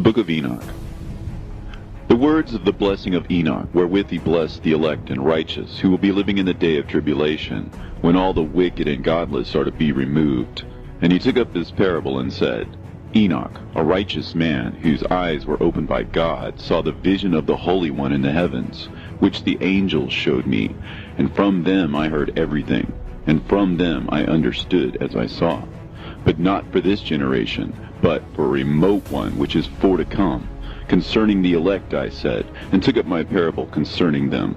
book of Enoch. The words of the blessing of Enoch, wherewith he blessed the elect and righteous, who will be living in the day of tribulation, when all the wicked and godless are to be removed. And he took up this parable and said, Enoch, a righteous man, whose eyes were opened by God, saw the vision of the Holy One in the heavens, which the angels showed me, and from them I heard everything, and from them I understood as I saw. But not for this generation, but for a remote one which is for to come. Concerning the elect I said, and took up my parable concerning them.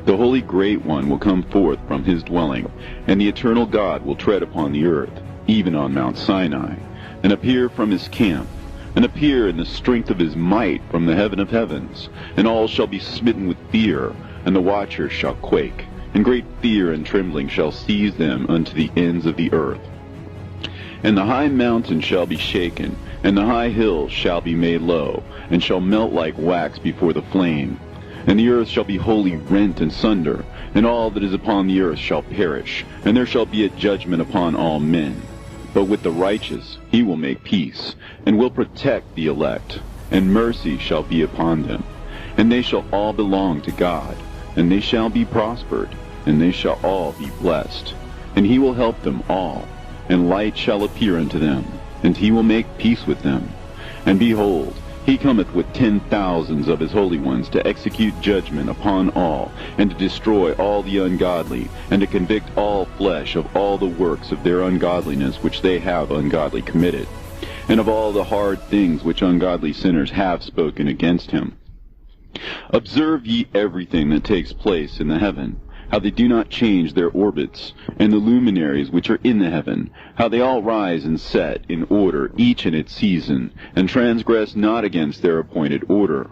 The Holy Great One will come forth from his dwelling, and the eternal God will tread upon the earth, even on Mount Sinai, and appear from his camp, and appear in the strength of his might from the heaven of heavens. And all shall be smitten with fear, and the watchers shall quake, and great fear and trembling shall seize them unto the ends of the earth. And the high mountain shall be shaken, and the high hills shall be made low, and shall melt like wax before the flame. And the earth shall be wholly rent and sunder, and all that is upon the earth shall perish, and there shall be a judgment upon all men. But with the righteous he will make peace, and will protect the elect, and mercy shall be upon them. And they shall all belong to God, and they shall be prospered, and they shall all be blessed. And he will help them all, and light shall appear unto them, and he will make peace with them. And behold, he cometh with 10,000s of his holy ones, to execute judgment upon all, and to destroy all the ungodly, and to convict all flesh of all the works of their ungodliness which they have ungodly committed, and of all the hard things which ungodly sinners have spoken against him. Observe ye everything that takes place in the heaven, how they do not change their orbits, and the luminaries which are in the heaven, how they all rise and set in order, each in its season, and transgress not against their appointed order.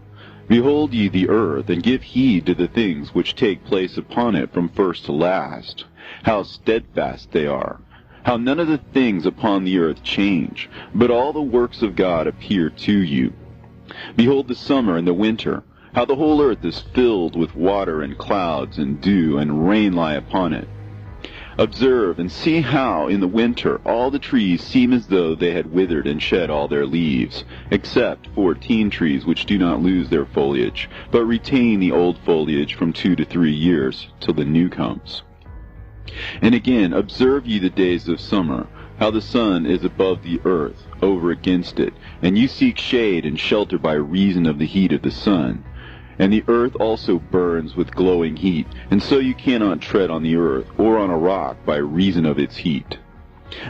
Behold ye the earth, and give heed to the things which take place upon it from first to last, how steadfast they are, how none of the things upon the earth change, but all the works of God appear to you. Behold the summer and the winter, how the whole earth is filled with water and clouds and dew, and rain lie upon it. Observe and see how in the winter all the trees seem as though they had withered and shed all their leaves, except 14 trees which do not lose their foliage, but retain the old foliage from 2 to 3 years, till the new comes. And again, observe ye the days of summer, how the sun is above the earth, over against it, and you seek shade and shelter by reason of the heat of the sun. And the earth also burns with glowing heat, and so you cannot tread on the earth, or on a rock, by reason of its heat.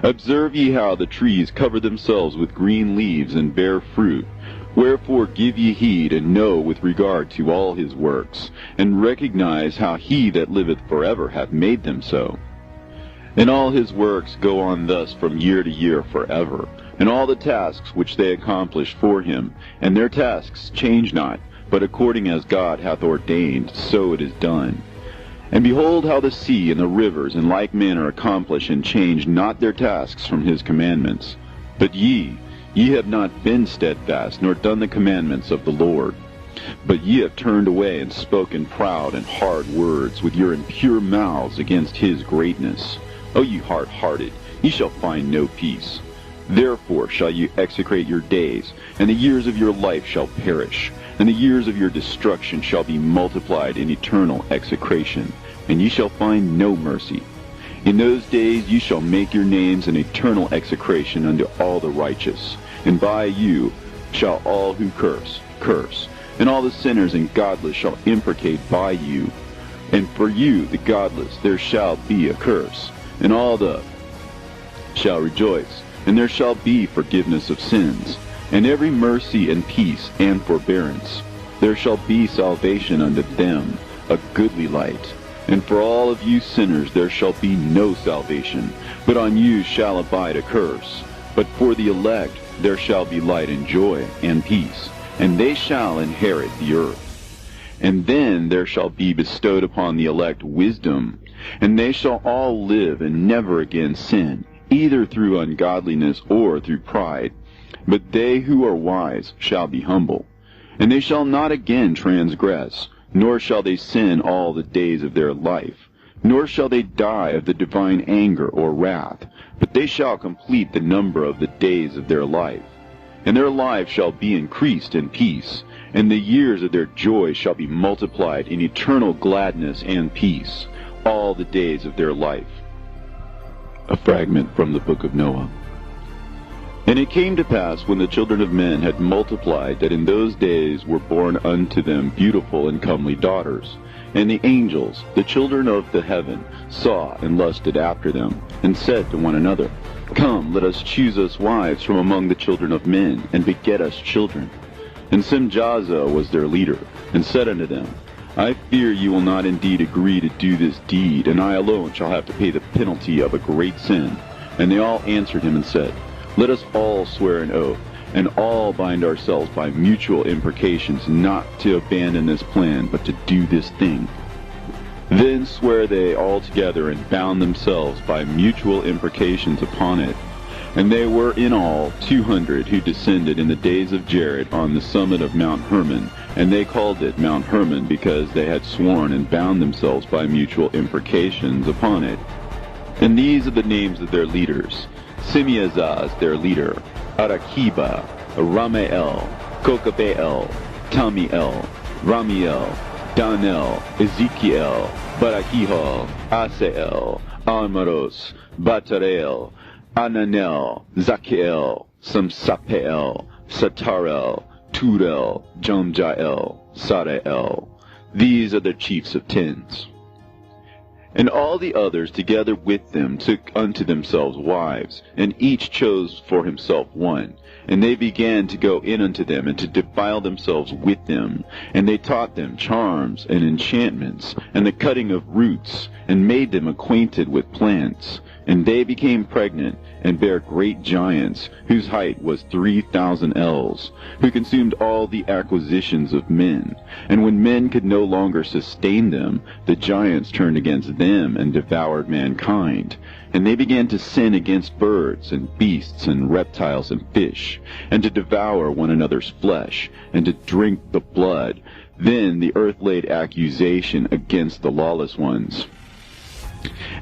Observe ye how the trees cover themselves with green leaves and bear fruit. Wherefore give ye heed, and know with regard to all his works, and recognize how he that liveth forever hath made them so. And all his works go on thus from year to year forever, and all the tasks which they accomplish for him, and their tasks change not, but according as God hath ordained, so it is done. And behold how the sea and the rivers in like manner accomplish and change not their tasks from his commandments. But ye have not been steadfast, nor done the commandments of the Lord. But ye have turned away and spoken proud and hard words with your impure mouths against his greatness. O ye hard-hearted, ye shall find no peace. Therefore shall you execrate your days, and the years of your life shall perish, and the years of your destruction shall be multiplied in eternal execration, and ye shall find no mercy. In those days ye shall make your names an eternal execration unto all the righteous, and by you shall all who curse, and all the sinners and godless shall imprecate by you. And for you, the godless, there shall be a curse, and all the shall rejoice, and there shall be forgiveness of sins, and every mercy and peace and forbearance. There shall be salvation unto them, a goodly light. And for all of you sinners there shall be no salvation, but on you shall abide a curse. But for the elect there shall be light and joy and peace, and they shall inherit the earth. And then there shall be bestowed upon the elect wisdom, and they shall all live and never again sin, either through ungodliness or through pride. But they who are wise shall be humble, and they shall not again transgress, nor shall they sin all the days of their life, nor shall they die of the divine anger or wrath, but they shall complete the number of the days of their life. and their life shall be increased in peace, and the years of their joy shall be multiplied in eternal gladness and peace, all the days of their life. A fragment from the book of Noah. And it came to pass, when the children of men had multiplied, that in those days were born unto them beautiful and comely daughters. And the angels, the children of the heaven, saw and lusted after them, and said to one another, Come, let us choose us wives from among the children of men, and beget us children. And Simjaza was their leader, and said unto them, I fear you will not indeed agree to do this deed, and I alone shall have to pay the penalty of a great sin. And they all answered him and said, Let us all swear an oath, and all bind ourselves by mutual imprecations not to abandon this plan, but to do this thing. Then swear they all together, and bound themselves by mutual imprecations upon it. And they were in all 200 who descended in the days of Jared on the summit of Mount Hermon, and they called it Mount Hermon because they had sworn and bound themselves by mutual imprecations upon it. And these are the names of their leaders: Simeazaz their leader, Arakiba, Ramael, Kokabeel, Tamiel, Ramiel, Danel, Ezekiel, Barakihal, Asael, Almaros, Batarel, Ananel, Zakiel, Samsapeel, Satarel, Turel, Jomjael, Sarael. These are the chiefs of tens. And all the others together with them took unto themselves wives, and each chose for himself one. And they began to go in unto them, and to defile themselves with them. And they taught them charms and enchantments, and the cutting of roots, and made them acquainted with plants. And they became pregnant, and bare great giants, whose height was 3,000 ells, who consumed all the acquisitions of men. And when men could no longer sustain them, the giants turned against them, and devoured mankind. And they began to sin against birds, and beasts, and reptiles, and fish, and to devour one another's flesh, and to drink the blood. Then the earth laid accusation against the lawless ones.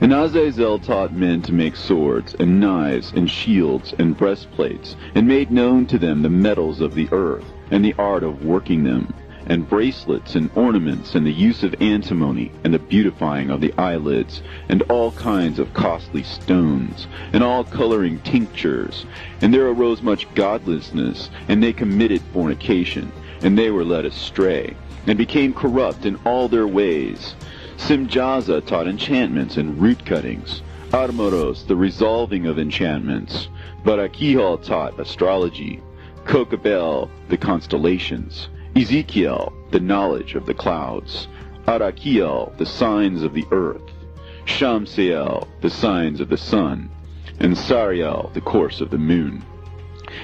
And Azazel taught men to make swords, and knives, and shields, and breastplates, and made known to them the metals of the earth, and the art of working them, and bracelets, and ornaments, and the use of antimony, and the beautifying of the eyelids, and all kinds of costly stones, and all coloring tinctures. And there arose much godlessness, and they committed fornication, and they were led astray, and became corrupt in all their ways. Simjaza taught enchantments and root cuttings, Armoros the resolving of enchantments, Barakihal taught astrology, Kokabel the constellations, Ezekiel the knowledge of the clouds, Arakiel the signs of the earth, Shamseel the signs of the sun, and Sariel the course of the moon.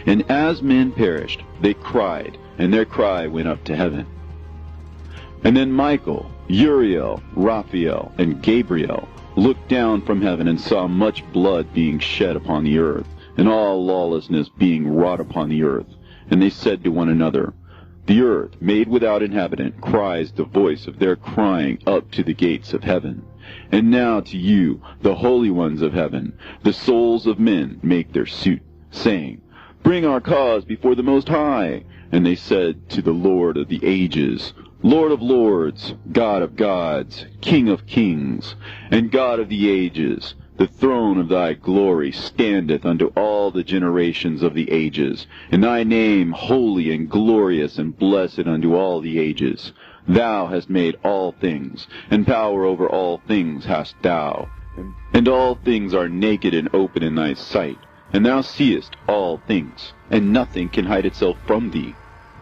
And as men perished, they cried, and their cry went up to heaven. And then Michael, Uriel, Raphael, and Gabriel looked down from heaven and saw much blood being shed upon the earth, and all lawlessness being wrought upon the earth. And they said to one another, The earth, made without inhabitant, cries the voice of their crying up to the gates of heaven. And now to you, the holy ones of heaven, the souls of men make their suit, saying, Bring our cause before the Most High. And they said to the Lord of the ages, Lord of lords, God of gods, King of kings, and God of the ages, the throne of thy glory standeth unto all the generations of the ages, and thy name holy and glorious and blessed unto all the ages. Thou hast made all things, and power over all things hast thou. And all things are naked and open in thy sight, and thou seest all things, and nothing can hide itself from thee.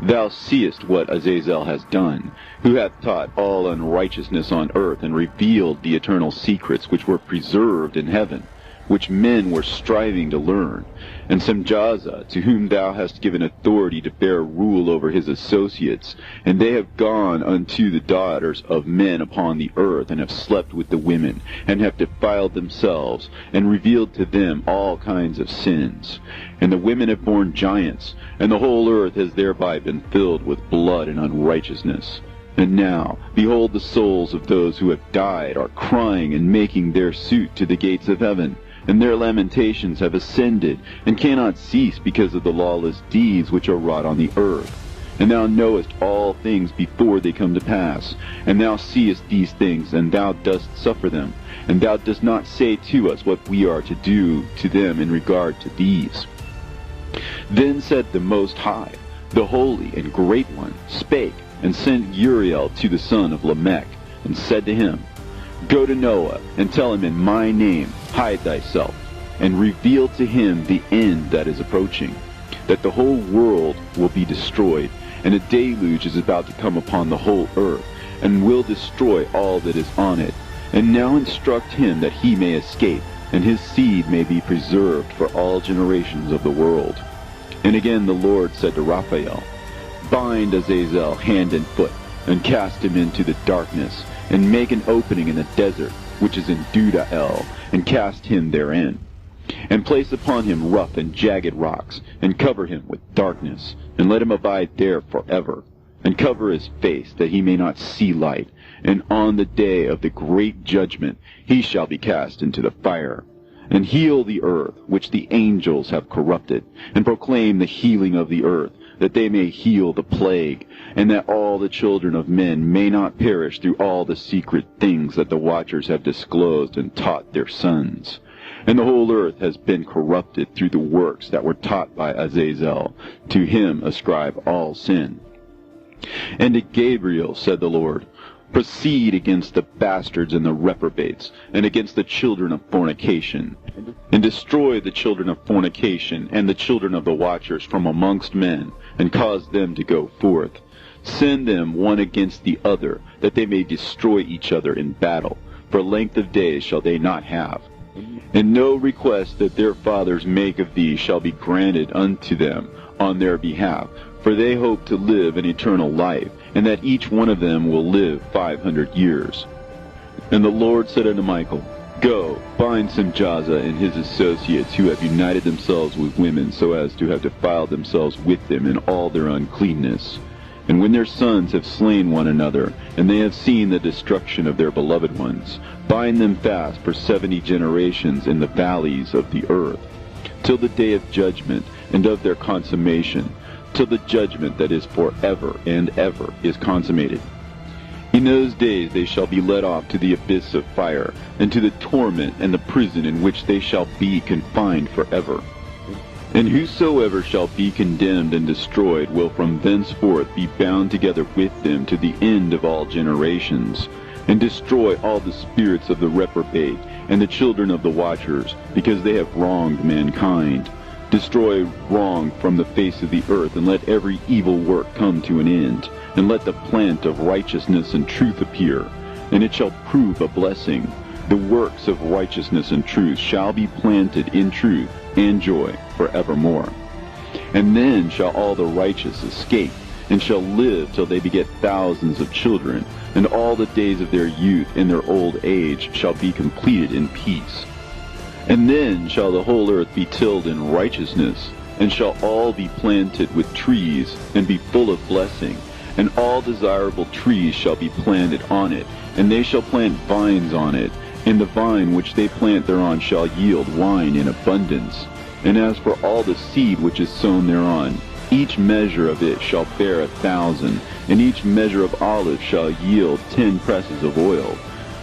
Thou seest what Azazel has done, who hath taught all unrighteousness on earth, and revealed the eternal secrets which were preserved in heaven, which men were striving to learn. And Simjaza, to whom thou hast given authority to bear rule over his associates, and they have gone unto the daughters of men upon the earth, and have slept with the women, and have defiled themselves, and revealed to them all kinds of sins. And the women have borne giants, and the whole earth has thereby been filled with blood and unrighteousness. And now, behold, the souls of those who have died are crying and making their suit to the gates of heaven. and their lamentations have ascended, and cannot cease because of the lawless deeds which are wrought on the earth. And thou knowest all things before they come to pass, and thou seest these things, and thou dost suffer them, and thou dost not say to us what we are to do to them in regard to these. Then said the Most High, the Holy and Great One, spake, and sent Uriel to the son of Lamech, and said to him, Go to Noah, and tell him in my name, hide thyself, and reveal to him the end that is approaching, that the whole world will be destroyed, and a deluge is about to come upon the whole earth, and will destroy all that is on it. And now instruct him that he may escape, and his seed may be preserved for all generations of the world. And again the Lord said to Raphael, Bind Azazel hand and foot, and cast him into the darkness, and make an opening in the desert, which is in Dudael, and cast him therein. And place upon him rough and jagged rocks, and cover him with darkness, and let him abide there forever. And cover his face, that he may not see light. And on the day of the great judgment he shall be cast into the fire. And heal the earth, which the angels have corrupted, and proclaim the healing of the earth, that they may heal the plague, and that all the children of men may not perish through all the secret things that the watchers have disclosed and taught their sons. And the whole earth has been corrupted through the works that were taught by Azazel. To him ascribe all sin. And to Gabriel said the Lord, Proceed against the bastards and the reprobates, and against the children of fornication, and destroy the children of fornication and the children of the watchers from amongst men, and cause them to go forth. Send them one against the other, that they may destroy each other in battle. For length of days shall they not have. And no request that their fathers make of thee shall be granted unto them on their behalf, for they hope to live an eternal life, and that each one of them will live 500 years. And the Lord said unto Michael, Go, bind Simjaza and his associates, who have united themselves with women, so as to have defiled themselves with them in all their uncleanness. And when their sons have slain one another, and they have seen the destruction of their beloved ones, bind them fast for 70 generations in the valleys of the earth, till the day of judgment and of their consummation, till the judgment that is forever and ever is consummated. In those days they shall be led off to the abyss of fire, and to the torment and the prison in which they shall be confined forever. And whosoever shall be condemned and destroyed will from thenceforth be bound together with them to the end of all generations, and destroy all the spirits of the reprobate and the children of the watchers, because they have wronged mankind. Destroy wrong from the face of the earth, and let every evil work come to an end, and let the plant of righteousness and truth appear, and it shall prove a blessing. The works of righteousness and truth shall be planted in truth and joy forevermore. And then shall all the righteous escape, and shall live till they beget thousands of children, and all the days of their youth and their old age shall be completed in peace. And then shall the whole earth be tilled in righteousness, and shall all be planted with trees, and be full of blessing, and all desirable trees shall be planted on it, and they shall plant vines on it, and the vine which they plant thereon shall yield wine in abundance. And as for all the seed which is sown thereon, each measure of it shall bear 1,000, and each measure of olive shall yield 10 presses of oil.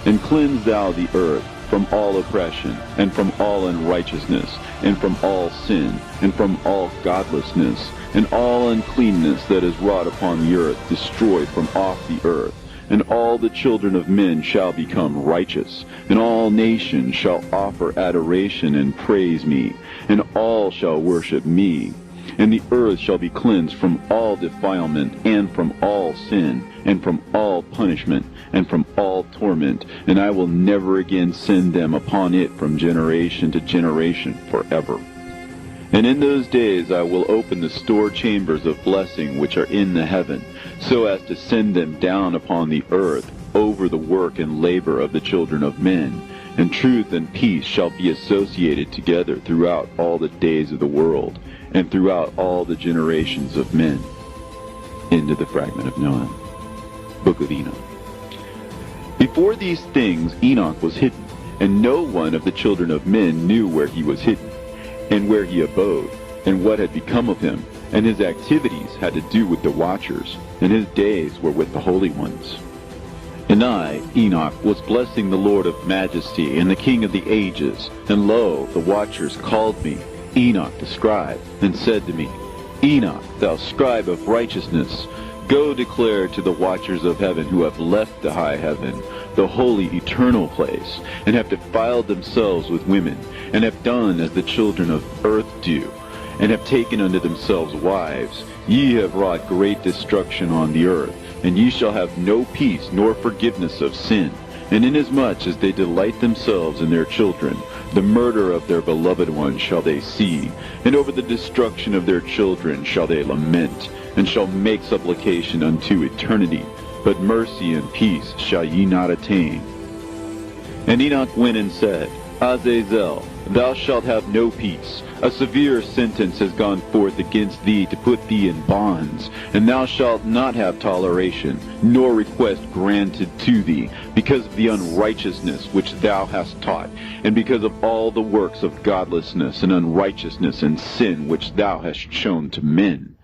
And cleanse thou the earth from all oppression, and from all unrighteousness, and from all sin, and from all godlessness, and all uncleanness that is wrought upon the earth, destroyed from off the earth. And all the children of men shall become righteous, and all nations shall offer adoration and praise me, and all shall worship me. And the earth shall be cleansed from all defilement, and from all sin, and from all punishment, and from all torment, and I will never again send them upon it from generation to generation forever. And in those days I will open the store chambers of blessing which are in the heaven, so as to send them down upon the earth over the work and labor of the children of men. And truth and peace shall be associated together throughout all the days of the world, and throughout all the generations of men. Into the fragment of Noah. Book of Enoch. Before these things Enoch was hidden, and no one of the children of men knew where he was hidden, and where he abode, and what had become of him, and his activities had to do with the watchers, and his days were with the holy ones. And I, Enoch, was blessing the Lord of majesty and the King of the ages, and lo, the watchers called me, Enoch the scribe, and said to me, Enoch, thou scribe of righteousness, go declare to the watchers of heaven who have left the high heaven, the holy eternal place, and have defiled themselves with women, and have done as the children of earth do, and have taken unto themselves wives. Ye have wrought great destruction on the earth, and ye shall have no peace nor forgiveness of sin. And inasmuch as they delight themselves in their children, the murder of their beloved ones shall they see, and over the destruction of their children shall they lament, and shall make supplication unto eternity. But mercy and peace shall ye not attain. And Enoch went and said, Azazel, thou shalt have no peace. A severe sentence has gone forth against thee to put thee in bonds, and thou shalt not have toleration, nor request granted to thee, because of the unrighteousness which thou hast taught, and because of all the works of godlessness and unrighteousness and sin which thou hast shown to men.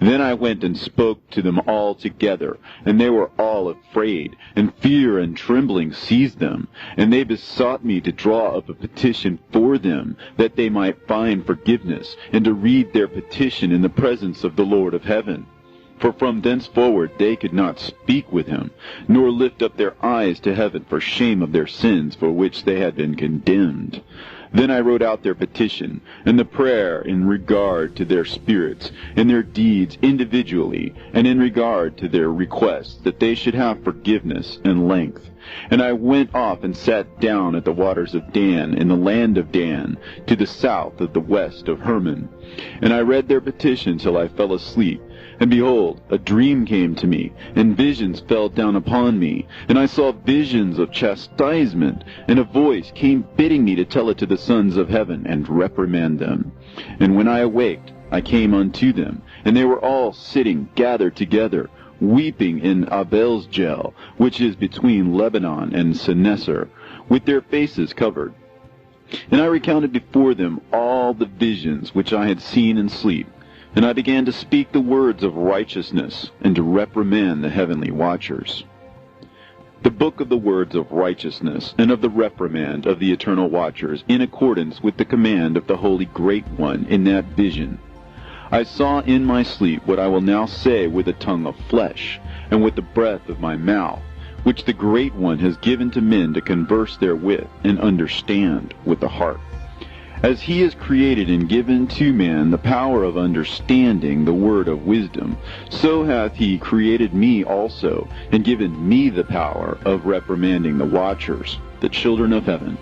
Then I went and spoke to them all together, and they were all afraid, and fear and trembling seized them. And they besought me to draw up a petition for them, that they might find forgiveness, and to read their petition in the presence of the Lord of heaven. For from thenceforward they could not speak with him, nor lift up their eyes to heaven for shame of their sins for which they had been condemned. Then I wrote out their petition, and the prayer in regard to their spirits, and their deeds individually, and in regard to their requests, that they should have forgiveness and length. And I went off and sat down at the waters of Dan, in the land of Dan, to the south of the west of Hermon. And I read their petition till I fell asleep. And behold, a dream came to me, and visions fell down upon me. And I saw visions of chastisement, and a voice came bidding me to tell it to the sons of heaven, and reprimand them. And when I awaked, I came unto them, and they were all sitting gathered together, weeping in Abelsgel, which is between Lebanon and Seneser, with their faces covered. And I recounted before them all the visions which I had seen in sleep. And I began to speak the words of righteousness, and to reprimand the heavenly watchers. The book of the words of righteousness, and of the reprimand of the eternal watchers, in accordance with the command of the Holy Great One in that vision. I saw in my sleep what I will now say with the tongue of flesh, and with the breath of my mouth, which the Great One has given to men to converse therewith, and understand with the heart. As he has created and given to man the power of understanding the word of wisdom, so hath he created me also, and given me the power of reprimanding the watchers, the children of heaven.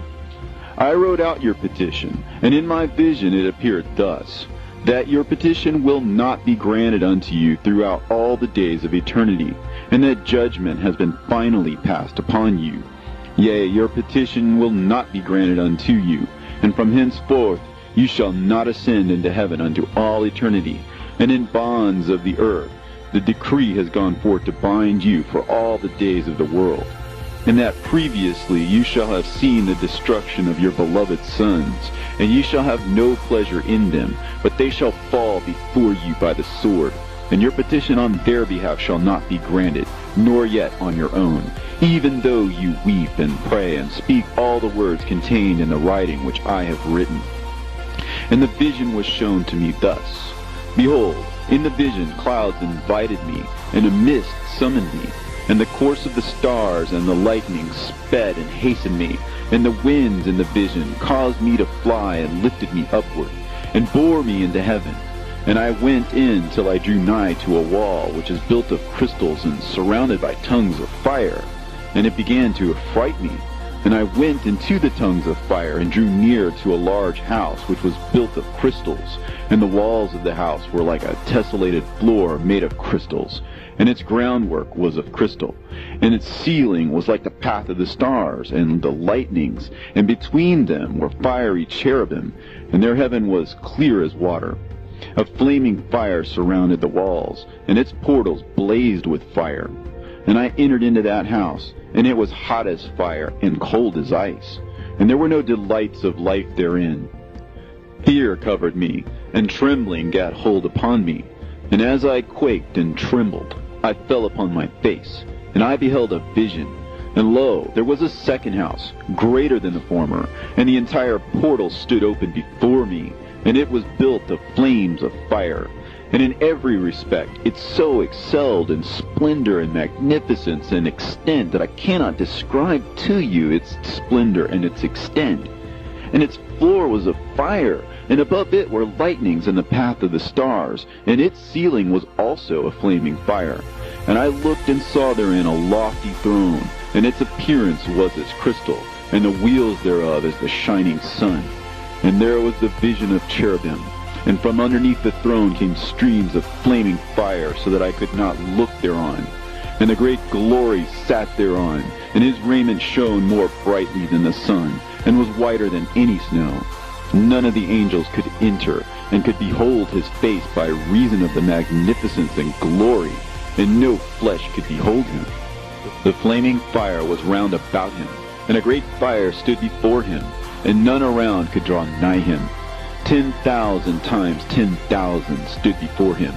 I wrote out your petition, and in my vision it appeared thus, that your petition will not be granted unto you throughout all the days of eternity, and that judgment has been finally passed upon you. Yea, your petition will not be granted unto you, and from henceforth you shall not ascend into heaven unto all eternity. And in bonds of the earth the decree has gone forth to bind you for all the days of the world. And that previously you shall have seen the destruction of your beloved sons, and ye shall have no pleasure in them, but they shall fall before you by the sword. And your petition on their behalf shall not be granted, nor yet on your own, even though you weep and pray and speak all the words contained in the writing which I have written. And the vision was shown to me thus. Behold, in the vision clouds invited me, and a mist summoned me, and the course of the stars and the lightning sped and hastened me, and the winds in the vision caused me to fly and lifted me upward, and bore me into heaven. And I went in till I drew nigh to a wall which is built of crystals and surrounded by tongues of fire. And it began to affright me. And I went into the tongues of fire, and drew near to a large house which was built of crystals. And the walls of the house were like a tessellated floor made of crystals, and its groundwork was of crystal. And its ceiling was like the path of the stars and the lightnings, and between them were fiery cherubim, and their heaven was clear as water. A flaming fire surrounded the walls, and its portals blazed with fire. And I entered into that house, and it was hot as fire and cold as ice. and there were no delights of life therein. Fear covered me, and trembling gat hold upon me. And as I quaked and trembled, I fell upon my face, and I beheld a vision. And lo, there was a second house, greater than the former, and the entire portal stood open before me, and it was built of flames of fire. And in every respect it so excelled in splendor and magnificence and extent that I cannot describe to you its splendor and its extent. And its floor was of fire, and above it were lightnings in the path of the stars, and its ceiling was also a flaming fire. And I looked and saw therein a lofty throne, and its appearance was as crystal, and the wheels thereof as the shining sun. And there was the vision of cherubim, and from underneath the throne came streams of flaming fire, so that I could not look thereon. And the great glory sat thereon, and his raiment shone more brightly than the sun, and was whiter than any snow. None of the angels could enter, and could behold his face by reason of the magnificence and glory, and no flesh could behold him. The flaming fire was round about him, and a great fire stood before him, and none around could draw nigh him. 10,000 times 10,000 stood before him,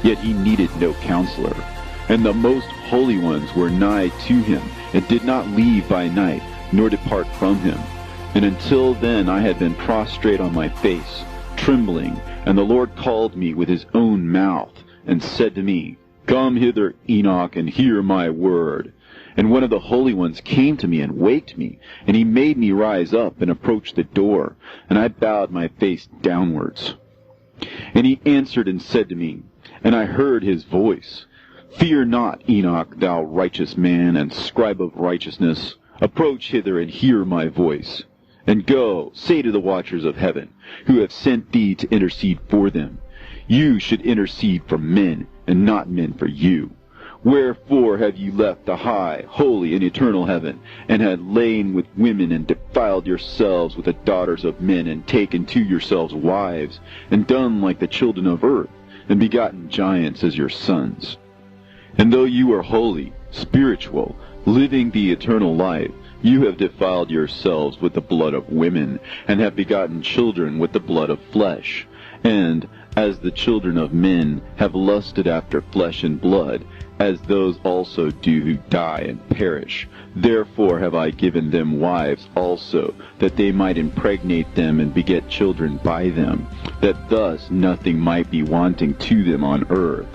yet he needed no counselor. And the most holy ones were nigh to him, and did not leave by night, nor depart from him. And until then I had been prostrate on my face, trembling, and the Lord called me with his own mouth, and said to me, Come hither, Enoch, and hear my word. And one of the holy ones came to me and waked me, and he made me rise up and approach the door, and I bowed my face downwards. And he answered and said to me, and I heard his voice, Fear not, Enoch, thou righteous man, and scribe of righteousness. Approach hither and hear my voice. And go, say to the watchers of heaven, who have sent thee to intercede for them, You should intercede for men, and not men for you. Wherefore have you left the high, holy, and eternal heaven, and had lain with women, and defiled yourselves with the daughters of men, and taken to yourselves wives, and done like the children of earth, and begotten giants as your sons? And though you are holy, spiritual, living the eternal life, you have defiled yourselves with the blood of women, and have begotten children with the blood of flesh. And, as the children of men have lusted after flesh and blood, as those also do who die and perish, therefore have I given them wives also, that they might impregnate them and beget children by them, that thus nothing might be wanting to them on earth.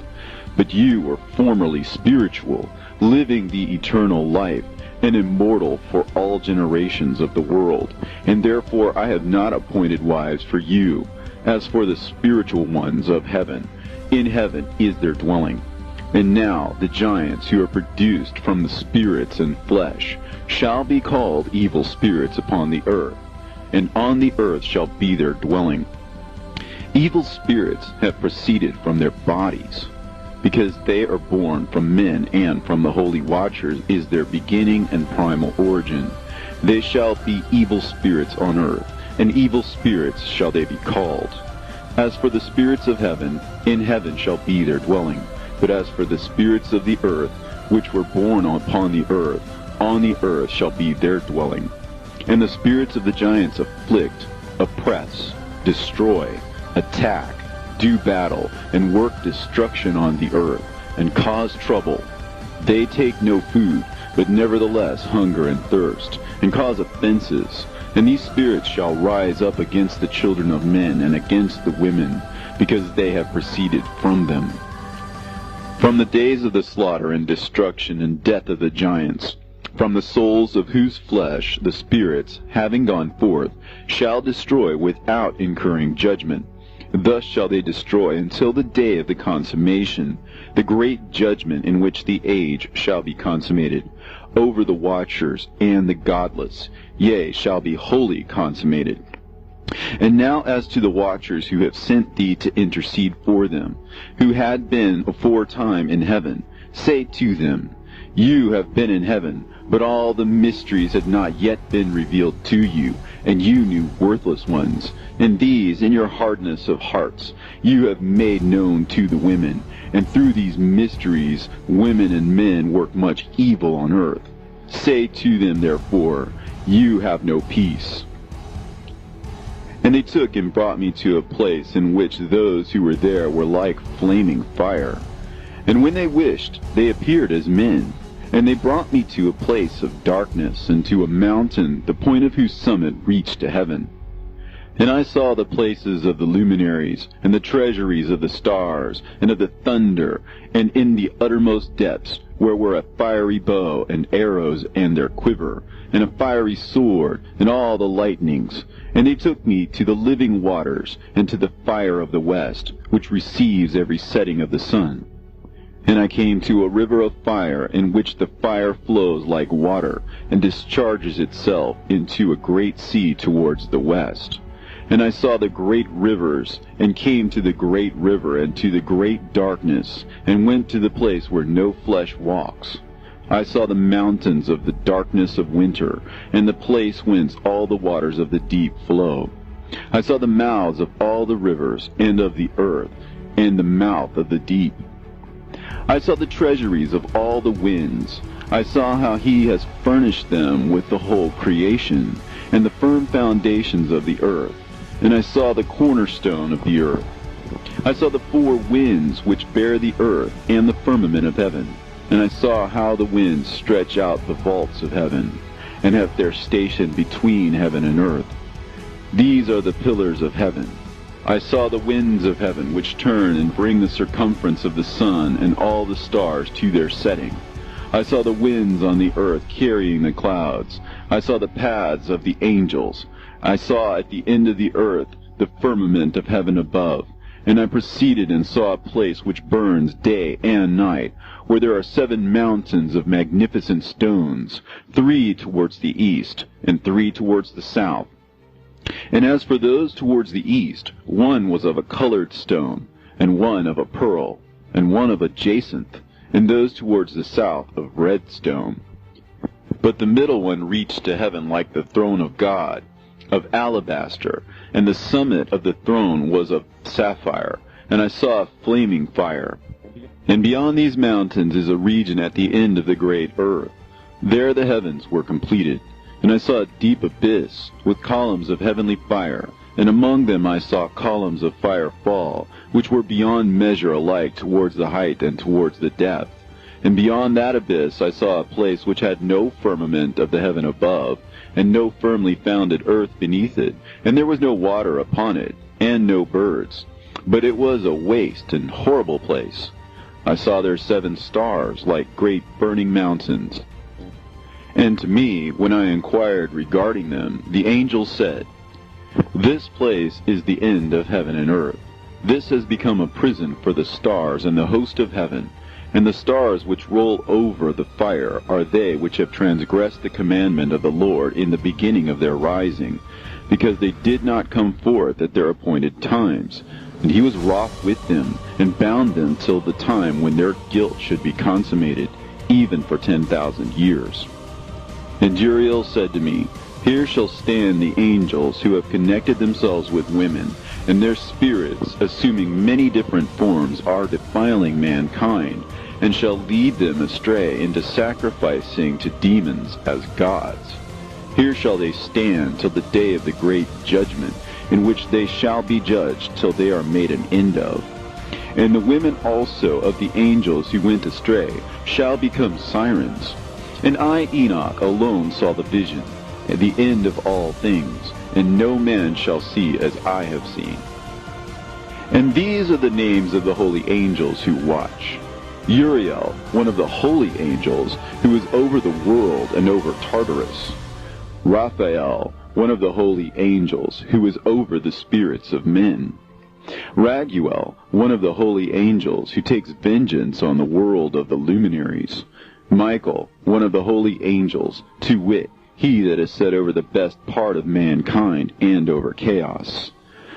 But you were formerly spiritual, living the eternal life, and immortal for all generations of the world, and therefore I have not appointed wives for you. As for the spiritual ones of heaven, in heaven is their dwelling. And now the giants who are produced from the spirits and flesh shall be called evil spirits upon the earth, and on the earth shall be their dwelling. Evil spirits have proceeded from their bodies, because they are born from men, and from the holy watchers is their beginning and primal origin. They shall be evil spirits on earth, and evil spirits shall they be called. As for the spirits of heaven, in heaven shall be their dwelling. But as for the spirits of the earth, which were born upon the earth, on the earth shall be their dwelling. And the spirits of the giants afflict, oppress, destroy, attack, do battle, and work destruction on the earth, and cause trouble. They take no food, but nevertheless hunger and thirst, and cause offenses. And these spirits shall rise up against the children of men, and against the women, because they have proceeded from them. From the days of the slaughter and destruction and death of the giants, from the souls of whose flesh the spirits, having gone forth, shall destroy without incurring judgment. Thus shall they destroy until the day of the consummation, the great judgment in which the age shall be consummated, over the watchers and the godless, yea, shall be wholly consummated. And now as to the watchers who have sent thee to intercede for them, who had been aforetime in heaven, say to them, You have been in heaven, but all the mysteries had not yet been revealed to you, and you knew worthless ones. And these, in your hardness of hearts, you have made known to the women. And through these mysteries, women and men work much evil on earth. Say to them, therefore, you have no peace." And they took and brought me to a place in which those who were there were like flaming fire. And when they wished, they appeared as men. And they brought me to a place of darkness, and to a mountain, the point of whose summit reached to heaven. And I saw the places of the luminaries, and the treasuries of the stars, and of the thunder, and in the uttermost depths, where were a fiery bow, and arrows, and their quiver, and a fiery sword, and all the lightnings. And they took me to the living waters, and to the fire of the west, which receives every setting of the sun. And I came to a river of fire, in which the fire flows like water, and discharges itself into a great sea towards the west. And I saw the great rivers, and came to the great river, and to the great darkness, and went to the place where no flesh walks. I saw the mountains of the darkness of winter, and the place whence all the waters of the deep flow. I saw the mouths of all the rivers, and of the earth, and the mouth of the deep. I saw the treasuries of all the winds. I saw how he has furnished them with the whole creation, and the firm foundations of the earth. And I saw the cornerstone of the earth. I saw the four winds which bear the earth, and the firmament of heaven. And I saw how the winds stretch out the vaults of heaven, and have their station between heaven and earth. These are the pillars of heaven. I saw the winds of heaven, which turn and bring the circumference of the sun and all the stars to their setting. I saw the winds on the earth carrying the clouds. I saw the paths of the angels. I saw at the end of the earth the firmament of heaven above. And I proceeded and saw a place which burns day and night, where there are 7 mountains of magnificent stones, 3 towards the east, and 3 towards the south. And as for those towards the east, one was of a colored stone, and one of a pearl, and one of a jacinth, and those towards the south of red stone. But the middle one reached to heaven like the throne of God, of alabaster, and the summit of the throne was of sapphire, and I saw a flaming fire. And beyond these mountains is a region at the end of the great earth. There the heavens were completed. And I saw a deep abyss, with columns of heavenly fire, and among them I saw columns of fire fall, which were beyond measure alike towards the height and towards the depth. And beyond that abyss I saw a place which had no firmament of the heaven above, and no firmly founded earth beneath it, and there was no water upon it, and no birds. But it was a waste and horrible place. I saw there 7 stars, like great burning mountains. And to me, when I inquired regarding them, the angel said, "This place is the end of heaven and earth. This has become a prison for the stars and the host of heaven. And the stars which roll over the fire are they which have transgressed the commandment of the Lord in the beginning of their rising, because they did not come forth at their appointed times. And he was wroth with them, and bound them till the time when their guilt should be consummated, even for 10,000 years. And Uriel said to me, Here shall stand the angels who have connected themselves with women, and their spirits, assuming many different forms, are defiling mankind, and shall lead them astray into sacrificing to demons as gods. Here shall they stand till the day of the great judgment, in which they shall be judged till they are made an end of. And the women also of the angels who went astray shall become sirens. And I, Enoch, alone saw the vision, at the end of all things, and no man shall see as I have seen. And these are the names of the holy angels who watch. Uriel, one of the holy angels, who is over the world and over Tartarus. Raphael, one of the holy angels, who is over the spirits of men. Raguel, one of the holy angels, who takes vengeance on the world of the luminaries. Michael, one of the holy angels, to wit, he that is set over the best part of mankind and over chaos.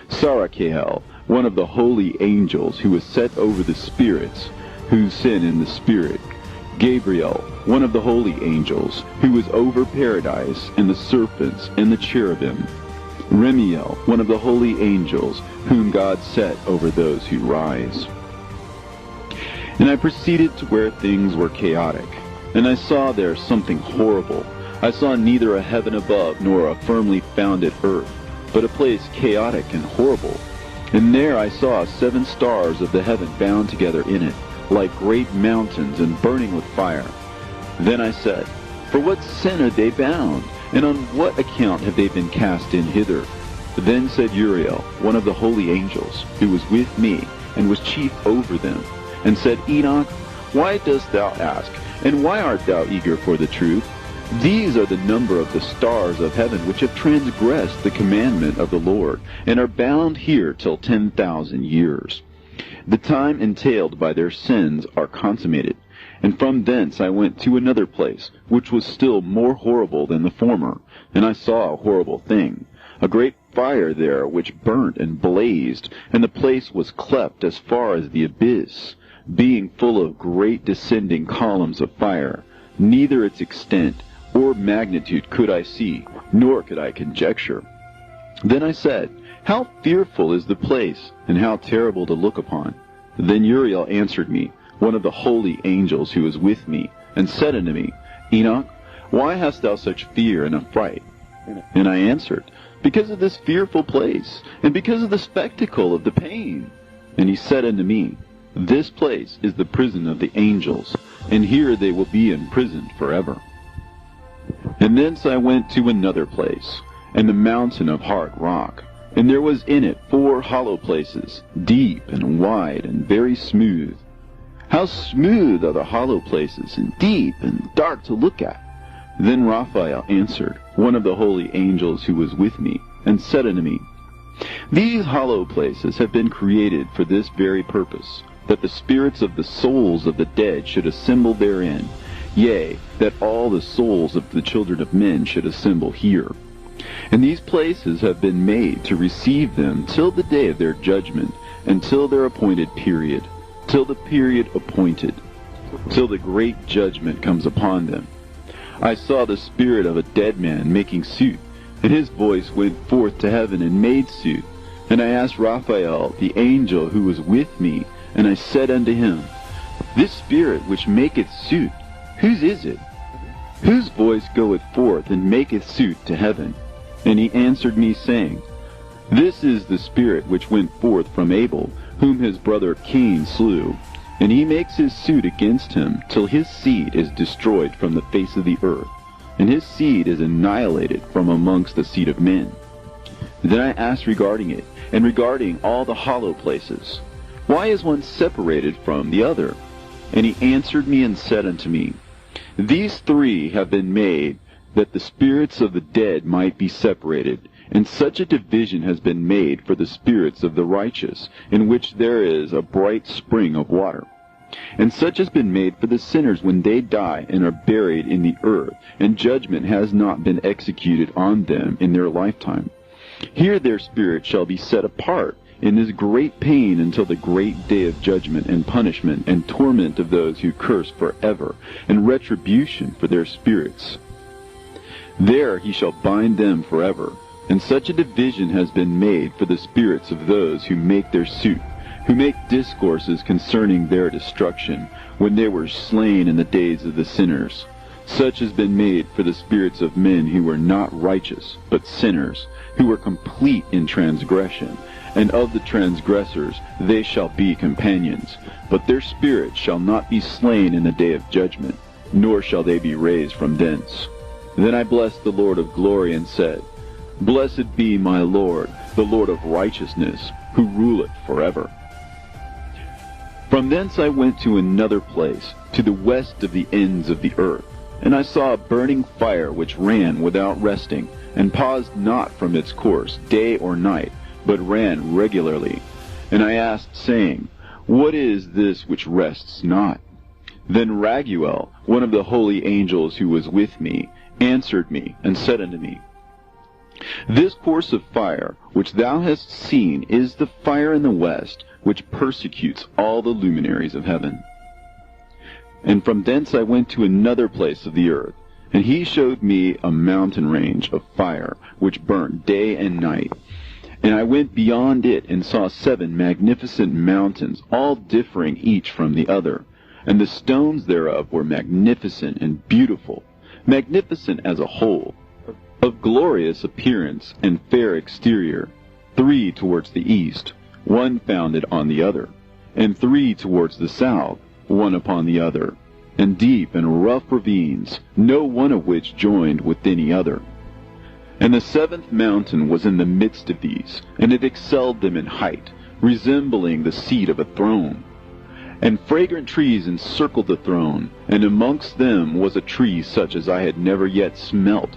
Sarachael, one of the holy angels, who is set over the spirits, who sin in the spirit. Gabriel, one of the holy angels, who is over paradise, and the serpents, and the cherubim. Remiel, one of the holy angels, whom God set over those who rise. And I proceeded to where things were chaotic, and I saw there something horrible. I saw neither a heaven above nor a firmly founded earth, but a place chaotic and horrible. And there I saw 7 stars of the heaven bound together in it, like great mountains and burning with fire. Then I said, For what sin are they bound, and on what account have they been cast in hither? Then said Uriel, one of the holy angels, who was with me, and was chief over them, and said, Enoch, why dost thou ask, and why art thou eager for the truth? These are the number of the stars of heaven which have transgressed the commandment of the Lord, and are bound here till 10,000 years. The time entailed by their sins are consummated. And from thence I went to another place, which was still more horrible than the former, and I saw a horrible thing, a great fire there which burnt and blazed, and the place was cleft as far as the abyss, being full of great descending columns of fire. Neither its extent or magnitude could I see, nor could I conjecture. Then I said, How fearful is the place, and how terrible to look upon! Then Uriel answered me, one of the holy angels who was with me, and said unto me, Enoch, why hast thou such fear and affright? And I answered, Because of this fearful place, and because of the spectacle of the pain. And he said unto me, This place is the prison of the angels, and here they will be imprisoned forever. And thence I went to another place, and the mountain of hard rock, and there was in it 4 hollow places, deep and wide and very smooth. How smooth are the hollow places, and deep and dark to look at! Then Raphael answered, one of the holy angels who was with me, and said unto me, These hollow places have been created for this very purpose, that the spirits of the souls of the dead should assemble therein, yea, that all the souls of the children of men should assemble here. And these places have been made to receive them till the day of their judgment, and till their appointed period, till the period appointed, till the great judgment comes upon them. I saw the spirit of a dead man making suit, and his voice went forth to heaven and made suit. And I asked Raphael, the angel who was with me, and I said unto him, This spirit which maketh suit, whose is it? Whose voice goeth forth and maketh suit to heaven? And he answered me, saying, This is the spirit which went forth from Abel, whom his brother Cain slew, and he makes his suit against him till his seed is destroyed from the face of the earth, and his seed is annihilated from amongst the seed of men. Then I asked regarding it, and regarding all the hollow places, Why is one separated from the other? And he answered me and said unto me, These 3 have been made, that the spirits of the dead might be separated, and such a division has been made for the spirits of the righteous, in which there is a bright spring of water. And such has been made for the sinners when they die and are buried in the earth, and judgment has not been executed on them in their lifetime. Here their spirit shall be set apart in this great pain until the great day of judgment and punishment and torment of those who curse forever, and retribution for their spirits. There he shall bind them forever. And such a division has been made for the spirits of those who make their suit, who make discourses concerning their destruction, when they were slain in the days of the sinners. Such has been made for the spirits of men who were not righteous, but sinners, who were complete in transgression. And of the transgressors they shall be companions, but their spirits shall not be slain in the day of judgment, nor shall they be raised from thence. Then I blessed the Lord of glory, and said, Blessed be my Lord, the Lord of righteousness, who ruleth forever. From thence I went to another place, to the west of the ends of the earth, and I saw a burning fire which ran without resting, and paused not from its course day or night, but ran regularly. And I asked, saying, What is this which rests not? Then Raguel, one of the holy angels who was with me, answered me, and said unto me, This course of fire which thou hast seen is the fire in the west, which persecutes all the luminaries of heaven. And from thence I went to another place of the earth, and he showed me a mountain range of fire, which burnt day and night. And I went beyond it, and saw 7 magnificent mountains, all differing each from the other, and the stones thereof were magnificent and beautiful. magnificent as a whole, of glorious appearance and fair exterior, 3 towards the east, one founded on the other, and 3 towards the south, one upon the other, and deep and rough ravines, no one of which joined with any other. And the 7th mountain was in the midst of these, and it excelled them in height, resembling the seat of a throne. And fragrant trees encircled the throne, and amongst them was a tree such as I had never yet smelt,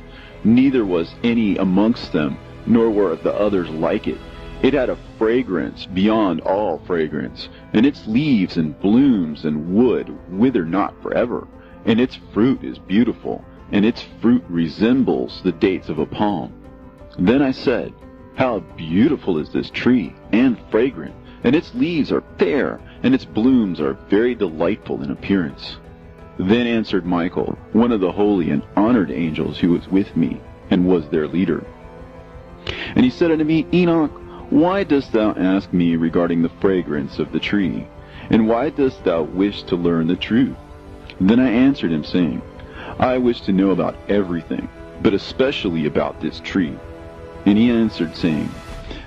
neither was any amongst them, nor were the others like it. It had a fragrance beyond all fragrance, and its leaves and blooms and wood wither not forever, and its fruit is beautiful, and its fruit resembles the dates of a palm. Then I said, How beautiful is this tree, and fragrant, and its leaves are fair, and its blooms are very delightful in appearance. Then answered Michael, one of the holy and honored angels who was with me, and was their leader. And he said unto me, Enoch, why dost thou ask me regarding the fragrance of the tree? And why dost thou wish to learn the truth? Then I answered him, saying, I wish to know about everything, but especially about this tree. And he answered, saying,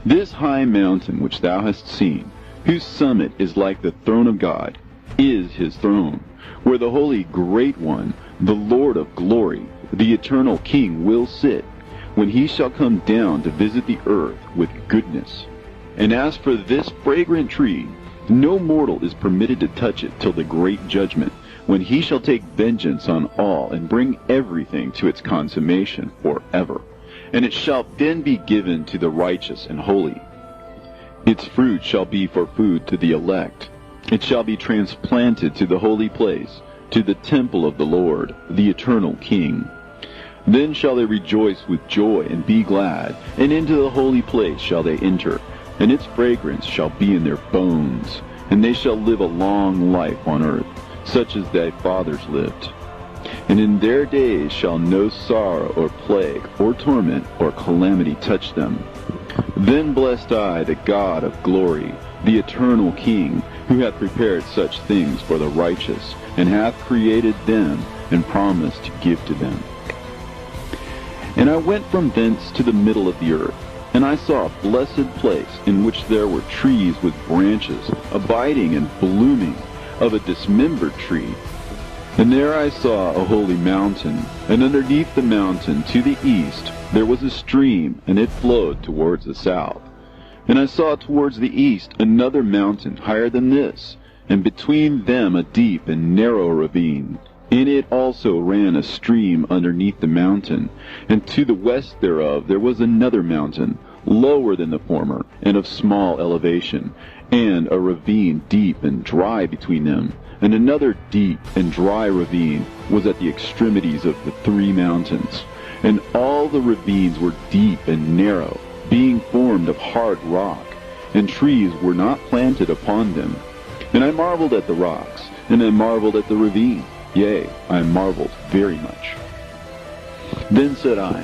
This high mountain which thou hast seen, whose summit is like the throne of God, is his throne, where the holy great one, the Lord of glory, the eternal King, will sit, when he shall come down to visit the earth with goodness. And as for this fragrant tree, no mortal is permitted to touch it till the great judgment, when he shall take vengeance on all, and bring everything to its consummation forever. And it shall then be given to the righteous and holy. Its fruit shall be for food to the elect. It shall be transplanted to the holy place, to the temple of the Lord, the eternal King. Then shall they rejoice with joy and be glad, and into the holy place shall they enter, and its fragrance shall be in their bones, and they shall live a long life on earth, such as thy fathers lived. And in their days shall no sorrow or plague or torment or calamity touch them. Then blessed I the God of glory, the eternal King, who hath prepared such things for the righteous, and hath created them, and promised to give to them. And I went from thence to the middle of the earth, and I saw a blessed place, in which there were trees with branches, abiding and blooming, of a dismembered tree. And there I saw a holy mountain, and underneath the mountain to the east there was a stream, and it flowed towards the south. And I saw towards the east another mountain higher than this, and between them a deep and narrow ravine. In it also ran a stream underneath the mountain, and to the west thereof there was another mountain, lower than the former, and of small elevation, and a ravine deep and dry between them. And another deep and dry ravine was at the extremities of the 3 mountains. And all the ravines were deep and narrow, being formed of hard rock, and trees were not planted upon them. And I marveled at the rocks, and I marveled at the ravine. Yea, I marveled very much. Then said I,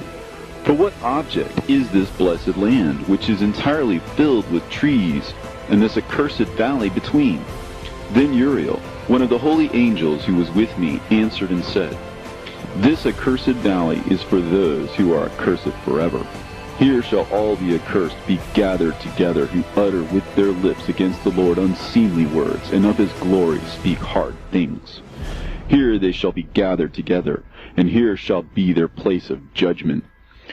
For what object is this blessed land, which is entirely filled with trees, and this accursed valley between? Then Uriel, one of the holy angels who was with me, answered and said, This accursed valley is for those who are accursed forever. Here shall all the accursed be gathered together, who utter with their lips against the Lord unseemly words, and of his glory speak hard things. Here they shall be gathered together, and here shall be their place of judgment.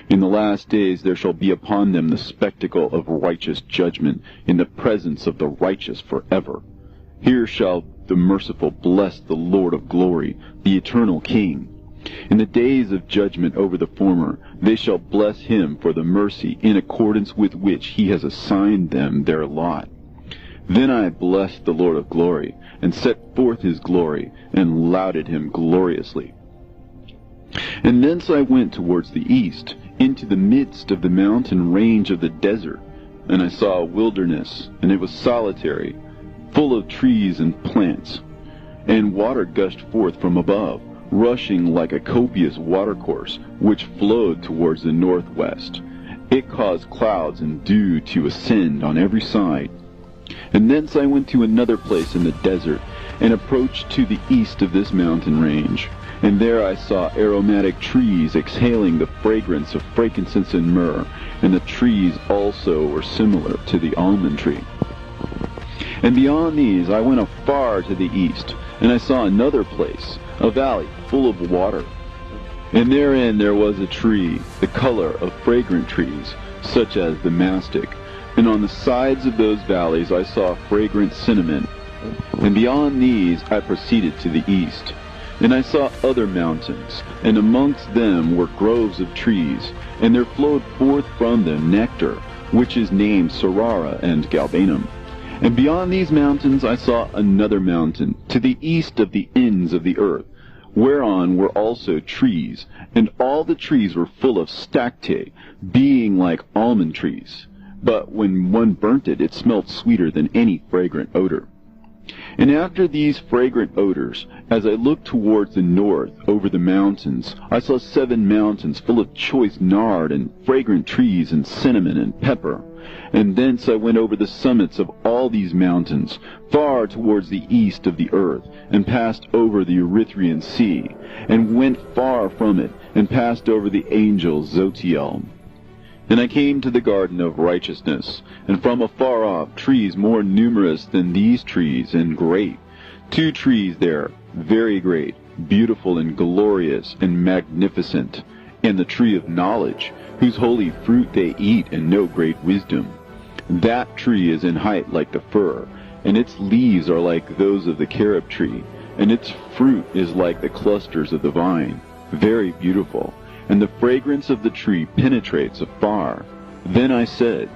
In the last days there shall be upon them the spectacle of righteous judgment, in the presence of the righteous forever. Here shall the merciful bless the Lord of glory, the eternal King. In the days of judgment over the former, they shall bless him for the mercy in accordance with which he has assigned them their lot. Then I blessed the Lord of glory, and set forth his glory, and lauded him gloriously. And thence I went towards the east, into the midst of the mountain range of the desert, and I saw a wilderness, and it was solitary, full of trees and plants, and water gushed forth from above, rushing like a copious watercourse, which flowed towards the northwest. It caused clouds and dew to ascend on every side. And thence I went to another place in the desert, and approached to the east of this mountain range. And there I saw aromatic trees exhaling the fragrance of frankincense and myrrh, and the trees also were similar to the almond tree. And beyond these I went afar to the east, and I saw another place, a valley full of water. And therein there was a tree, the color of fragrant trees, such as the mastic. And on the sides of those valleys I saw fragrant cinnamon. And beyond these I proceeded to the east. And I saw other mountains, and amongst them were groves of trees, and there flowed forth from them nectar, which is named Sarara and Galbanum. And beyond these mountains I saw another mountain, to the east of the ends of the earth, whereon were also trees, and all the trees were full of stacte, being like almond trees. But when one burnt it, it smelt sweeter than any fragrant odor. And after these fragrant odors, as I looked towards the north over the mountains, I saw 7 mountains full of choice nard and fragrant trees and cinnamon and pepper. And thence I went over the summits of all these mountains, far towards the east of the earth, and passed over the Erythraean Sea, and went far from it, and passed over the angel Zotiel. And I came to the garden of righteousness, and from afar off trees more numerous than these trees, and great. 2 trees there, very great, beautiful and glorious and magnificent, and the tree of knowledge, whose holy fruit they eat and know great wisdom. That tree is in height like the fir, and its leaves are like those of the carob tree, and its fruit is like the clusters of the vine, very beautiful. And the fragrance of the tree penetrates afar. Then I said,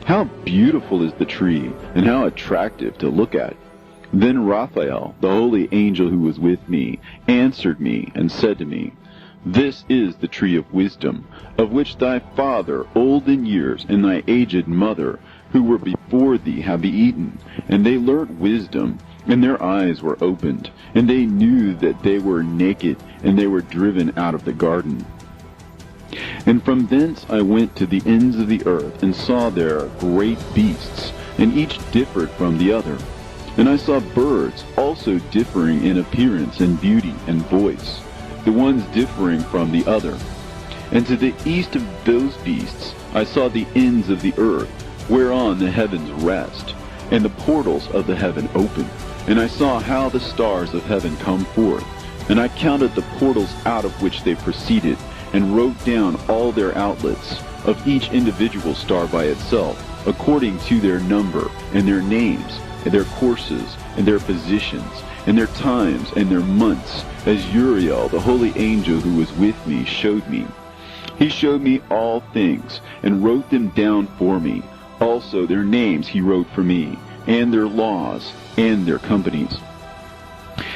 how beautiful is the tree, and how attractive to look at. Then Raphael, the holy angel who was with me, answered me and said to me, this is the tree of wisdom, of which thy father, old in years, and thy aged mother, who were before thee, have eaten. And they learnt wisdom, and their eyes were opened, and they knew that they were naked, and they were driven out of the garden. And from thence I went to the ends of the earth, and saw there great beasts, and each differed from the other. And I saw birds also differing in appearance and beauty and voice, the ones differing from the other. And to the east of those beasts I saw the ends of the earth, whereon the heavens rest, and the portals of the heaven open. And I saw how the stars of heaven come forth, and I counted the portals out of which they proceeded, and wrote down all their outlets, of each individual star by itself, according to their number, and their names, and their courses, and their positions, and their times, and their months, as Uriel, the holy angel who was with me, showed me. He showed me all things, and wrote them down for me. Also their names he wrote for me, and their laws, and their companies.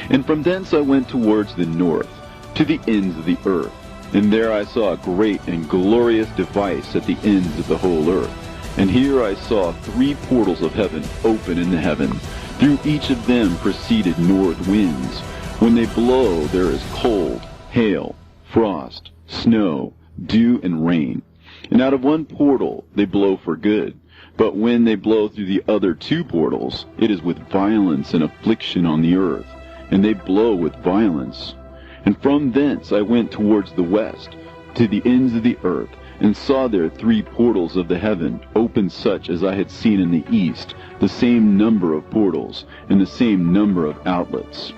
And from thence I went towards the north, to the ends of the earth. And there I saw a great and glorious device at the ends of the whole earth. And here I saw 3 portals of heaven open in the heaven. Through each of them proceeded north winds. When they blow, there is cold, hail, frost, snow, dew, and rain. And out of one portal they blow for good. But when they blow through the other 2 portals, it is with violence and affliction on the earth. And they blow with violence. And from thence I went towards the west, to the ends of the earth, and saw there 3 portals of the heaven, open such as I had seen in the east, the same number of portals, and the same number of outlets.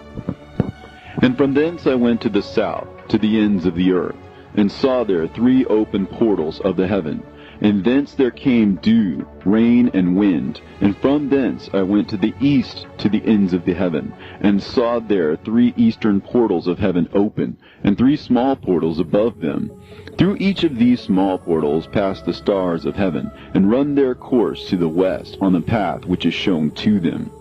And from thence I went to the south, to the ends of the earth, and saw there 3 open portals of the heaven. And thence there came dew, rain, and wind. And from thence I went to the east, to the ends of the heaven, and saw there 3 eastern portals of heaven open, and 3 small portals above them. Through each of these small portals pass the stars of heaven, and run their course to the west on the path which is shown to them.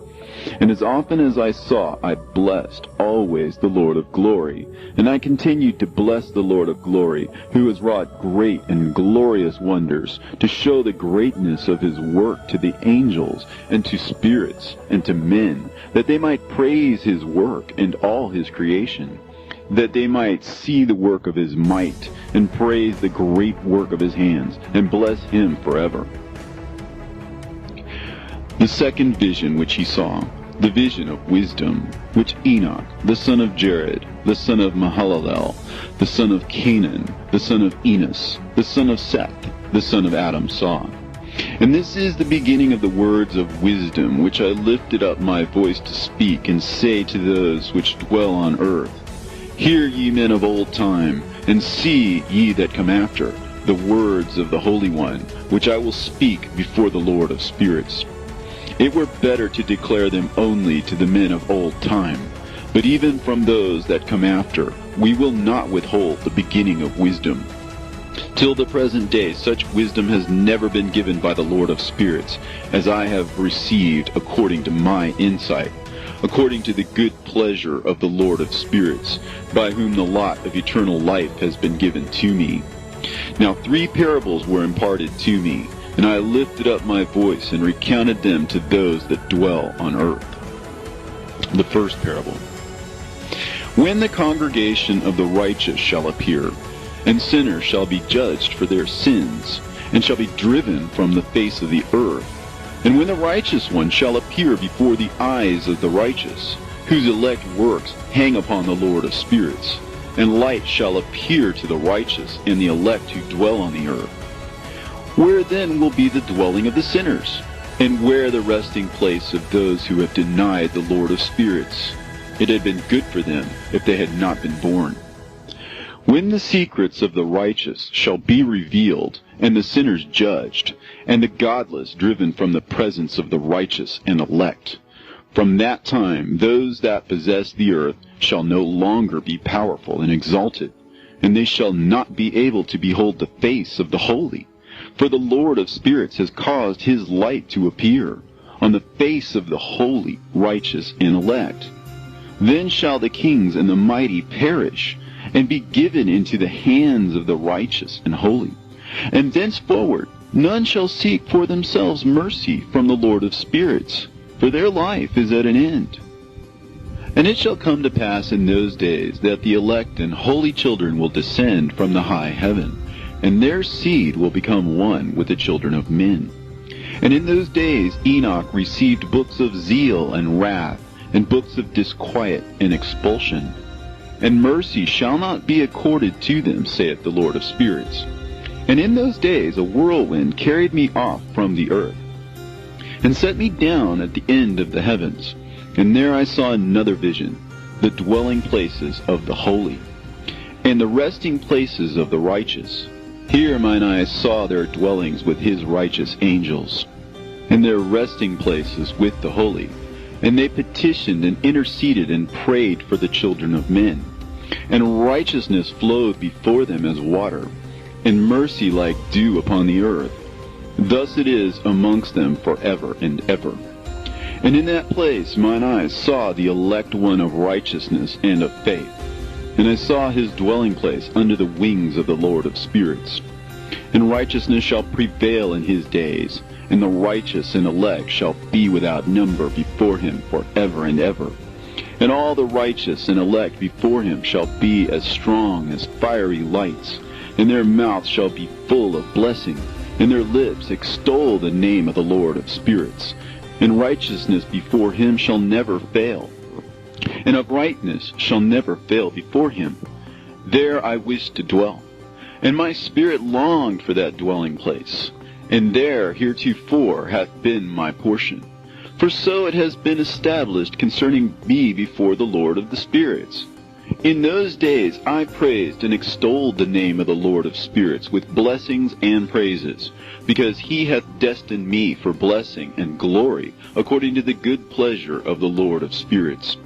And as often as I saw, I blessed always the Lord of glory. And I continued to bless the Lord of glory, who has wrought great and glorious wonders, to show the greatness of his work to the angels, and to spirits, and to men, that they might praise his work and all his creation, that they might see the work of his might, and praise the great work of his hands, and bless him forever. The second vision which he saw, the vision of wisdom, which Enoch, the son of Jared, the son of Mahalalel, the son of Canaan, the son of Enos, the son of Seth, the son of Adam saw. And this is the beginning of the words of wisdom, which I lifted up my voice to speak, and say to those which dwell on earth, Hear ye men of old time, and see ye that come after, the words of the Holy One, which I will speak before the Lord of spirits. It were better to declare them only to the men of old time, but even from those that come after, we will not withhold the beginning of wisdom. Till the present day, such wisdom has never been given by the Lord of spirits, as I have received according to my insight, according to the good pleasure of the Lord of spirits, by whom the lot of eternal life has been given to me. Now 3 parables were imparted to me, and I lifted up my voice and recounted them to those that dwell on earth. The first parable. When the congregation of the righteous shall appear, and sinners shall be judged for their sins, and shall be driven from the face of the earth, and when the righteous one shall appear before the eyes of the righteous, whose elect works hang upon the Lord of spirits, and light shall appear to the righteous and the elect who dwell on the earth. Where then will be the dwelling of the sinners? And where the resting place of those who have denied the Lord of spirits? It had been good for them if they had not been born. When the secrets of the righteous shall be revealed, and the sinners judged, and the godless driven from the presence of the righteous and elect, from that time those that possess the earth shall no longer be powerful and exalted, and they shall not be able to behold the face of the holy. For the Lord of spirits has caused his light to appear on the face of the holy, righteous, and elect. Then shall the kings and the mighty perish, and be given into the hands of the righteous and holy. And thenceforward none shall seek for themselves mercy from the Lord of spirits, for their life is at an end. And it shall come to pass in those days that the elect and holy children will descend from the high heaven, and their seed will become one with the children of men. And in those days Enoch received books of zeal and wrath, and books of disquiet and expulsion. And mercy shall not be accorded to them, saith the Lord of spirits. And in those days a whirlwind carried me off from the earth, and set me down at the end of the heavens. And there I saw another vision, the dwelling places of the holy, and the resting places of the righteous. Here mine eyes saw their dwellings with his righteous angels, and their resting places with the holy. And they petitioned and interceded and prayed for the children of men. And righteousness flowed before them as water, and mercy like dew upon the earth. Thus it is amongst them forever and ever. And in that place mine eyes saw the elect one of righteousness and of faith. And I saw his dwelling place under the wings of the Lord of spirits. And righteousness shall prevail in his days, and the righteous and elect shall be without number before him forever and ever. And all the righteous and elect before him shall be as strong as fiery lights, and their mouths shall be full of blessing, and their lips extol the name of the Lord of spirits. And righteousness before him shall never fail, and uprightness shall never fail before him. There I wished to dwell, and my spirit longed for that dwelling place, and there heretofore hath been my portion. For so it has been established concerning me before the Lord of the spirits. In those days I praised and extolled the name of the Lord of spirits with blessings and praises, because he hath destined me for blessing and glory, according to the good pleasure of the Lord of spirits.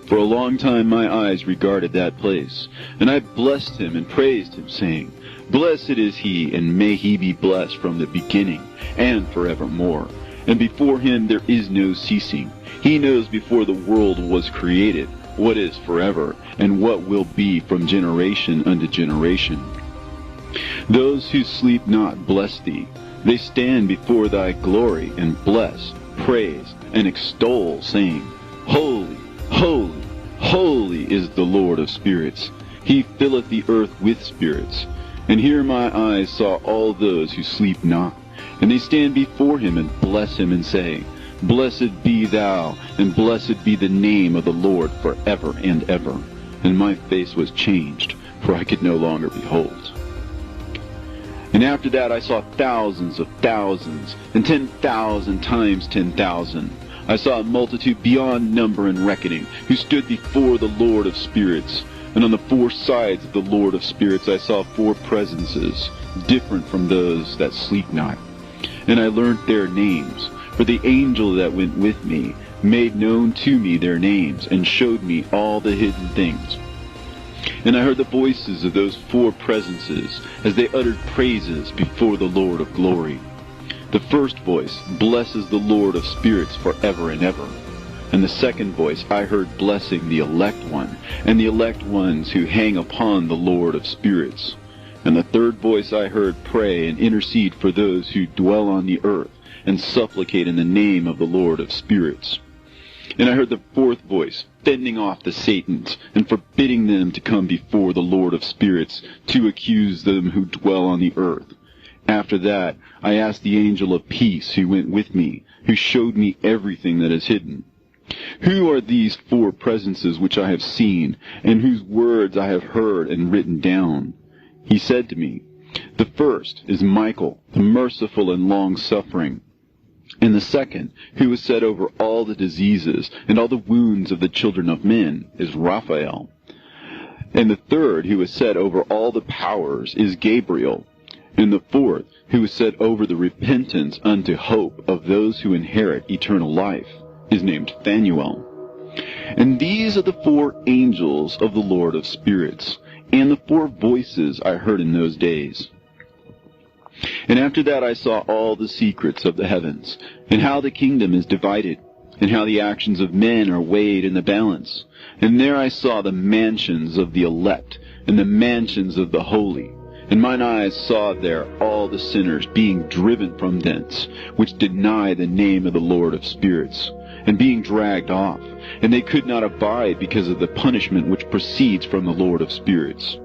For a long time my eyes regarded that place, and I blessed him and praised him, saying, Blessed is he, and may he be blessed from the beginning, and forevermore. And before him there is no ceasing. He knows before the world was created what is forever, and what will be from generation unto generation. Those who sleep not bless thee. They stand before thy glory, and bless, praise, and extol, saying, Holy, holy, holy is the Lord of spirits. He filleth the earth with spirits. And here my eyes saw all those who sleep not, and they stand before him and bless him, and say, Blessed be thou, and blessed be the name of the Lord forever and ever. And my face was changed, for I could no longer behold. And after that I saw thousands of thousands, and 10,000 times 10,000. I saw a multitude beyond number and reckoning, who stood before the Lord of spirits. And on the four sides of the Lord of spirits I saw four presences, different from those that sleep not. And I learned their names, for the angel that went with me made known to me their names, and showed me all the hidden things. And I heard the voices of those four presences, as they uttered praises before the Lord of glory. The first voice blesses the Lord of spirits forever and ever. And the second voice I heard blessing the elect one, and the elect ones who hang upon the Lord of spirits. And the third voice I heard pray and intercede for those who dwell on the earth, and supplicate in the name of the Lord of spirits. And I heard the fourth voice fending off the Satans, and forbidding them to come before the Lord of spirits, to accuse them who dwell on the earth. After that I asked the angel of peace who went with me, who showed me everything that is hidden. Who are these four presences which I have seen, and whose words I have heard and written down? He said to me, The first is Michael, the merciful and long-suffering. And the second, who is set over all the diseases and all the wounds of the children of men, is Raphael. And the third, who is set over all the powers, is Gabriel. And the fourth, who is set over the repentance unto hope of those who inherit eternal life, is named Phanuel. And these are the four angels of the Lord of spirits, and the four voices I heard in those days. And after that I saw all the secrets of the heavens, and how the kingdom is divided, and how the actions of men are weighed in the balance. And there I saw the mansions of the elect, and the mansions of the holy. And mine eyes saw there all the sinners being driven from thence, which deny the name of the Lord of spirits, and being dragged off. And they could not abide because of the punishment which proceeds from the Lord of spirits.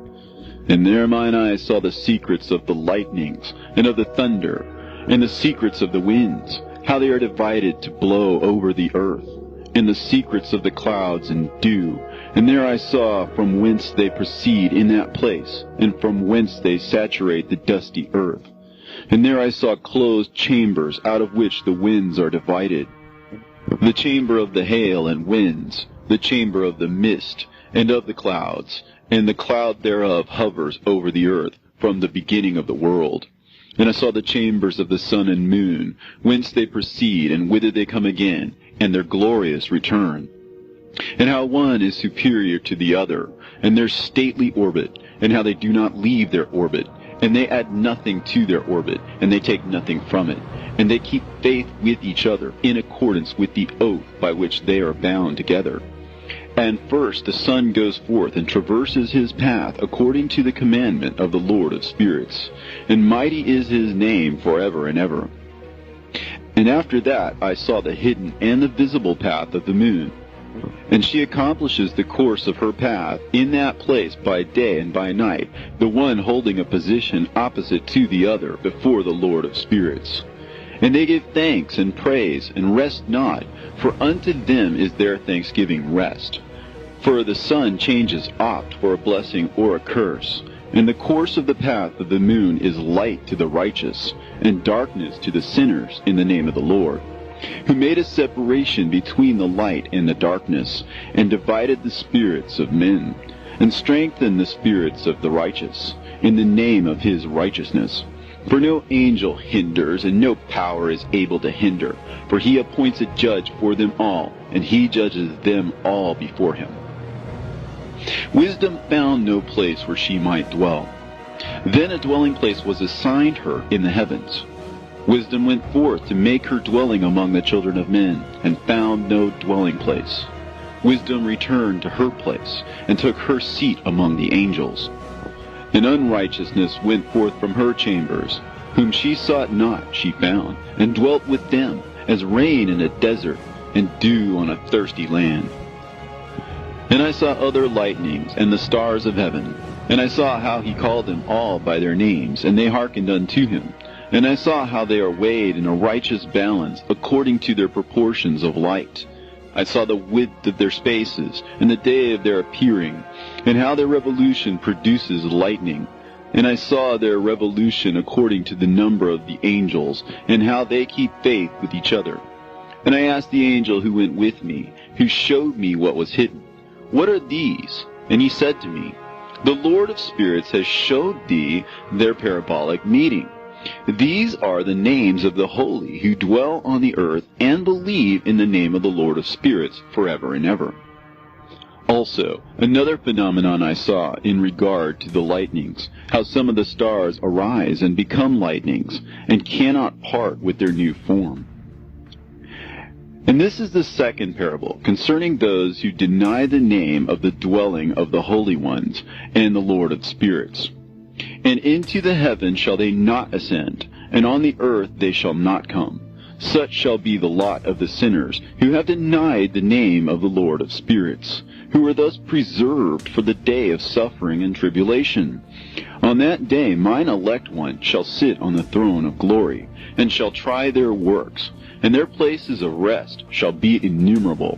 And there mine eyes saw the secrets of the lightnings, and of the thunder, and the secrets of the winds, how they are divided to blow over the earth, and the secrets of the clouds and dew. And there I saw from whence they proceed in that place, and from whence they saturate the dusty earth. And there I saw closed chambers, out of which the winds are divided. The chamber of the hail and winds, the chamber of the mist, and of the clouds, and the cloud thereof hovers over the earth from the beginning of the world. And I saw the chambers of the sun and moon, whence they proceed, and whither they come again, and their glorious return. And how one is superior to the other, and their stately orbit, and how they do not leave their orbit, and they add nothing to their orbit, and they take nothing from it, and they keep faith with each other, in accordance with the oath by which they are bound together. And first the sun goes forth and traverses his path according to the commandment of the Lord of spirits, and mighty is his name forever and ever. And after that I saw the hidden and the visible path of the moon, and she accomplishes the course of her path in that place by day and by night, the one holding a position opposite to the other before the Lord of spirits. And they give thanks and praise, and rest not, for unto them is their thanksgiving rest. For the sun changes oft for a blessing or a curse, and the course of the path of the moon is light to the righteous, and darkness to the sinners in the name of the Lord, who made a separation between the light and the darkness, and divided the spirits of men, and strengthened the spirits of the righteous, in the name of his righteousness. For no angel hinders, and no power is able to hinder, for he appoints a judge for them all, and he judges them all before him. Wisdom found no place where she might dwell. Then a dwelling place was assigned her in the heavens. Wisdom went forth to make her dwelling among the children of men, and found no dwelling place. Wisdom returned to her place, and took her seat among the angels. And unrighteousness went forth from her chambers, whom she sought not she found, and dwelt with them, as rain in a desert, and dew on a thirsty land. And I saw other lightnings, and the stars of heaven, and I saw how he called them all by their names, and they hearkened unto him. And I saw how they are weighed in a righteous balance according to their proportions of light. I saw the width of their spaces, and the day of their appearing, and how their revolution produces lightning. And I saw their revolution according to the number of the angels, and how they keep faith with each other. And I asked the angel who went with me, who showed me what was hidden, "What are these?" And he said to me, "The Lord of spirits has showed thee their parabolic meeting. These are the names of the holy who dwell on the earth and believe in the name of the Lord of spirits forever and ever." Also, another phenomenon I saw in regard to the lightnings, how some of the stars arise and become lightnings, and cannot part with their new form. And this is the second parable, concerning those who deny the name of the dwelling of the holy ones and the Lord of spirits. And into the heaven shall they not ascend, and on the earth they shall not come. Such shall be the lot of the sinners who have denied the name of the Lord of spirits, who are thus preserved for the day of suffering and tribulation. On that day mine elect one shall sit on the throne of glory, and shall try their works, and their places of rest shall be innumerable.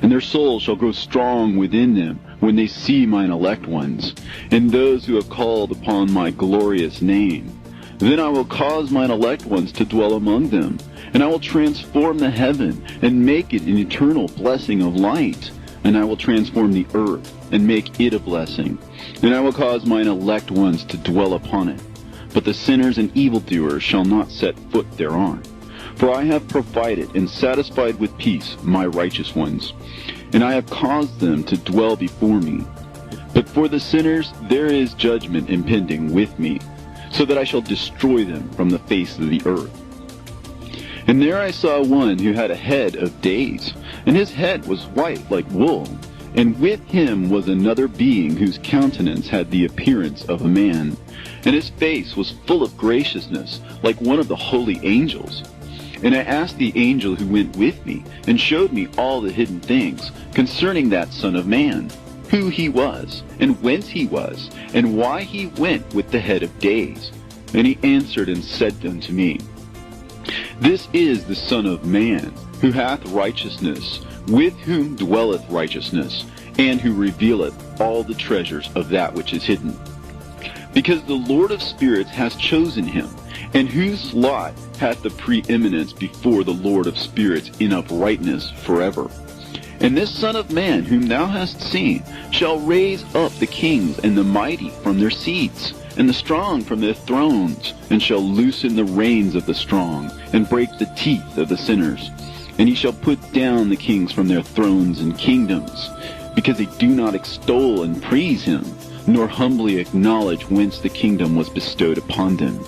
And their souls shall grow strong within them when they see mine elect ones, and those who have called upon my glorious name. Then I will cause mine elect ones to dwell among them, and I will transform the heaven, and make it an eternal blessing of light. And I will transform the earth, and make it a blessing. And I will cause mine elect ones to dwell upon it. But the sinners and evildoers shall not set foot thereon. For I have provided and satisfied with peace my righteous ones, and I have caused them to dwell before me. But for the sinners there is judgment impending with me, so that I shall destroy them from the face of the earth. And there I saw one who had a head of days, and his head was white like wool, and with him was another being whose countenance had the appearance of a man, and his face was full of graciousness, like one of the holy angels. And I asked the angel who went with me, and showed me all the hidden things concerning that Son of Man, who he was, and whence he was, and why he went with the head of days. And he answered and said unto me, "This is the Son of Man, who hath righteousness, with whom dwelleth righteousness, and who revealeth all the treasures of that which is hidden. Because the Lord of spirits hath chosen him, and whose lot hath the preeminence before the Lord of spirits in uprightness forever. And this Son of Man whom thou hast seen shall raise up the kings and the mighty from their seats, and the strong from their thrones, and shall loosen the reins of the strong, and break the teeth of the sinners. And he shall put down the kings from their thrones and kingdoms, because they do not extol and praise him, nor humbly acknowledge whence the kingdom was bestowed upon them.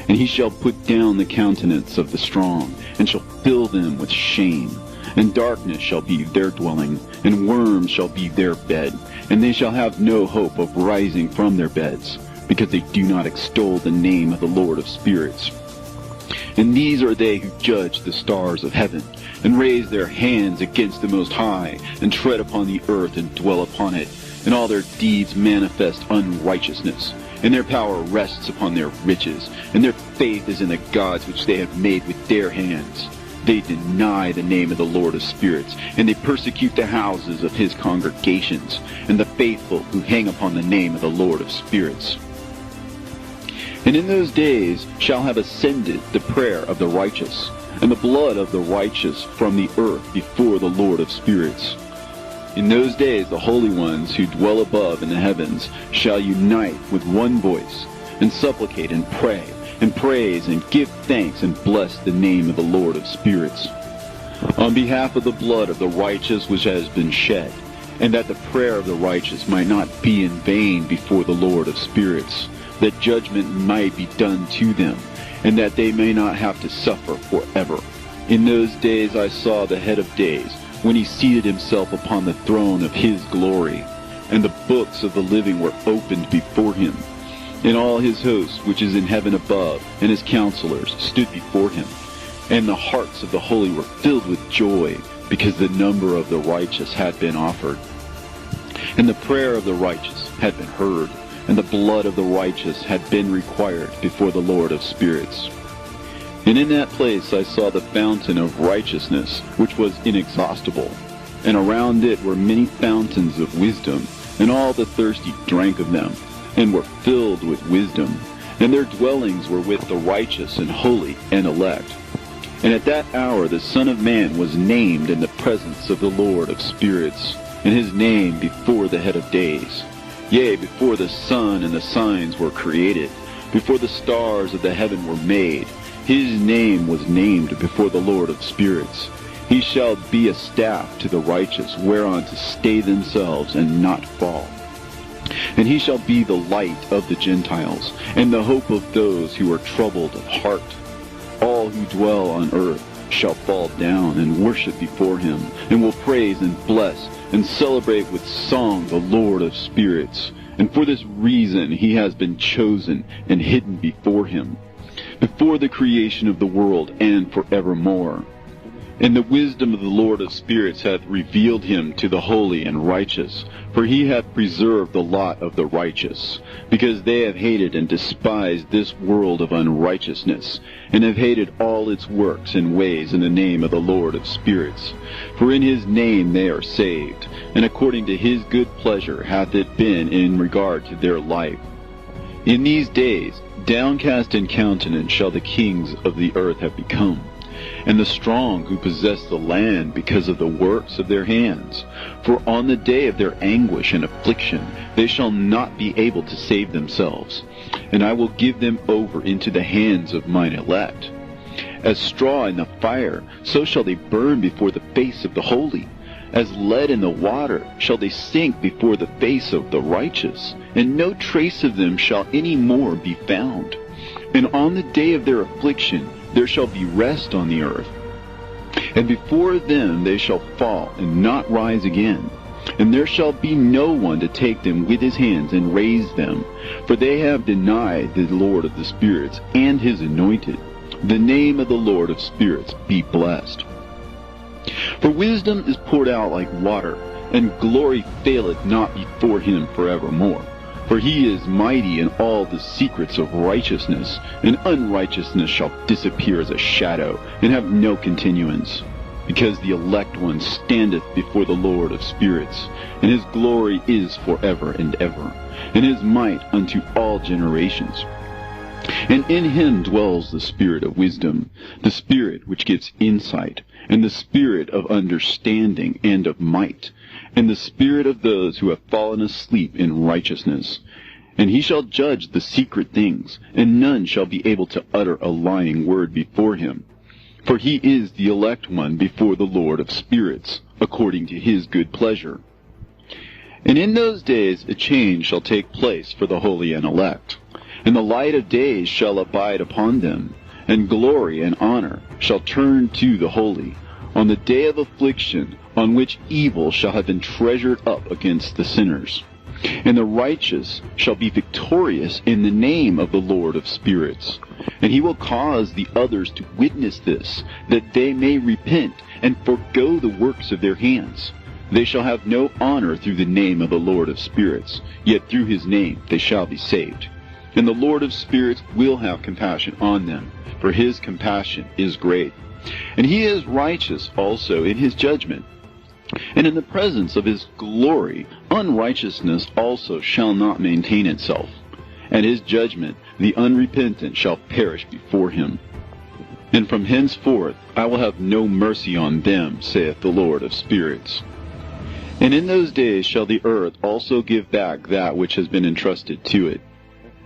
And he shall put down the countenance of the strong, and shall fill them with shame. And darkness shall be their dwelling, and worms shall be their bed. And they shall have no hope of rising from their beds, because they do not extol the name of the Lord of spirits. And these are they who judge the stars of heaven, and raise their hands against the Most High, and tread upon the earth and dwell upon it. And all their deeds manifest unrighteousness, and their power rests upon their riches, and their faith is in the gods which they have made with their hands. They deny the name of the Lord of spirits, and they persecute the houses of his congregations, and the faithful who hang upon the name of the Lord of spirits. And in those days shall have ascended the prayer of the righteous, and the blood of the righteous from the earth before the Lord of spirits. In those days the holy ones who dwell above in the heavens shall unite with one voice, and supplicate and pray, and praise and give thanks and bless the name of the Lord of spirits, on behalf of the blood of the righteous which has been shed, and that the prayer of the righteous might not be in vain before the Lord of spirits, that judgment might be done to them, and that they may not have to suffer forever. In those days I saw the head of days, when he seated himself upon the throne of his glory, and the books of the living were opened before him. And all his host which is in heaven above, and his counselors, stood before him. And the hearts of the holy were filled with joy, because the number of the righteous had been offered. And the prayer of the righteous had been heard, and the blood of the righteous had been required before the Lord of spirits. And in that place I saw the fountain of righteousness, which was inexhaustible, and around it were many fountains of wisdom, and all the thirsty drank of them, and were filled with wisdom, and their dwellings were with the righteous and holy and elect. And at that hour the Son of Man was named in the presence of the Lord of spirits, and his name before the head of days. Yea, before the sun and the signs were created, before the stars of the heaven were made, his name was named before the Lord of spirits. He shall be a staff to the righteous, whereon to stay themselves and not fall. And he shall be the light of the Gentiles, and the hope of those who are troubled of heart. All who dwell on earth shall fall down and worship before him, and will praise and bless and celebrate with song the Lord of spirits. And for this reason he has been chosen and hidden before him, before the creation of the world and forevermore. And the wisdom of the Lord of spirits hath revealed him to the holy and righteous, for he hath preserved the lot of the righteous, because they have hated and despised this world of unrighteousness, and have hated all its works and ways in the name of the Lord of spirits. For in his name they are saved, and according to his good pleasure hath it been in regard to their life. In these days, downcast in countenance shall the kings of the earth have become, and the strong who possess the land because of the works of their hands. For on the day of their anguish and affliction they shall not be able to save themselves. And I will give them over into the hands of mine elect. As straw in the fire, so shall they burn before the face of the holy. As lead in the water shall they sink before the face of the righteous, and no trace of them shall any more be found. And on the day of their affliction there shall be rest on the earth. And before them they shall fall and not rise again. And there shall be no one to take them with his hands and raise them. For they have denied the Lord of the spirits and his anointed. The name of the Lord of spirits be blessed. For wisdom is poured out like water, and glory faileth not before him forevermore. For he is mighty in all the secrets of righteousness, and unrighteousness shall disappear as a shadow, and have no continuance. Because the elect one standeth before the Lord of spirits, and his glory is forever and ever, and his might unto all generations. And in him dwells the spirit of wisdom, the spirit which gives insight, and the spirit of understanding and of might, and the spirit of those who have fallen asleep in righteousness. And he shall judge the secret things, and none shall be able to utter a lying word before him. For he is the elect one before the Lord of spirits, according to his good pleasure. And in those days a change shall take place for the holy and elect, and the light of days shall abide upon them, and glory and honor shall turn to the holy, on the day of affliction, on which evil shall have been treasured up against the sinners. And the righteous shall be victorious in the name of the Lord of spirits. And he will cause the others to witness this, that they may repent and forego the works of their hands. They shall have no honor through the name of the Lord of spirits, yet through his name they shall be saved. And the Lord of spirits will have compassion on them, for his compassion is great. And he is righteous also in his judgment. And in the presence of his glory, unrighteousness also shall not maintain itself. At his judgment the unrepentant shall perish before him. And from henceforth I will have no mercy on them, saith the Lord of spirits. And in those days shall the earth also give back that which has been entrusted to it.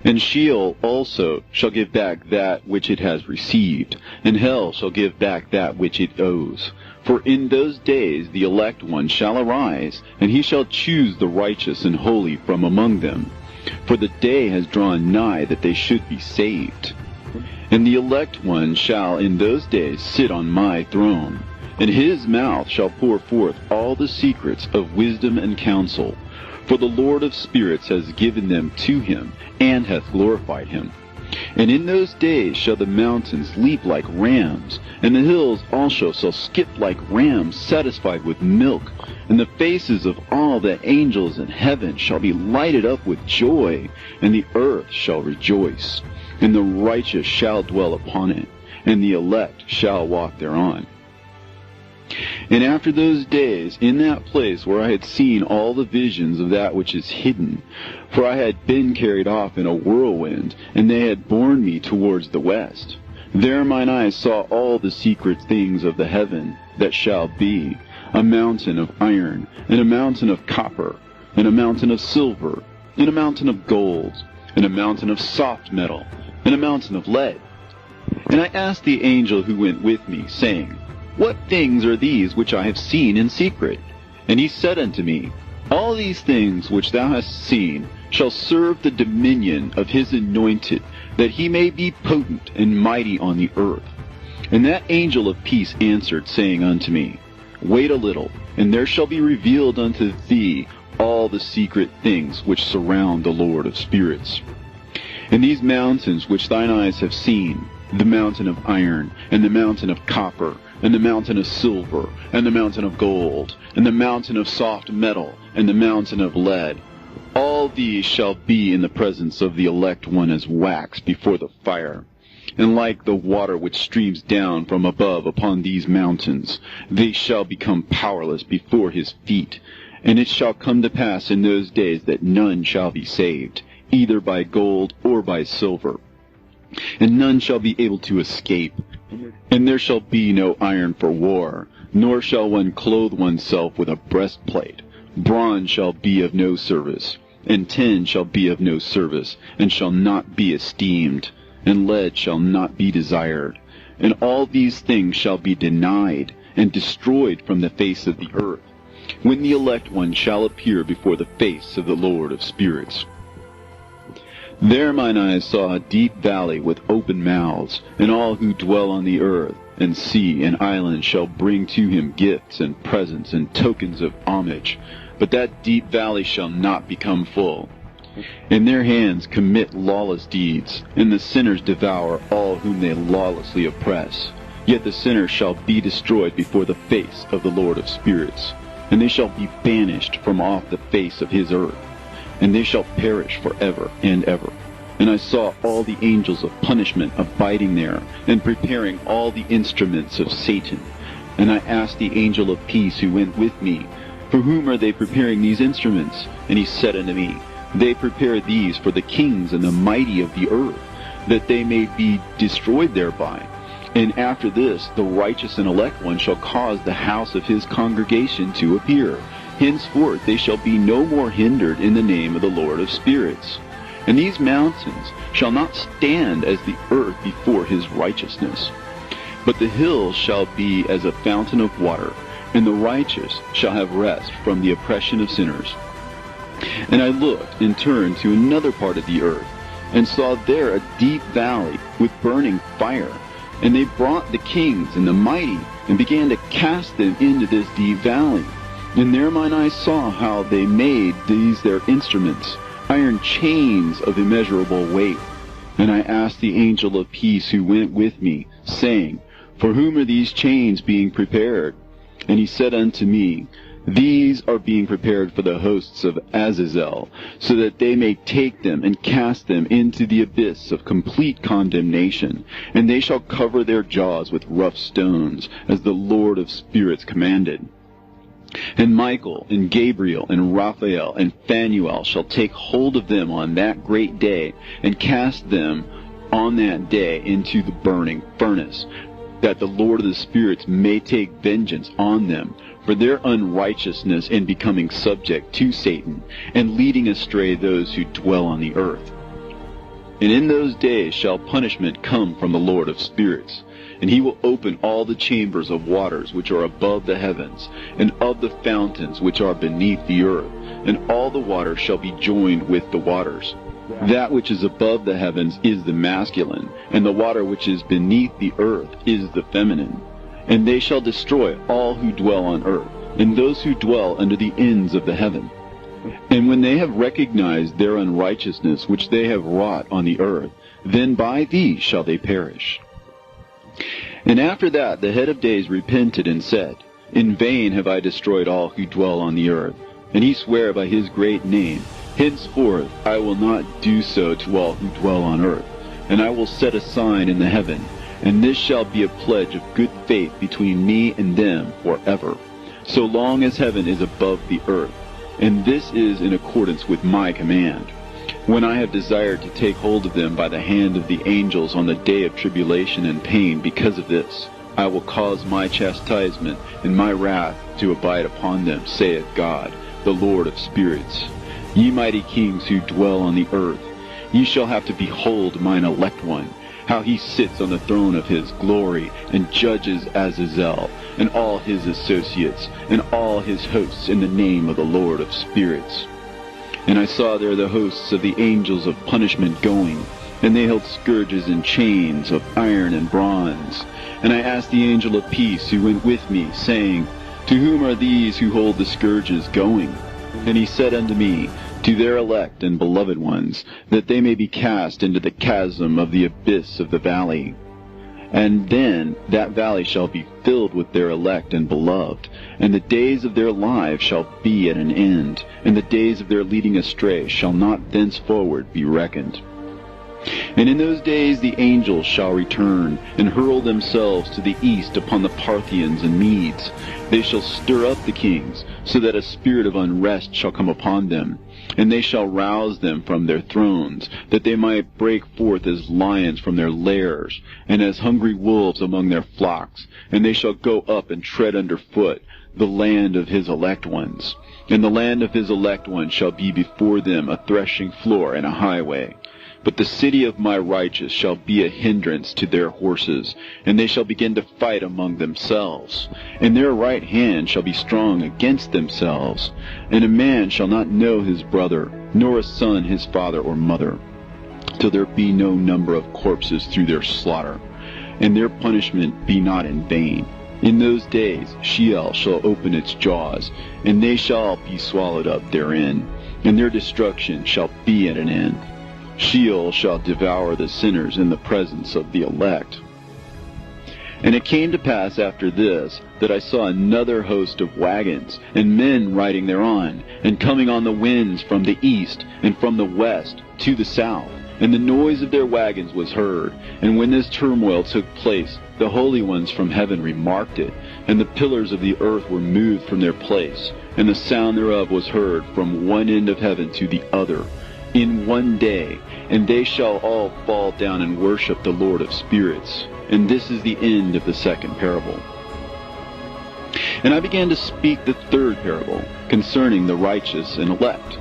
And Sheol also shall give back that which it has received, and hell shall give back that which it owes. For in those days the elect one shall arise, and he shall choose the righteous and holy from among them. For the day has drawn nigh that they should be saved. And the elect one shall in those days sit on my throne, and his mouth shall pour forth all the secrets of wisdom and counsel. For the Lord of spirits has given them to him, and hath glorified him. And in those days shall the mountains leap like rams, and the hills also shall skip like rams satisfied with milk, and the faces of all the angels in heaven shall be lighted up with joy, and the earth shall rejoice, and the righteous shall dwell upon it, and the elect shall walk thereon. And after those days, in that place where I had seen all the visions of that which is hidden, for I had been carried off in a whirlwind, and they had borne me towards the west, there mine eyes saw all the secret things of the heaven that shall be, a mountain of iron, and a mountain of copper, and a mountain of silver, and a mountain of gold, and a mountain of soft metal, and a mountain of lead. And I asked the angel who went with me, saying, What things are these which I have seen in secret? And he said unto me, All these things which thou hast seen shall serve the dominion of his anointed, that he may be potent and mighty on the earth. And that angel of peace answered, saying unto me, Wait a little, and there shall be revealed unto thee all the secret things which surround the Lord of spirits. And these mountains which thine eyes have seen, the mountain of iron, and the mountain of copper, and the mountain of silver, and the mountain of gold, and the mountain of soft metal, and the mountain of lead, all these shall be in the presence of the elect one as wax before the fire. And like the water which streams down from above upon these mountains, they shall become powerless before his feet. And it shall come to pass in those days that none shall be saved, either by gold or by silver. And none shall be able to escape. And there shall be no iron for war, nor shall one clothe oneself with a breastplate. Bronze shall be of no service, and tin shall be of no service, and shall not be esteemed, and lead shall not be desired. And all these things shall be denied, and destroyed from the face of the earth, when the elect one shall appear before the face of the Lord of spirits. There mine eyes saw a deep valley with open mouths, and all who dwell on the earth, and sea and island shall bring to him gifts and presents and tokens of homage, but that deep valley shall not become full. And their hands commit lawless deeds, and the sinners devour all whom they lawlessly oppress. Yet the sinners shall be destroyed before the face of the Lord of spirits, and they shall be banished from off the face of his earth, and they shall perish forever and ever. And I saw all the angels of punishment abiding there, and preparing all the instruments of Satan. And I asked the angel of peace who went with me, For whom are they preparing these instruments? And he said unto me, They prepare these for the kings and the mighty of the earth, that they may be destroyed thereby. And after this the righteous and elect one shall cause the house of his congregation to appear. Henceforth they shall be no more hindered in the name of the Lord of spirits. And these mountains shall not stand as the earth before his righteousness. But the hills shall be as a fountain of water, and the righteous shall have rest from the oppression of sinners. And I looked and turned to another part of the earth, and saw there a deep valley with burning fire. And they brought the kings and the mighty, and began to cast them into this deep valley. And there mine eyes saw how they made these their instruments, iron chains of immeasurable weight. And I asked the angel of peace who went with me, saying, For whom are these chains being prepared? And he said unto me, These are being prepared for the hosts of Azazel, so that they may take them and cast them into the abyss of complete condemnation. And they shall cover their jaws with rough stones, as the Lord of spirits commanded. And Michael, and Gabriel, and Raphael, and Phanuel shall take hold of them on that great day, and cast them on that day into the burning furnace, that the Lord of the spirits may take vengeance on them for their unrighteousness in becoming subject to Satan, and leading astray those who dwell on the earth. And in those days shall punishment come from the Lord of spirits, and he will open all the chambers of waters which are above the heavens, and of the fountains which are beneath the earth, and all the waters shall be joined with the waters. That which is above the heavens is the masculine, and the water which is beneath the earth is the feminine. And they shall destroy all who dwell on earth, and those who dwell under the ends of the heaven. And when they have recognized their unrighteousness which they have wrought on the earth, then by thee shall they perish. And after that the head of days repented and said, In vain have I destroyed all who dwell on the earth. And he sware by his great name, Henceforth I will not do so to all who dwell on earth. And I will set a sign in the heaven, and this shall be a pledge of good faith between me and them forever, so long as heaven is above the earth. And this is in accordance with my command. When I have desired to take hold of them by the hand of the angels on the day of tribulation and pain because of this, I will cause my chastisement and my wrath to abide upon them, saith God, the Lord of spirits. Ye mighty kings who dwell on the earth, ye shall have to behold mine elect one, how he sits on the throne of his glory, and judges Azazel, and all his associates, and all his hosts in the name of the Lord of spirits. And I saw there the hosts of the angels of punishment going, and they held scourges and chains of iron and bronze. And I asked the angel of peace who went with me, saying, To whom are these who hold the scourges going? And he said unto me, To their elect and beloved ones, that they may be cast into the chasm of the abyss of the valley. And then that valley shall be filled with their elect and beloved, and the days of their lives shall be at an end, and the days of their leading astray shall not thenceforward be reckoned. And in those days the angels shall return, and hurl themselves to the east upon the Parthians and Medes. They shall stir up the kings, so that a spirit of unrest shall come upon them. And they shall rouse them from their thrones, that they might break forth as lions from their lairs, and as hungry wolves among their flocks. And they shall go up and tread under foot the land of his elect ones. And the land of his elect ones shall be before them a threshing floor and a highway. But the city of my righteous shall be a hindrance to their horses, and they shall begin to fight among themselves. And their right hand shall be strong against themselves. And a man shall not know his brother, nor a son his father or mother, till there be no number of corpses through their slaughter, and their punishment be not in vain. In those days Sheol shall open its jaws, and they shall be swallowed up therein, and their destruction shall be at an end. Sheol shall devour the sinners in the presence of the elect. And it came to pass after this, that I saw another host of wagons, and men riding thereon, and coming on the winds from the east, and from the west to the south. And the noise of their wagons was heard. And when this turmoil took place, the holy ones from heaven remarked it, and the pillars of the earth were moved from their place, and the sound thereof was heard from one end of heaven to the other, in one day, and they shall all fall down and worship the Lord of spirits. And this is the end of the second parable. And I began to speak the third parable, concerning the righteous and elect.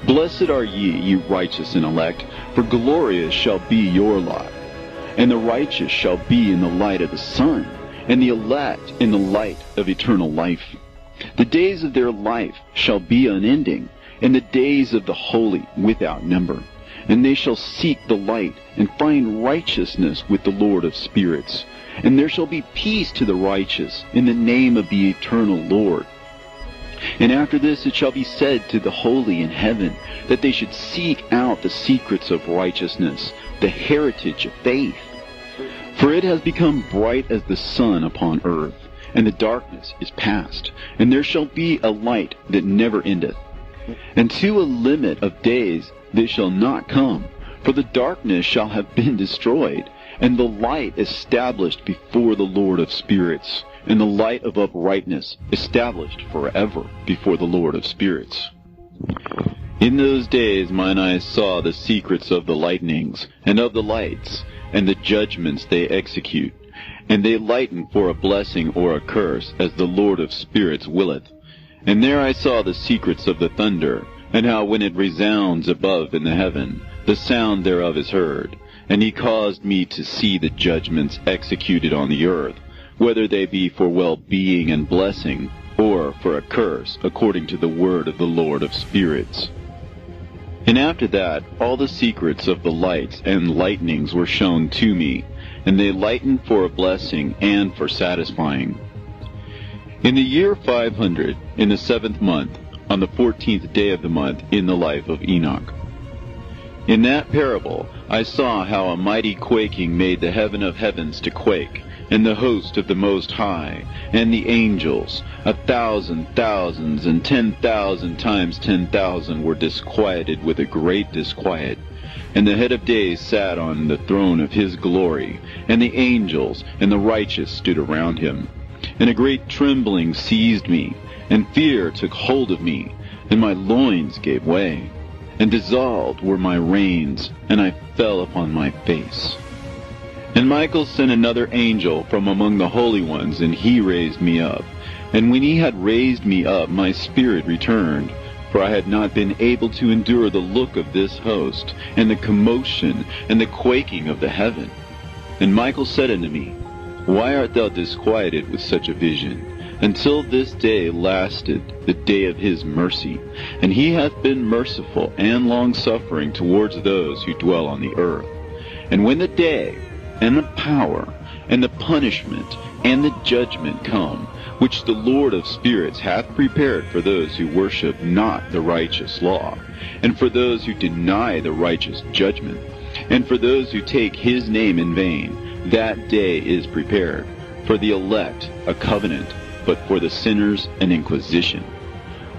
Blessed are ye, ye righteous and elect, for glorious shall be your lot. And the righteous shall be in the light of the sun, and the elect in the light of eternal life. The days of their life shall be unending, and the days of the holy without number. And they shall seek the light, and find righteousness with the Lord of spirits. And there shall be peace to the righteous, in the name of the eternal Lord. And after this it shall be said to the holy in heaven, that they should seek out the secrets of righteousness, the heritage of faith. For it has become bright as the sun upon earth, and the darkness is past, and there shall be a light that never endeth. And to a limit of days they shall not come, for the darkness shall have been destroyed, and the light established before the Lord of spirits, and the light of uprightness established forever before the Lord of spirits. In those days mine eyes saw the secrets of the lightnings, and of the lights, and the judgments they execute. And they lighten for a blessing or a curse, as the Lord of spirits willeth. And there I saw the secrets of the thunder, and how when it resounds above in the heaven, the sound thereof is heard. And he caused me to see the judgments executed on the earth, whether they be for well-being and blessing, or for a curse, according to the word of the Lord of spirits. And after that all the secrets of the lights and lightnings were shown to me, and they lightened for a blessing and for satisfying. In the year 500, in the 7th month, on the 14th day of the month, in the life of Enoch. In that parable I saw how a mighty quaking made the heaven of heavens to quake, and the host of the Most High, and the angels, 1,000 thousands, and 10,000 times 10,000 were disquieted with a great disquiet. And the head of days sat on the throne of his glory, and the angels and the righteous stood around him. And a great trembling seized me, and fear took hold of me, and my loins gave way, and dissolved were my reins, and I fell upon my face. And Michael sent another angel from among the holy ones, and he raised me up. And when he had raised me up, my spirit returned, for I had not been able to endure the look of this host, and the commotion, and the quaking of the heaven. And Michael said unto me, Why art thou disquieted with such a vision? Until this day lasted the day of his mercy, and he hath been merciful and long-suffering towards those who dwell on the earth. And when the day, and the power, and the punishment, and the judgment come, which the Lord of spirits hath prepared for those who worship not the righteous law, and for those who deny the righteous judgment, and for those who take his name in vain, that day is prepared. For the elect a covenant, but for the sinners an inquisition.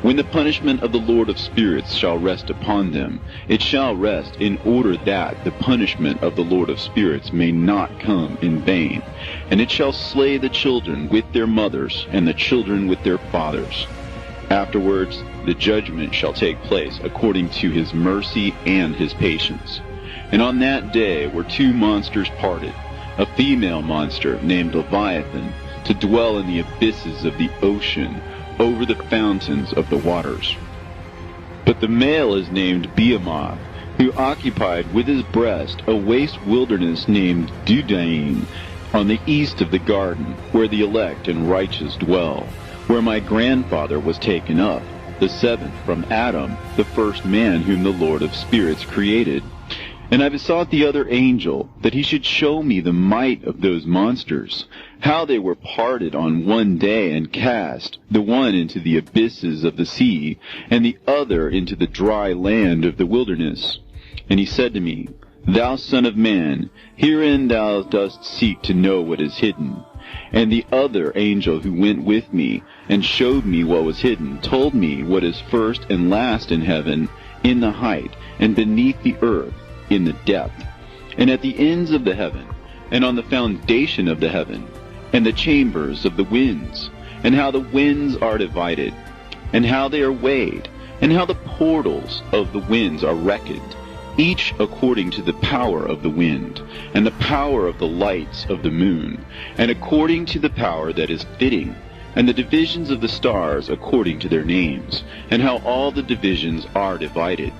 When the punishment of the Lord of spirits shall rest upon them, it shall rest in order that the punishment of the Lord of spirits may not come in vain. And it shall slay the children with their mothers, and the children with their fathers. Afterwards the judgment shall take place according to his mercy and his patience. And on that day were two monsters parted, a female monster named Leviathan, to dwell in the abysses of the ocean, over the fountains of the waters. But the male is named Behemoth, who occupied with his breast a waste wilderness named Dudaim, on the east of the garden, where the elect and righteous dwell, where my grandfather was taken up, the seventh from Adam, the first man whom the Lord of spirits created. And I besought the other angel that he should show me the might of those monsters, how they were parted on one day and cast, the one into the abysses of the sea, and the other into the dry land of the wilderness. And he said to me, Thou son of man, herein thou dost seek to know what is hidden. And the other angel who went with me, and showed me what was hidden, told me what is first and last in heaven, in the height, and beneath the earth, in the depth, and at the ends of the heaven, and on the foundation of the heaven, and the chambers of the winds, and how the winds are divided, and how they are weighed, and how the portals of the winds are reckoned, each according to the power of the wind, and the power of the lights of the moon, and according to the power that is fitting, and the divisions of the stars according to their names, and how all the divisions are divided,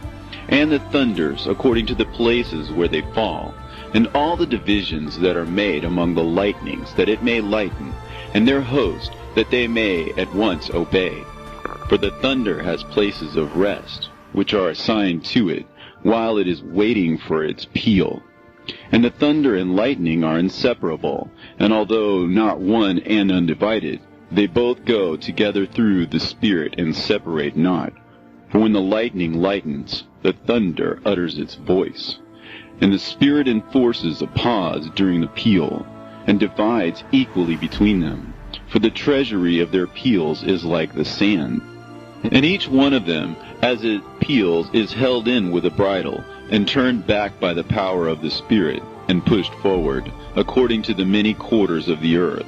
and the thunders according to the places where they fall, and all the divisions that are made among the lightnings, that it may lighten, and their host, that they may at once obey. For the thunder has places of rest, which are assigned to it, while it is waiting for its peal. And the thunder and lightning are inseparable, and although not one and undivided, they both go together through the Spirit and separate not. For when the lightning lightens, the thunder utters its voice, and the Spirit enforces a pause during the peal, and divides equally between them. For the treasury of their peals is like the sand. And each one of them, as it peals, is held in with a bridle, and turned back by the power of the Spirit, and pushed forward, according to the many quarters of the earth.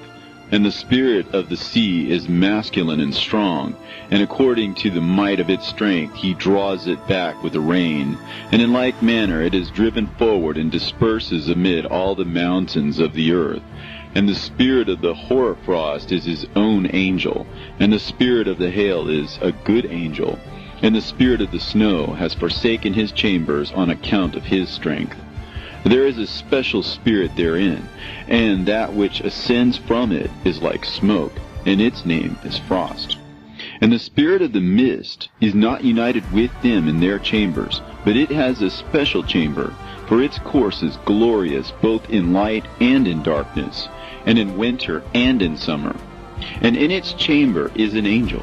And the spirit of the sea is masculine and strong, and according to the might of its strength he draws it back with a rein. And in like manner it is driven forward and disperses amid all the mountains of the earth. And the spirit of the hoarfrost is his own angel, and the spirit of the hail is a good angel, and the spirit of the snow has forsaken his chambers on account of his strength. There is a special spirit therein, and that which ascends from it is like smoke, and its name is frost. And the spirit of the mist is not united with them in their chambers, but it has a special chamber, for its course is glorious both in light and in darkness, and in winter and in summer. And in its chamber is an angel.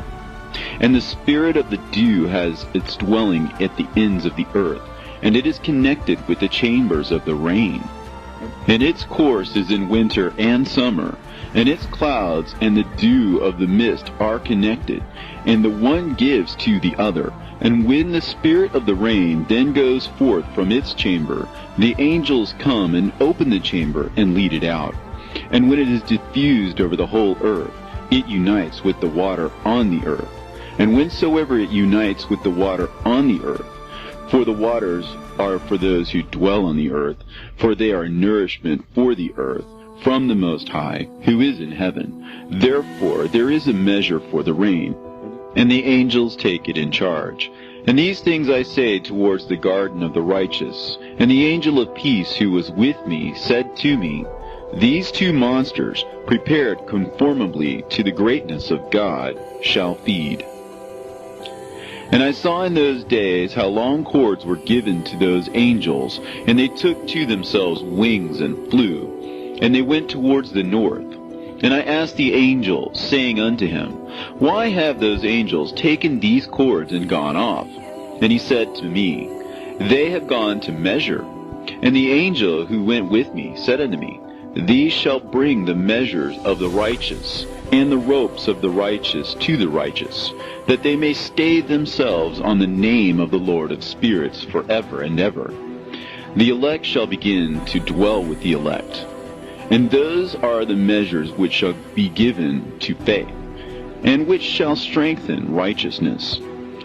And the spirit of the dew has its dwelling at the ends of the earth, and it is connected with the chambers of the rain. And its course is in winter and summer, and its clouds and the dew of the mist are connected, and the one gives to the other. And when the spirit of the rain then goes forth from its chamber, the angels come and open the chamber and lead it out. And when it is diffused over the whole earth, it unites with the water on the earth. And whensoever it unites with the water on the earth, for the waters are for those who dwell on the earth, for they are nourishment for the earth, from the Most High, who is in heaven. Therefore there is a measure for the rain, and the angels take it in charge. And these things I say towards the garden of the righteous. And the angel of peace who was with me said to me, These two monsters, prepared conformably to the greatness of God, shall feed. And I saw in those days how long cords were given to those angels, and they took to themselves wings and flew, and they went towards the north. And I asked the angel, saying unto him, Why have those angels taken these cords and gone off? And he said to me, They have gone to measure. And the angel who went with me said unto me, These shall bring the measures of the righteous, and the ropes of the righteous to the righteous, that they may stay themselves on the name of the Lord of spirits forever and ever. The elect shall begin to dwell with the elect. And those are the measures which shall be given to faith, and which shall strengthen righteousness.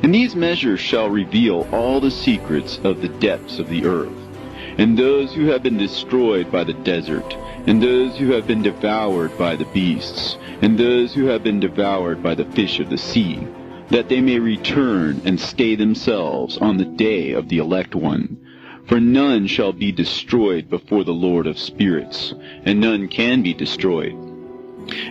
And these measures shall reveal all the secrets of the depths of the earth, and those who have been destroyed by the desert, and those who have been devoured by the beasts, and those who have been devoured by the fish of the sea, that they may return and stay themselves on the day of the elect one. For none shall be destroyed before the Lord of spirits, and none can be destroyed.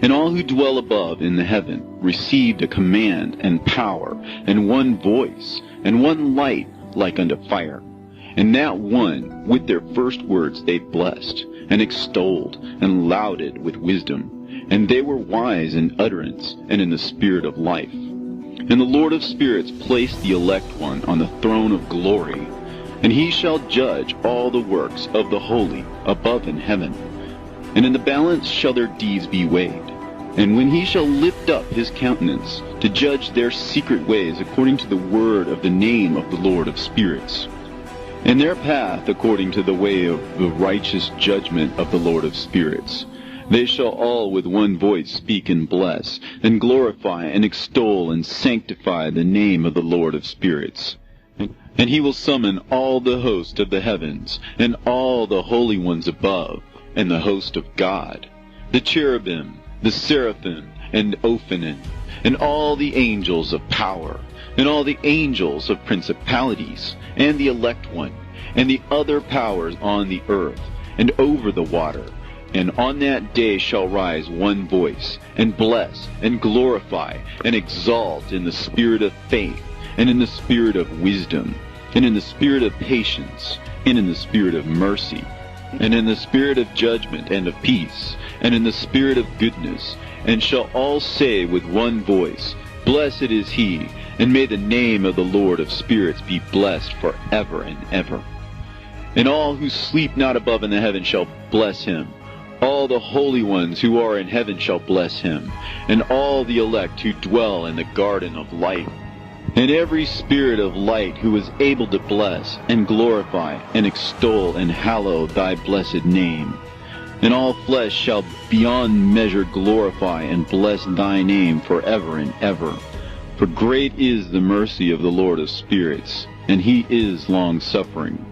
And all who dwell above in the heaven received a command and power, and one voice, and one light like unto fire. And that one, with their first words they blessed, and extolled, and lauded with wisdom. And they were wise in utterance, and in the spirit of life. And the Lord of spirits placed the elect one on the throne of glory, and he shall judge all the works of the holy above in heaven. And in the balance shall their deeds be weighed. And when he shall lift up his countenance to judge their secret ways according to the word of the name of the Lord of spirits, and their path according to the way of the righteous judgment of the Lord of spirits, they shall all with one voice speak and bless, and glorify and extol and sanctify the name of the Lord of spirits. And he will summon all the host of the heavens, and all the holy ones above, and the host of God, the cherubim, the seraphim, and Ophanim, and all the angels of power, and all the angels of principalities, and the elect one, and the other powers on the earth, and over the water. And on that day shall rise one voice, and bless, and glorify, and exalt in the spirit of faith, and in the spirit of wisdom, and in the spirit of patience, and in the spirit of mercy, and in the spirit of judgment and of peace, and in the spirit of goodness, and shall all say with one voice, Blessed is he, and may the name of the Lord of spirits be blessed forever and ever. And all who sleep not above in the heaven shall bless him. All the holy ones who are in heaven shall bless him, and all the elect who dwell in the garden of life. And every spirit of light who is able to bless, and glorify, and extol, and hallow thy blessed name. And all flesh shall beyond measure glorify and bless thy name forever and ever. For great is the mercy of the Lord of spirits, and he is long-suffering.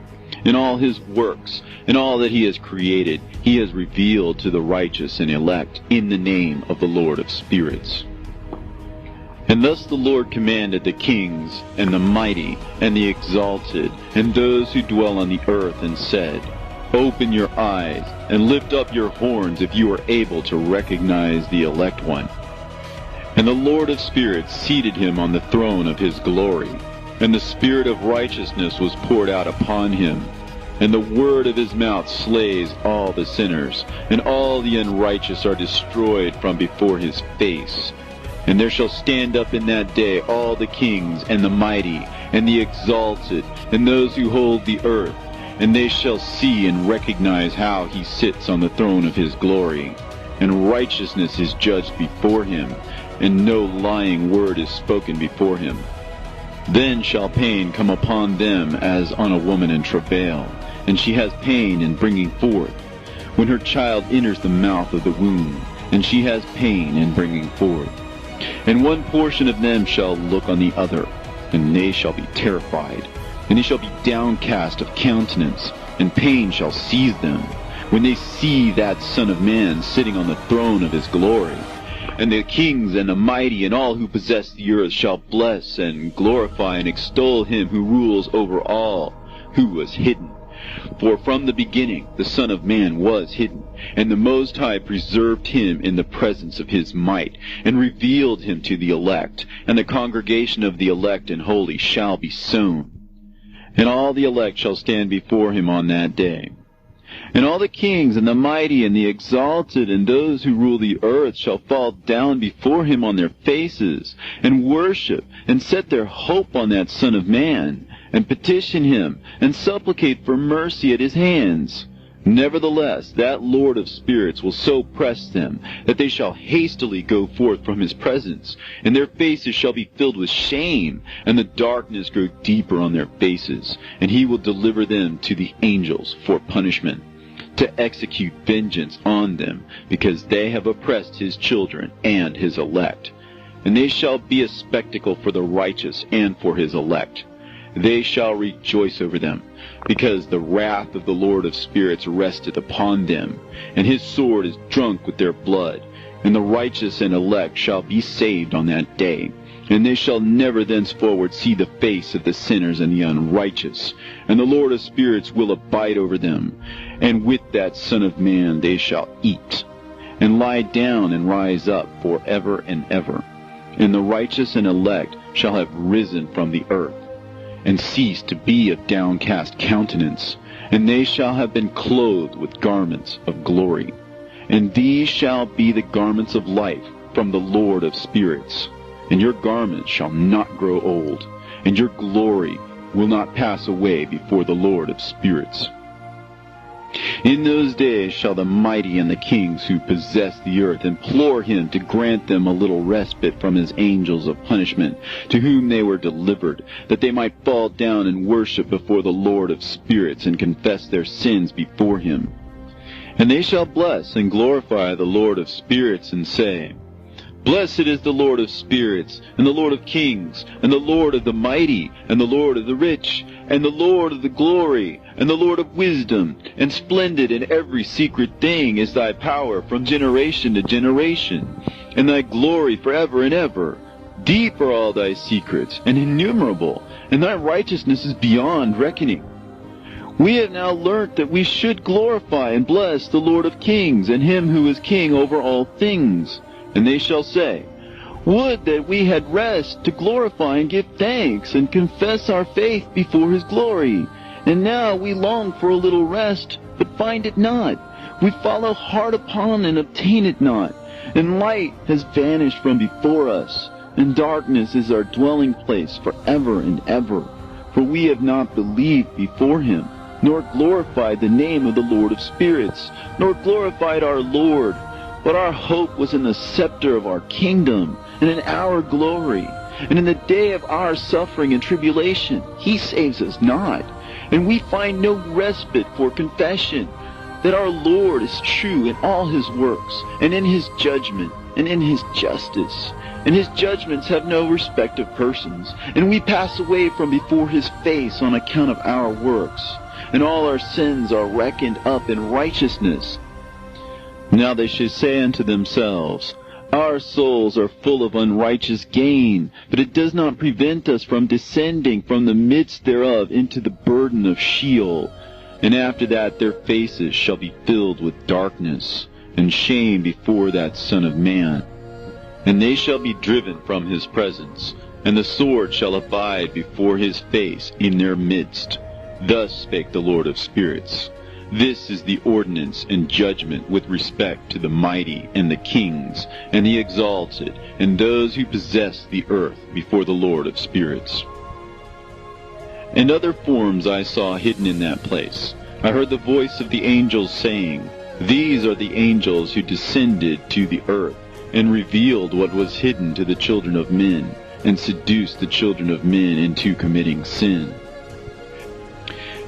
In all his works, and all that he has created, he has revealed to the righteous and elect in the name of the Lord of spirits. And thus the Lord commanded the kings, and the mighty, and the exalted, and those who dwell on the earth, and said, Open your eyes, and lift up your horns if you are able to recognize the elect one. And the Lord of spirits seated him on the throne of his glory, and the spirit of righteousness was poured out upon him. And the word of his mouth slays all the sinners, and all the unrighteous are destroyed from before his face. And there shall stand up in that day all the kings, and the mighty, and the exalted, and those who hold the earth, and they shall see and recognize how he sits on the throne of his glory, and righteousness is judged before him, and no lying word is spoken before him. Then shall pain come upon them as on a woman in travail, and she has pain in bringing forth, when her child enters the mouth of the womb, and she has pain in bringing forth. And one portion of them shall look on the other, and they shall be terrified, and they shall be downcast of countenance, and pain shall seize them, when they see that Son of Man sitting on the throne of his glory. And the kings and the mighty and all who possess the earth shall bless and glorify and extol him who rules over all, who was hidden. For from the beginning the Son of Man was hidden, and the Most High preserved him in the presence of his might, and revealed him to the elect, and the congregation of the elect and holy shall be sown. And all the elect shall stand before him on that day. And all the kings and the mighty and the exalted and those who rule the earth shall fall down before him on their faces, and worship, and set their hope on that Son of Man, and petition him, and supplicate for mercy at his hands. Nevertheless, that Lord of spirits will so press them, that they shall hastily go forth from his presence, and their faces shall be filled with shame, and the darkness grow deeper on their faces, and he will deliver them to the angels for punishment, to execute vengeance on them, because they have oppressed his children and his elect. And they shall be a spectacle for the righteous and for his elect. They shall rejoice over them, because the wrath of the Lord of spirits resteth upon them, and his sword is drunk with their blood. And the righteous and elect shall be saved on that day, and they shall never thenceforward see the face of the sinners and the unrighteous. And the Lord of spirits will abide over them, and with that Son of Man they shall eat, and lie down and rise up for ever and ever. And the righteous and elect shall have risen from the earth, and cease to be of downcast countenance, and they shall have been clothed with garments of glory. And these shall be the garments of life from the Lord of spirits. And your garments shall not grow old, and your glory will not pass away before the Lord of spirits. In those days shall the mighty and the kings who possess the earth implore him to grant them a little respite from his angels of punishment, to whom they were delivered, that they might fall down and worship before the Lord of spirits, and confess their sins before him. And they shall bless and glorify the Lord of spirits, and say, Blessed is the Lord of spirits, and the Lord of kings, and the Lord of the mighty, and the Lord of the rich, and the Lord of the glory, and the Lord of wisdom. And splendid in every secret thing is thy power from generation to generation, and thy glory forever and ever. Deep are all thy secrets, and innumerable, and thy righteousness is beyond reckoning. We have now learnt that we should glorify and bless the Lord of kings, and him who is king over all things. And they shall say, Would that we had rest to glorify and give thanks, and confess our faith before his glory. And now we long for a little rest, but find it not. We follow hard upon and obtain it not. And light has vanished from before us, and darkness is our dwelling place forever and ever. For we have not believed before him, nor glorified the name of the Lord of spirits, nor glorified our Lord. But our hope was in the scepter of our kingdom, and in our glory. And in the day of our suffering and tribulation, he saves us not. And we find no respite for confession, that our Lord is true in all his works, and in his judgment, and in his justice. And his judgments have no respect of persons. And we pass away from before his face on account of our works. And all our sins are reckoned up in righteousness. Now they should say unto themselves, Our souls are full of unrighteous gain, but it does not prevent us from descending from the midst thereof into the burden of Sheol. And after that their faces shall be filled with darkness, and shame before that Son of Man. And they shall be driven from his presence, and the sword shall abide before his face in their midst. Thus spake the Lord of spirits. This is the ordinance and judgment with respect to the mighty and the kings and the exalted and those who possess the earth before the Lord of spirits. And other forms I saw hidden in that place. I heard the voice of the angels saying, "These are the angels who descended to the earth, and revealed what was hidden to the children of men, and seduced the children of men into committing sin."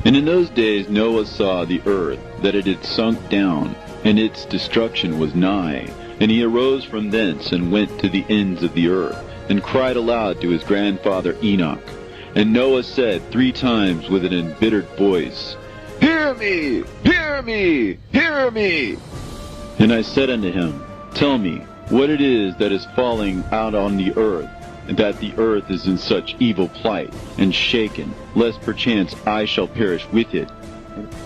And in those days Noah saw the earth, that it had sunk down, and its destruction was nigh. And he arose from thence, and went to the ends of the earth, and cried aloud to his grandfather Enoch. And Noah said 3 times with an embittered voice, "Hear me! Hear me! Hear me!" And I said unto him, "Tell me what it is that is falling out on the earth, that the earth is in such evil plight, and shaken, lest perchance I shall perish with it."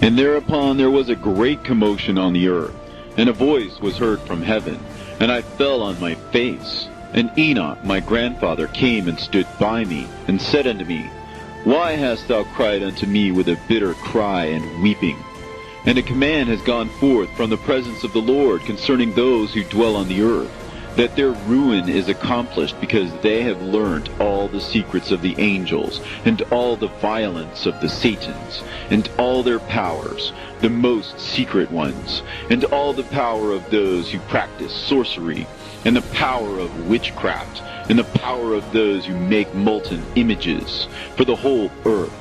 And thereupon there was a great commotion on the earth, and a voice was heard from heaven, and I fell on my face. And Enoch my grandfather came and stood by me, and said unto me, "Why hast thou cried unto me with a bitter cry and weeping?" And a command has gone forth from the presence of the Lord concerning those who dwell on the earth, that their ruin is accomplished, because they have learnt all the secrets of the angels, and all the violence of the Satans, and all their powers, the most secret ones, and all the power of those who practice sorcery, and the power of witchcraft, and the power of those who make molten images for the whole earth,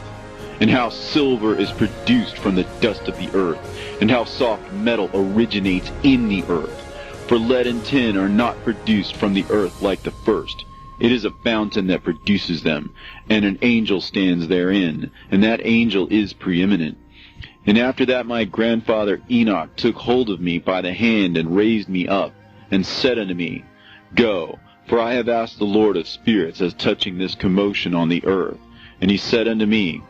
and how silver is produced from the dust of the earth, and how soft metal originates in the earth. For lead and tin are not produced from the earth like the first. It is a fountain that produces them, and an angel stands therein, and that angel is preeminent. And after that my grandfather Enoch took hold of me by the hand, and raised me up, and said unto me, "Go, for I have asked the Lord of spirits as touching this commotion on the earth." And he said unto me,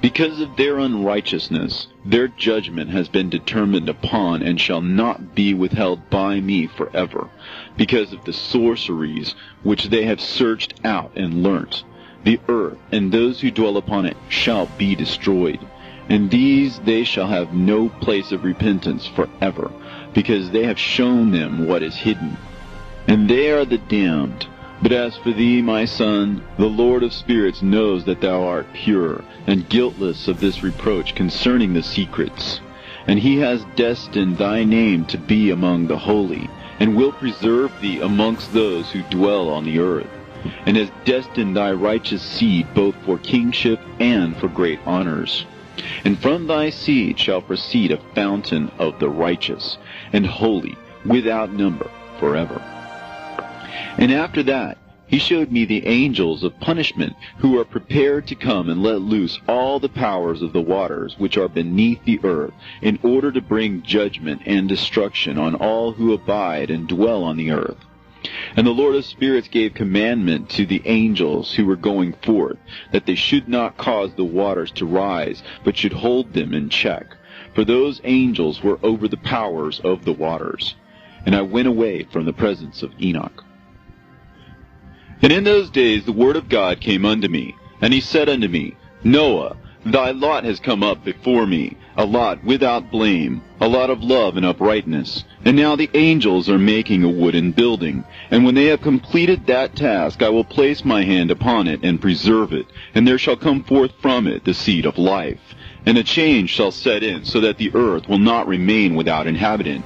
"Because of their unrighteousness, their judgment has been determined upon, and shall not be withheld by me forever, because of the sorceries which they have searched out and learnt. The earth and those who dwell upon it shall be destroyed, and these they shall have no place of repentance forever, because they have shown them what is hidden, and they are the damned. But as for thee, my son, the Lord of spirits knows that thou art pure, and guiltless of this reproach concerning the secrets. And he has destined thy name to be among the holy, and will preserve thee amongst those who dwell on the earth, and has destined thy righteous seed both for kingship and for great honors. And from thy seed shall proceed a fountain of the righteous, and holy, without number, forever. And after that he showed me the angels of punishment, who are prepared to come and let loose all the powers of the waters which are beneath the earth, in order to bring judgment and destruction on all who abide and dwell on the earth. And the Lord of spirits gave commandment to the angels who were going forth, that they should not cause the waters to rise, but should hold them in check. For those angels were over the powers of the waters. And I went away from the presence of Enoch. And in those days the word of God came unto me, and he said unto me, Noah, thy lot has come up before me, a lot without blame, a lot of love and uprightness. And now the angels are making a wooden building, and when they have completed that task, I will place my hand upon it and preserve it, and there shall come forth from it the seed of life. And a change shall set in, so that the earth will not remain without inhabitant.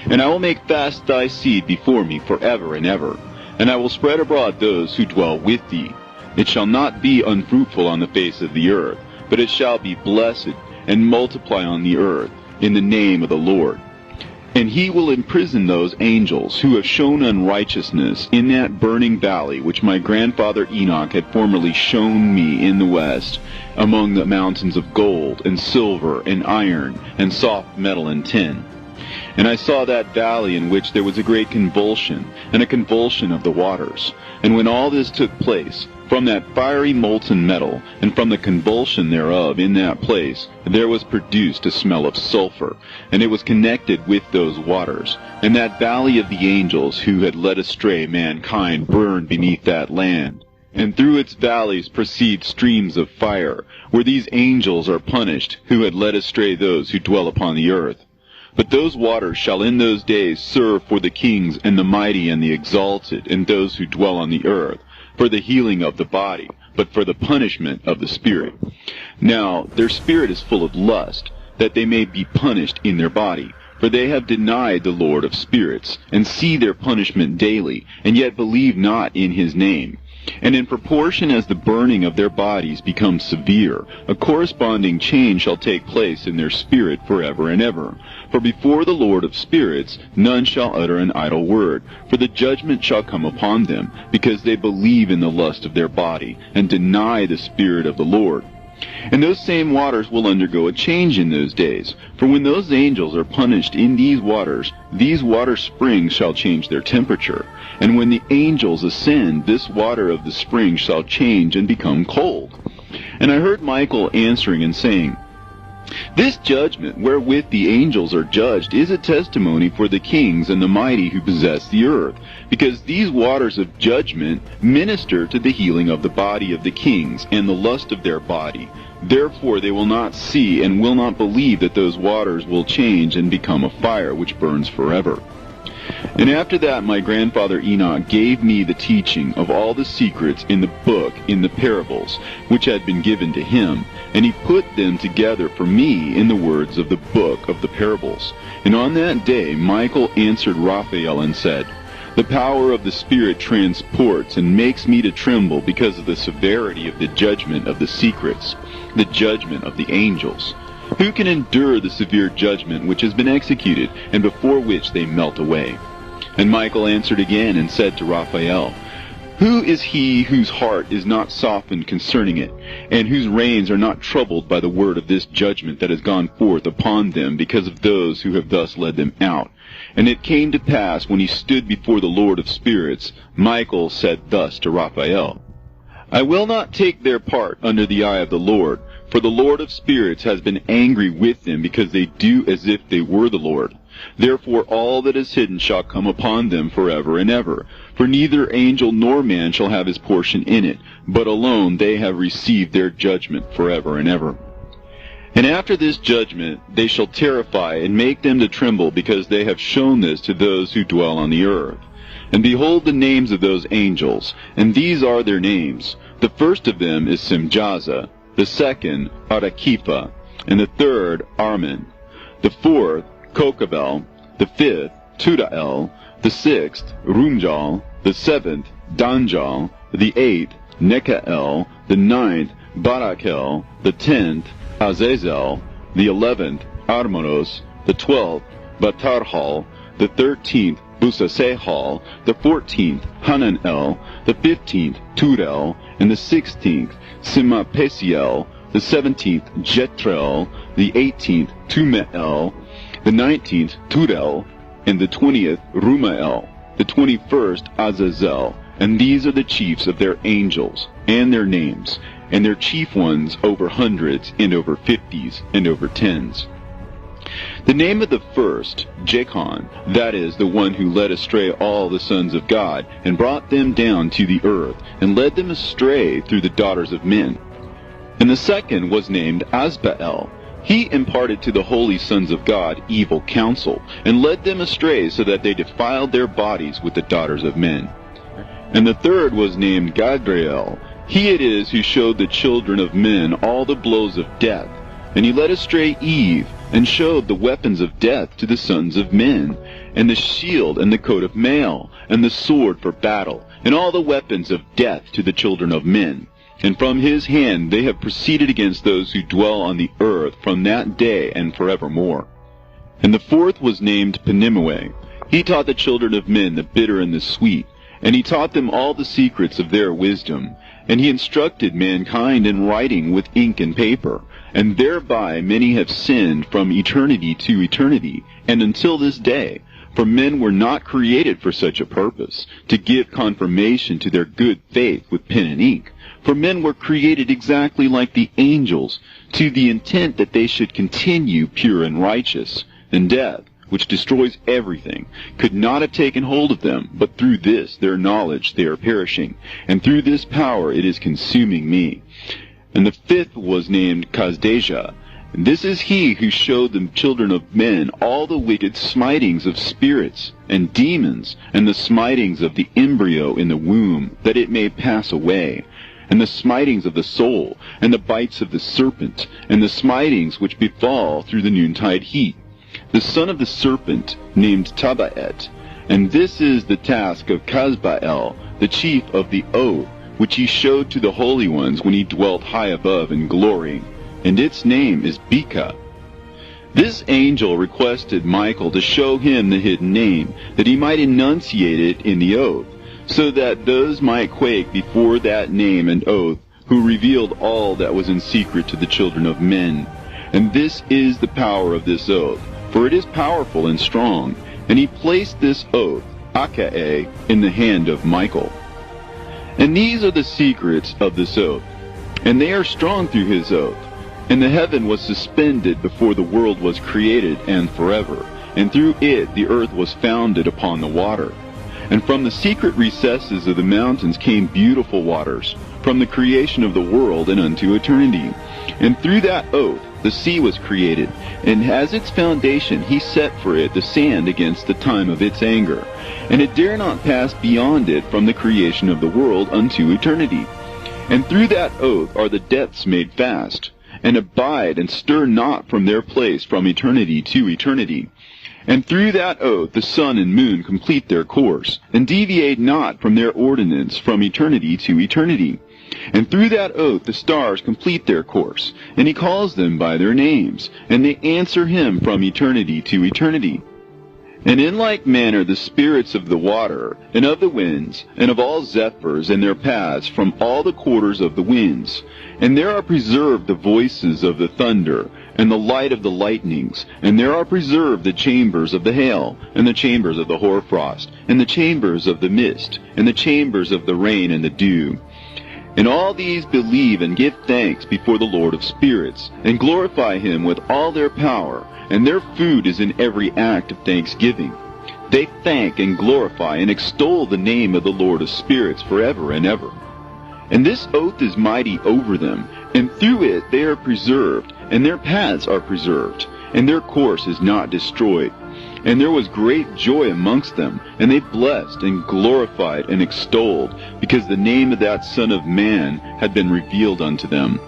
And I will make fast thy seed before me forever and ever. And I will spread abroad those who dwell with thee. It shall not be unfruitful on the face of the earth, but it shall be blessed, and multiply on the earth, in the name of the Lord. And he will imprison those angels who have shown unrighteousness in that burning valley which my grandfather Enoch had formerly shown me in the west, among the mountains of gold, and silver, and iron, and soft metal and tin. And I saw that valley in which there was a great convulsion, and a convulsion of the waters. And when all this took place, from that fiery molten metal, and from the convulsion thereof in that place, there was produced a smell of sulfur, and it was connected with those waters. And that valley of the angels who had led astray mankind burned beneath that land. And through its valleys proceed streams of fire, where these angels are punished, who had led astray those who dwell upon the earth. But those waters shall in those days serve for the kings and the mighty and the exalted, and those who dwell on the earth, for the healing of the body, but for the punishment of the spirit. Now their spirit is full of lust, that they may be punished in their body. For they have denied the Lord of spirits, and see their punishment daily, and yet believe not in his name. And in proportion as the burning of their bodies becomes severe, a corresponding change shall take place in their spirit forever and ever. For before the Lord of spirits none shall utter an idle word, for the judgment shall come upon them, because they believe in the lust of their body, and deny the Spirit of the Lord. And those same waters will undergo a change in those days. For when those angels are punished in these water springs shall change their temperature. And when the angels ascend, this water of the spring shall change and become cold. And I heard Michael answering and saying, This judgment wherewith the angels are judged is a testimony for the kings and the mighty who possess the earth, because these waters of judgment minister to the healing of the body of the kings and the lust of their body. Therefore they will not see and will not believe that those waters will change and become a fire which burns forever. And after that my grandfather Enoch gave me the teaching of all the secrets in the book in the parables, which had been given to him, and he put them together for me in the words of the book of the parables. And on that day Michael answered Raphael and said, The power of the Spirit transports and makes me to tremble because of the severity of the judgment of the secrets, the judgment of the angels. Who can endure the severe judgment which has been executed, and before which they melt away? And Michael answered again and said to Raphael, Who is he whose heart is not softened concerning it, and whose reins are not troubled by the word of this judgment that has gone forth upon them because of those who have thus led them out? And it came to pass, when he stood before the Lord of spirits, Michael said thus to Raphael, I will not take their part under the eye of the Lord, for the Lord of spirits has been angry with them, because they do as if they were the Lord. Therefore all that is hidden shall come upon them forever and ever. For neither angel nor man shall have his portion in it, but alone they have received their judgment forever and ever. And after this judgment they shall terrify and make them to tremble, because they have shown this to those who dwell on the earth. And behold the names of those angels, and these are their names. The first of them is Simjaza, the second Arakipha, and the third Armin, the fourth Kokabel, the fifth Tudael, the sixth Rumjal, the seventh Danjal, the eighth Nekael, the ninth Barakel, the 10th Azazel, the 11th Armonos, the 12th Batarhal, the 13th Busasehal, the 14th Hananel, the 15th Turel, and the 16th Simapesiel, the 17th Jetrel, the 18th Tumeel, the 19th Turel, and the 20th Rumael, the 21st Azazel. And these are the chiefs of their angels, and their names, and their chief ones over hundreds, and over 50s, and over 10s. The name of the first, Jachan, that is, the one who led astray all the sons of God, and brought them down to the earth, and led them astray through the daughters of men. And the second was named Asbael. He imparted to the holy sons of God evil counsel, and led them astray so that they defiled their bodies with the daughters of men. And the third was named Gadriel. He it is who showed the children of men all the blows of death, and he led astray Eve, and showed the weapons of death to the sons of men, and the shield and the coat of mail, and the sword for battle, and all the weapons of death to the children of men. And from his hand they have proceeded against those who dwell on the earth from that day and forevermore. And the fourth was named Penimue. He taught the children of men the bitter and the sweet, and he taught them all the secrets of their wisdom. And he instructed mankind in writing with ink and paper, and thereby many have sinned from eternity to eternity, and until this day. For men were not created for such a purpose, to give confirmation to their good faith with pen and ink. For men were created exactly like the angels, to the intent that they should continue pure and righteous. And death, which destroys everything, could not have taken hold of them, but through this their knowledge they are perishing, and through this power it is consuming me. And the fifth was named Kazdeja. And this is he who showed the children of men all the wicked smitings of spirits and demons, and the smitings of the embryo in the womb, that it may pass away. and the smitings of the soul, and the bites of the serpent, and the smitings which befall through the noontide heat. The son of the serpent, named Tabaet, and this is the task of Casbael, the chief of the oath, which he showed to the holy ones when he dwelt high above in glory, and its name is Beka. This angel requested Michael to show him the hidden name, that he might enunciate it in the oath, so that those might quake before that name and oath, who revealed all that was in secret to the children of men. And this is the power of this oath, for it is powerful and strong. And he placed this oath, Akae, in the hand of Michael. And these are the secrets of this oath, and they are strong through his oath. And the heaven was suspended before the world was created and forever, and through it the earth was founded upon the water. And from the secret recesses of the mountains came beautiful waters, from the creation of the world and unto eternity. And through that oath the sea was created, and as its foundation he set for it the sand against the time of its anger. And it dare not pass beyond it from the creation of the world unto eternity. And through that oath are the depths made fast, and abide and stir not from their place from eternity to eternity. And through that oath the sun and moon complete their course, and deviate not from their ordinance from eternity to eternity. And through that oath the stars complete their course, and he calls them by their names, and they answer him from eternity to eternity. And in like manner the spirits of the water, and of the winds, and of all zephyrs and their paths from all the quarters of the winds. And there are preserved the voices of the thunder, and the light of the lightnings, and there are preserved the chambers of the hail, and the chambers of the hoarfrost, and the chambers of the mist, and the chambers of the rain and the dew. And all these believe and give thanks before the Lord of spirits, and glorify him with all their power, and their food is in every act of thanksgiving. They thank and glorify and extol the name of the Lord of spirits forever and ever. And this oath is mighty over them, and through it they are preserved, and their paths are preserved, and their course is not destroyed. And there was great joy amongst them, and they blessed and glorified and extolled, because the name of that Son of Man had been revealed unto them.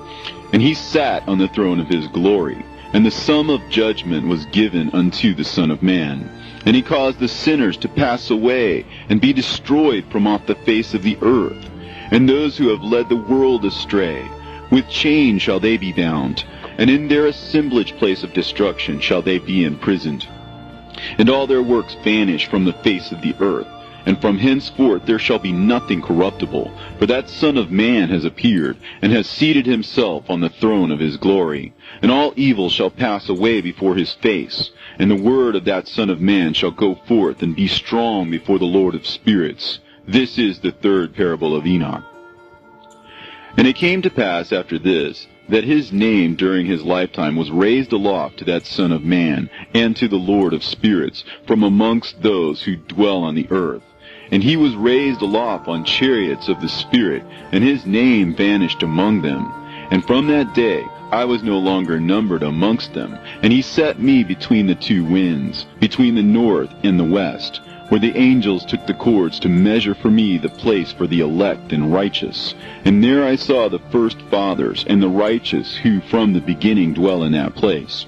And he sat on the throne of his glory, and the sum of judgment was given unto the Son of Man. And he caused the sinners to pass away, and be destroyed from off the face of the earth. And those who have led the world astray, with chains shall they be bound, and in their assemblage place of destruction shall they be imprisoned. And all their works vanish from the face of the earth, and from henceforth there shall be nothing corruptible, for that Son of Man has appeared, and has seated himself on the throne of his glory. And all evil shall pass away before his face, and the word of that Son of Man shall go forth and be strong before the Lord of spirits. This is the third parable of Enoch. And it came to pass after this, that his name during his lifetime was raised aloft to that Son of Man, and to the Lord of spirits, from amongst those who dwell on the earth. And he was raised aloft on chariots of the Spirit, and his name vanished among them. And from that day I was no longer numbered amongst them, and he set me between the two winds, between the north and the west, where the angels took the cords to measure for me the place for the elect and righteous. And there I saw the first fathers and the righteous who from the beginning dwell in that place.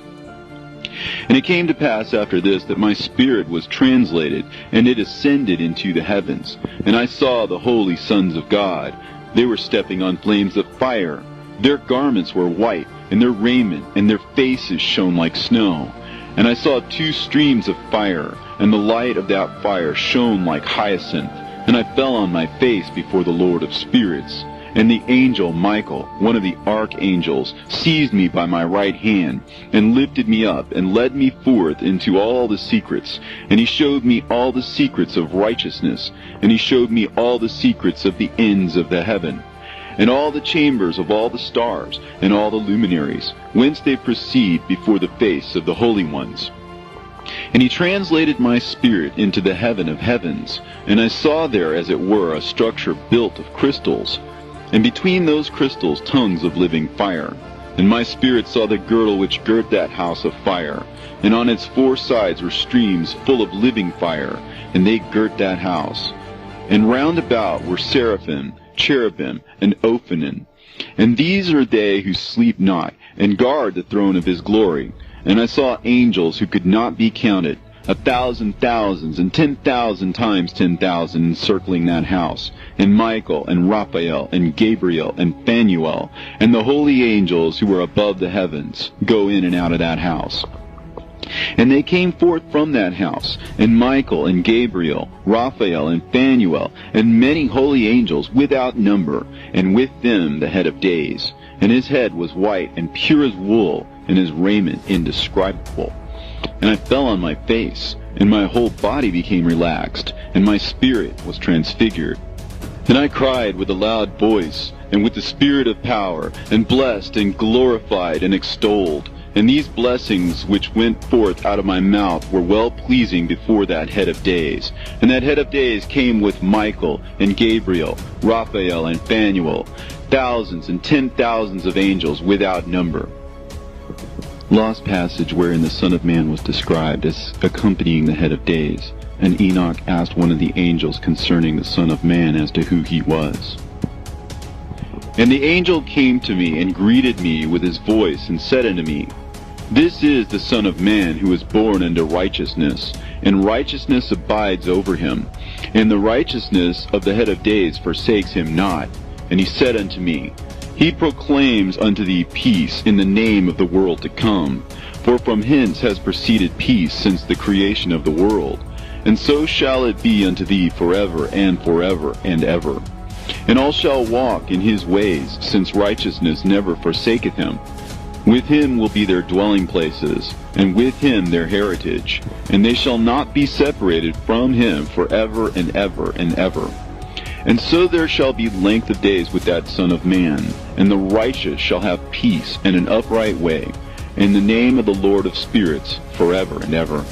And it came to pass after this that my spirit was translated, and it ascended into the heavens. And I saw the holy sons of God. They were stepping on flames of fire. Their garments were white, and their raiment and their faces shone like snow. And I saw two streams of fire, and the light of that fire shone like hyacinth. And I fell on my face before the Lord of spirits. And the angel Michael, one of the archangels, seized me by my right hand, and lifted me up, and led me forth into all the secrets. And he showed me all the secrets of righteousness, and he showed me all the secrets of the ends of the heaven, and all the chambers of all the stars, and all the luminaries, whence they proceed before the face of the holy ones. And he translated my spirit into the heaven of heavens, and I saw there as it were a structure built of crystals, and between those crystals tongues of living fire. And my spirit saw the girdle which girt that house of fire, and on its four sides were streams full of living fire, and they girt that house. And round about were seraphim, cherubim, and Ophanim. And these are they who sleep not, and guard the throne of his glory. And I saw angels who could not be counted, 1,000 thousands, and 10,000 times 10,000 encircling that house, and Michael, and Raphael, and Gabriel, and Phanuel, and the holy angels who were above the heavens, go in and out of that house. And they came forth from that house, and Michael, and Gabriel, Raphael, and Phanuel, and many holy angels without number, and with them the head of days. And his head was white and pure as wool, and his raiment indescribable. And I fell on my face, and my whole body became relaxed, and my spirit was transfigured. And I cried with a loud voice, and with the spirit of power, and blessed, and glorified, and extolled. And these blessings which went forth out of my mouth were well-pleasing before that head of days. And that head of days came with Michael, and Gabriel, Raphael, and Phanuel, thousands and 10,000s of angels without number. Lost passage wherein the Son of Man was described as accompanying the head of days. And Enoch asked one of the angels concerning the Son of Man as to who he was. And the angel came to me and greeted me with his voice and said unto me, This is the Son of Man who is born unto righteousness, and righteousness abides over him. And the righteousness of the head of days forsakes him not. And he said unto me, He proclaims unto thee peace in the name of the world to come. For from hence has proceeded peace since the creation of the world. And so shall it be unto thee forever and ever. And all shall walk in his ways, since righteousness never forsaketh him. With him will be their dwelling places, and with him their heritage. And they shall not be separated from him forever and ever. And so there shall be length of days with that Son of Man, and the righteous shall have peace and an upright way, in the name of the Lord of spirits, forever and ever.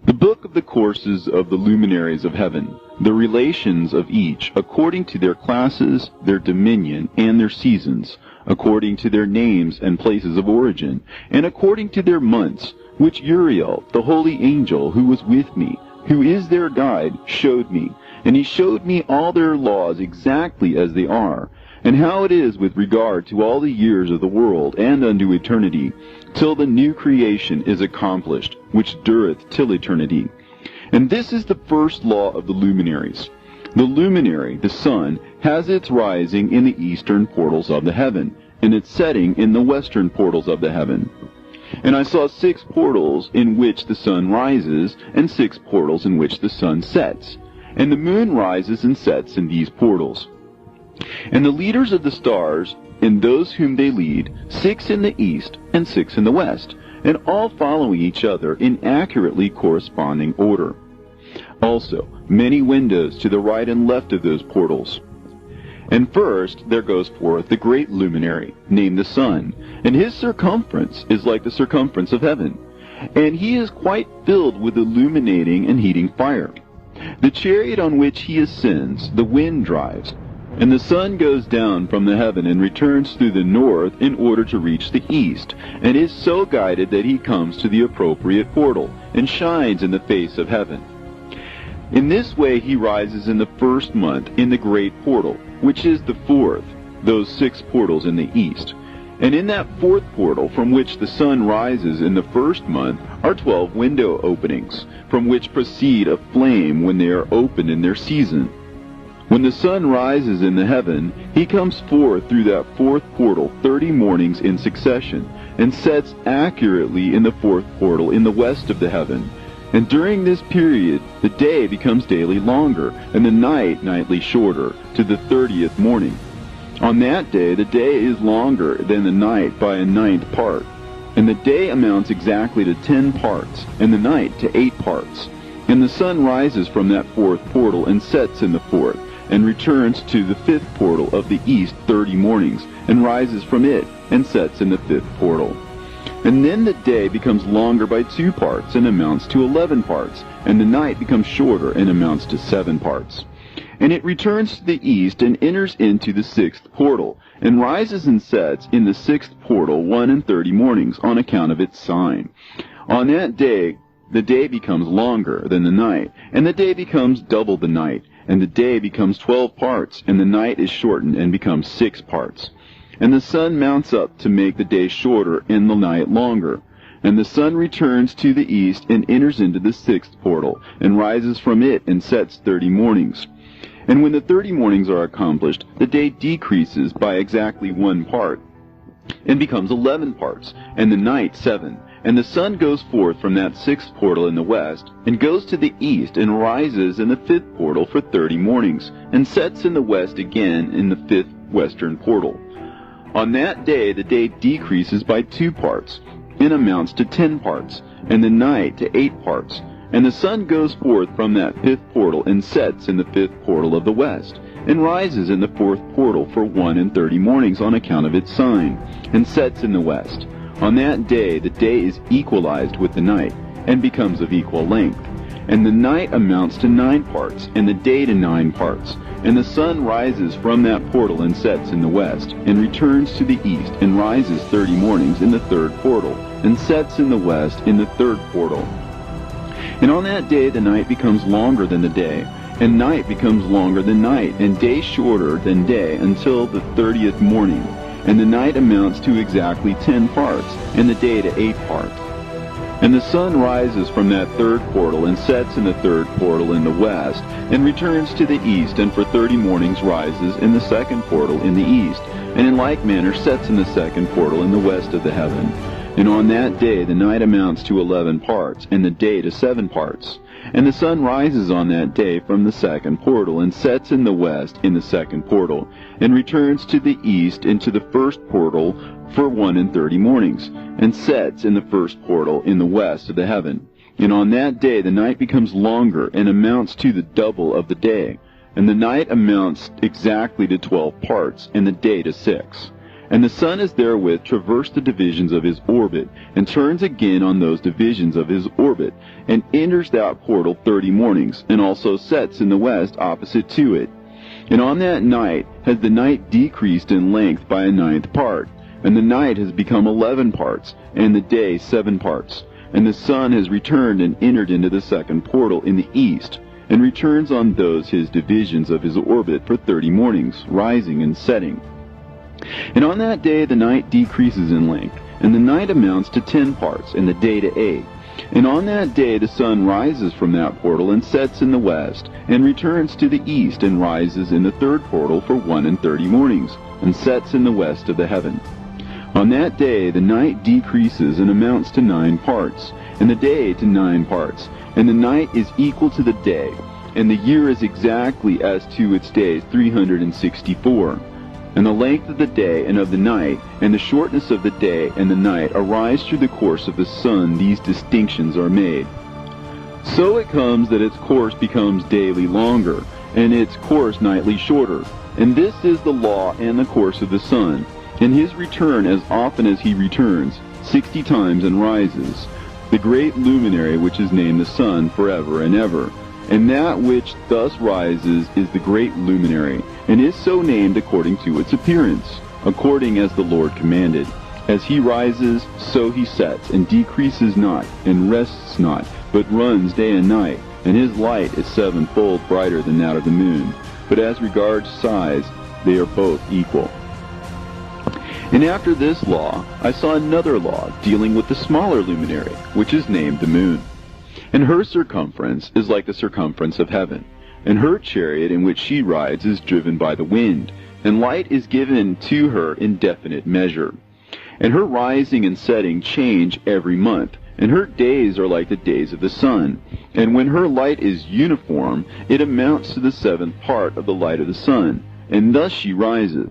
The book of the courses of the luminaries of heaven, the relations of each, according to their classes, their dominion, and their seasons, according to their names and places of origin, and according to their months, which Uriel, the holy angel who was with me, who is their guide, showed me. And he showed me all their laws exactly as they are, and how it is with regard to all the years of the world and unto eternity, till the new creation is accomplished, which dureth till eternity. And this is the first law of the luminaries. The luminary, the sun, has its rising in the eastern portals of the heaven, and its setting in the western portals of the heaven. And I saw 6 portals in which the sun rises, and 6 portals in which the sun sets. And the moon rises and sets in these portals. And the leaders of the stars, and those whom they lead, 6 in the east and 6 in the west, and all following each other in accurately corresponding order. Also, many windows to the right and left of those portals. And first there goes forth the great luminary, named the sun, and his circumference is like the circumference of heaven, and he is quite filled with illuminating and heating fire. The chariot on which he ascends, the wind drives, and the sun goes down from the heaven and returns through the north in order to reach the east, and is so guided that he comes to the appropriate portal, and shines in the face of heaven. In this way he rises in the first month in the great portal, which is the 4th, those 6 portals in the east. And in that 4th portal from which the sun rises in the first month are 12 window openings, from which proceed a flame when they are opened in their season. When the sun rises in the heaven, he comes forth through that 4th portal 30 mornings in succession, and sets accurately in the 4th portal in the west of the heaven. And during this period, the day becomes daily longer, and the night nightly shorter, to the 30th morning. On that day, the day is longer than the night by a 9th part, and the day amounts exactly to 10 parts, and the night to 8 parts. And the sun rises from that 4th portal and sets in the 4th, and returns to the 5th portal of the east 30 mornings, and rises from it, and sets in the 5th portal. And then the day becomes longer by 2 parts, and amounts to 11 parts, and the night becomes shorter, and amounts to 7 parts. And it returns to the east, and enters into the 6th portal, and rises and sets in the 6th portal 31 mornings, on account of its sign. On that day, the day becomes longer than the night, and the day becomes double the night, and the day becomes 12 parts, and the night is shortened and becomes 6 parts. And the sun mounts up to make the day shorter and the night longer. And the sun returns to the east and enters into the 6th portal, and rises from it and sets 30 mornings. And when the 30 mornings are accomplished, the day decreases by exactly 1 part, and becomes 11 parts, and the night 7. And the sun goes forth from that 6th portal in the west, and goes to the east, and rises in the 5th portal for 30 mornings, and sets in the west again in the 5th western portal. On that day the day decreases by 2 parts, and amounts to 10 parts, and the night to 8 parts. And the sun goes forth from that 5th portal, and sets in the 5th portal of the west, and rises in the 4th portal for 31 mornings on account of its sign, and sets in the west. On that day the day is equalized with the night, and becomes of equal length. And the night amounts to 9 parts, and the day to 9 parts. And the sun rises from that portal and sets in the west, and returns to the east, and rises 30 mornings in the 3rd portal, and sets in the west in the 3rd portal. And on that day the night becomes longer than the day, and night becomes longer than night, and day shorter than day, until the 30th morning. And the night amounts to exactly 10 parts, and the day to 8 parts. And the sun rises from that 3rd portal, and sets in the 3rd portal in the west, and returns to the east, and for 30 mornings rises in the 2nd portal in the east, and in like manner sets in the 2nd portal in the west of the heaven. And on that day the night amounts to 11 parts, and the day to 7 parts. And the sun rises on that day from the 2nd portal, and sets in the west in the 2nd portal, and returns to the east into the 1st portal for 31 mornings, and sets in the 1st portal in the west of the heaven. And on that day the night becomes longer, and amounts to the double of the day. And the night amounts exactly to 12 parts, and the day to 6. And the sun has therewith traversed the divisions of his orbit, and turns again on those divisions of his orbit, and enters that portal 30 mornings, and also sets in the west opposite to it. And on that night has the night decreased in length by a 9th part, and the night has become 11 parts, and the day 7 parts. And the sun has returned and entered into the 2nd portal in the east, and returns on those his divisions of his orbit for 30 mornings, rising and setting. And on that day the night decreases in length, and the night amounts to 10 parts, and the day to 8. And on that day the sun rises from that portal, and sets in the west, and returns to the east, and rises in the 3rd portal for 31 mornings, and sets in the west of the heaven. On that day the night decreases and amounts to 9 parts, and the day to 9 parts, and the night is equal to the day, and the year is exactly as to its days 364. And the length of the day and of the night, and the shortness of the day and the night arise through the course of the sun. These distinctions are made. So it comes that its course becomes daily longer, and its course nightly shorter. And this is the law and the course of the sun. In his return, as often as he returns, 60 times and rises, the great luminary which is named the sun forever and ever. And that which thus rises is the great luminary, and is so named according to its appearance, according as the Lord commanded. As he rises, so he sets, and decreases not, and rests not, but runs day and night, and his light is 7-fold brighter than that of the moon. But as regards size, they are both equal. And after this law, I saw another law dealing with the smaller luminary, which is named the moon. And her circumference is like the circumference of heaven, and her chariot in which she rides is driven by the wind, and light is given to her in definite measure. And her rising and setting change every month, and her days are like the days of the sun. And when her light is uniform, it amounts to the 7th part of the light of the sun, and thus she rises.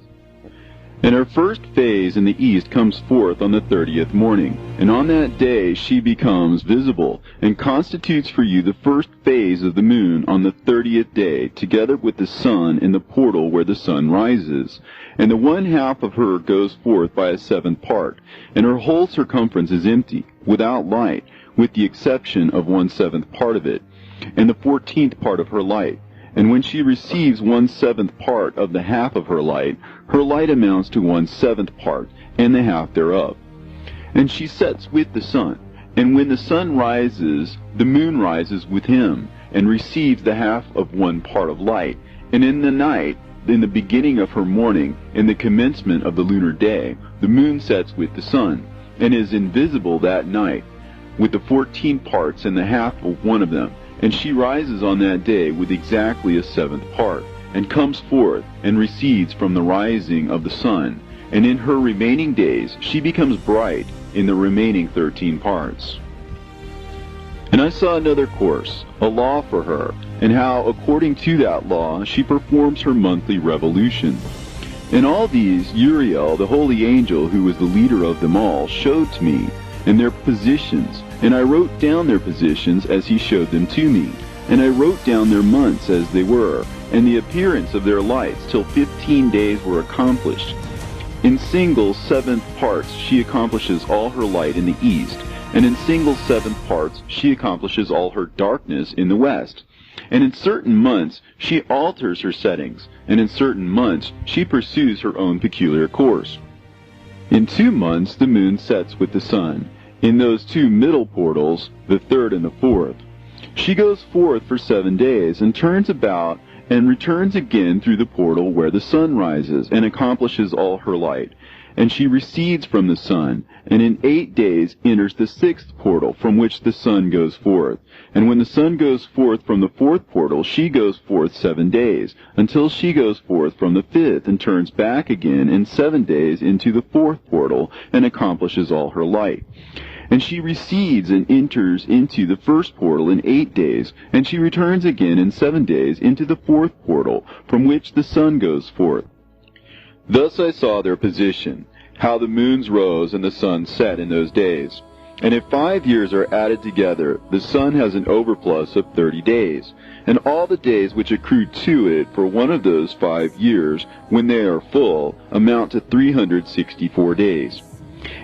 And her first phase in the east comes forth on the 30th morning, and on that day she becomes visible, and constitutes for you the first phase of the moon on the 30th day, together with the sun in the portal where the sun rises. And the 1/2 of her goes forth by a 7th part, and her whole circumference is empty, without light, with the exception of 1/7 part of it, and the 14th part of her light. And when she receives 1/7 part of the half of her light amounts to 1/7 part, and the half thereof. And she sets with the sun, And when the sun rises, the moon rises with him, and receives the half of one part of light. And in the night, in the beginning of her morning, in the commencement of the lunar day, the moon sets with the sun, and is invisible that night, with the 14 parts and the half of one of them. And she rises on that day with exactly a seventh part, and comes forth, and recedes from the rising of the sun. And in her remaining days she becomes bright in the remaining 13 parts. And I saw another course, a law for her, and how according to that law she performs her monthly revolution. And all these Uriel, the holy angel who was the leader of them all, showed to me, and their positions, and I wrote down their positions as he showed them to me. And I wrote down their months as they were, and the appearance of their lights, till 15 days were accomplished. In single seventh parts she accomplishes all her light in the east, and in single seventh parts she accomplishes all her darkness in the west. And in certain months she alters her settings, and in certain months she pursues her own peculiar course. In 2 months the moon sets with the sun, in those 2 middle portals, the third and the fourth. She goes forth for 7 days, and turns about, and returns again through the portal where the sun rises, and accomplishes all her light. And she recedes from the sun, and in 8 days enters the 6th portal, from which the sun goes forth. And when the sun goes forth from the 4th portal, she goes forth 7 days, until she goes forth from the 5th, and turns back again in 7 days into the 4th portal, and accomplishes all her light. And she recedes and enters into the 1st portal in 8 days, and she returns again in 7 days into the 4th portal, from which the sun goes forth. Thus I saw their position, how the moons rose and the sun set in those days. And if 5 years are added together, the sun has an overplus of 30 days, and all the days which accrue to it for one of those 5 years, when they are full, amount to 364 days.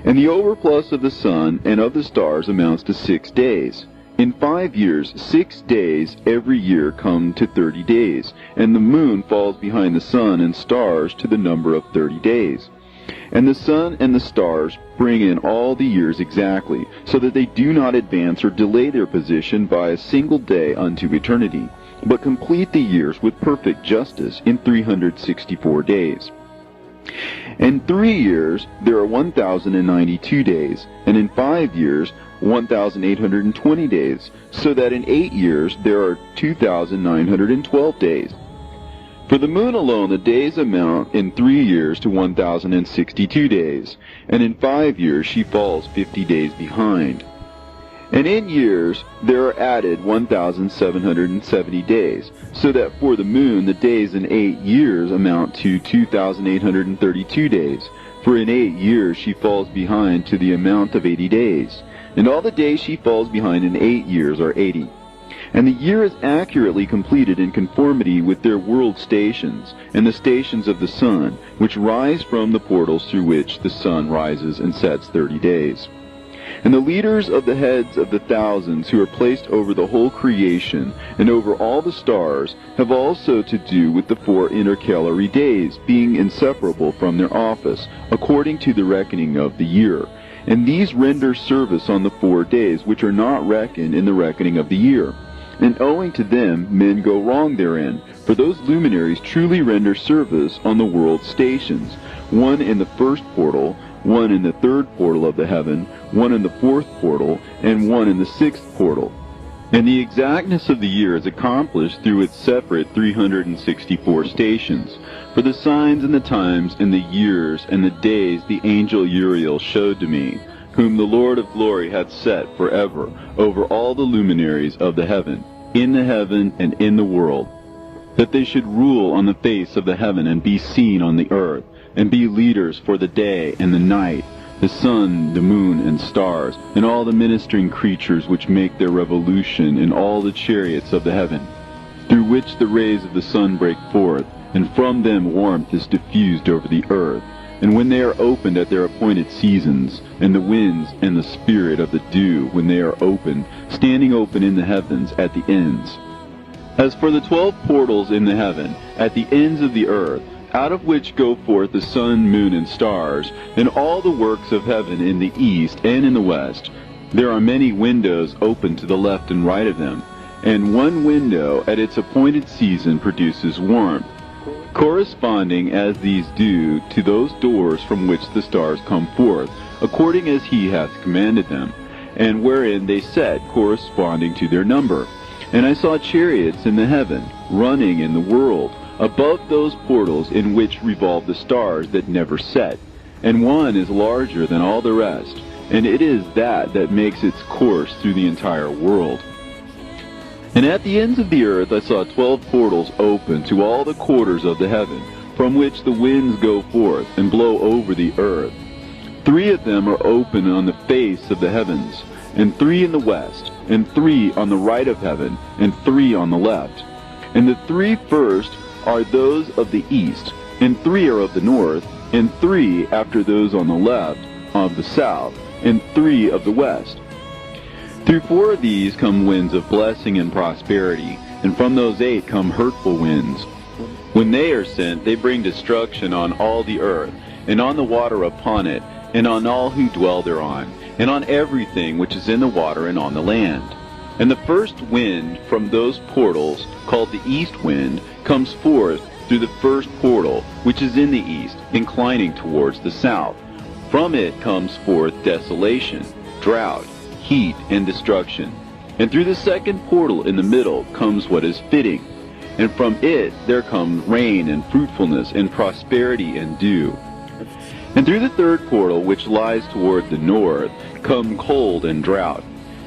And the overplus of the sun and of the stars amounts to 6 days. In 5 years, 6 days every year come to 30 days, and the moon falls behind the sun and stars to the number of 30 days. And the sun and the stars bring in all the years exactly, so that they do not advance or delay their position by a single day unto eternity, but complete the years with perfect justice in 364 days. In 3 years there are 1,092 days, and in 5 years 1,820 days, so that in 8 years there are 2,912 days. For the moon alone the days amount in 3 years to 1,062 days, and in 5 years she falls 50 days behind. And in years there are added 1,770 days, so that for the moon the days in 8 years amount to 2,832 days, for in 8 years she falls behind to the amount of 80 days, and all the days she falls behind in 8 years are 80. And the year is accurately completed in conformity with their world stations, and the stations of the sun, which rise from the portals through which the sun rises and sets 30 days. And the leaders of the heads of the thousands who are placed over the whole creation and over all the stars have also to do with the 4 intercalary days, being inseparable from their office, according to the reckoning of the year. And these render service on the 4 days, which are not reckoned in the reckoning of the year. And owing to them men go wrong therein, for those luminaries truly render service on the world stations, one in the 1st portal, one in the 3rd portal of the heaven, one in the 4th portal, and one in the 6th portal. And the exactness of the year is accomplished through its separate 364 stations. For the signs and the times and the years and the days the angel Uriel showed to me, whom the Lord of glory hath set forever over all the luminaries of the heaven, in the heaven and in the world, that they should rule on the face of the heaven and be seen on the earth, and be leaders for the day and the night, the sun, the moon, and stars, and all the ministering creatures which make their revolution in all the chariots of the heaven, through which the rays of the sun break forth, and from them warmth is diffused over the earth. And when they are opened at their appointed seasons, and the winds and the spirit of the dew, when they are open, standing open in the heavens at the ends. As for the 12 portals in the heaven, at the ends of the earth, out of which go forth the sun, moon, and stars, and all the works of heaven in the east and in the west, There are many windows open to the left and right of them, and one window at its appointed season produces warmth, corresponding as these do to those doors from which the stars come forth, according as he hath commanded them, and wherein they set corresponding to their number. And I saw chariots in the heaven, running in the world, above those portals in which revolve the stars that never set, and one is larger than all the rest, and it is that makes its course through the entire world. And at the ends of the earth I saw 12 portals open to all the quarters of the heaven, from which the winds go forth and blow over the earth. 3 of them are open on the face of the heavens, and 3 in the west, and 3 on the right of heaven, and 3 on the left. And the 3 first are those of the east, and 3 are of the north, and 3 after those on the left of the south, and 3 of the west. Through 4 of these come winds of blessing and prosperity, and from those 8 come hurtful winds. When they are sent, they bring destruction on all the earth, and on the water upon it, and on all who dwell thereon, and on everything which is in the water and on the land. And the first wind from those portals, called the east wind, comes forth through the first portal, which is in the east, inclining towards the south. From it comes forth desolation, drought, heat, and destruction. And through the second portal in the middle comes what is fitting, and from it there come rain and fruitfulness and prosperity and dew. And through the third portal, which lies toward the north, come cold and drought.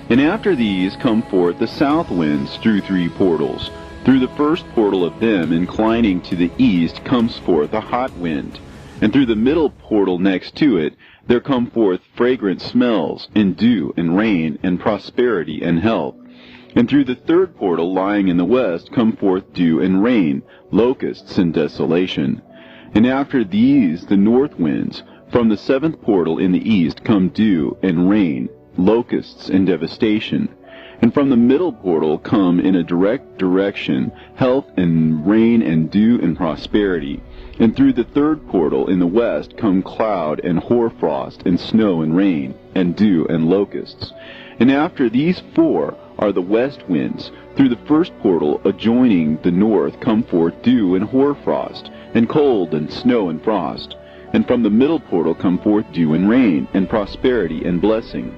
And after these come forth the south winds through 3 portals. Through the first portal of them, inclining to the east, comes forth a hot wind. And through the middle portal next to it, there come forth fragrant smells, and dew, and rain, and prosperity, and health. And through the third portal lying in the west come forth dew and rain, locusts and desolation. And after these the north winds, from the 7th portal in the east come dew and rain, locusts and devastation. And from the middle portal come in a direct direction health and rain and dew and prosperity. And through the third portal in the west come cloud and hoarfrost and snow and rain and dew and locusts. And after these 4 are the west winds. Through the first portal adjoining the north come forth dew and hoarfrost and cold and snow and frost. And from the middle portal come forth dew and rain and prosperity and blessing.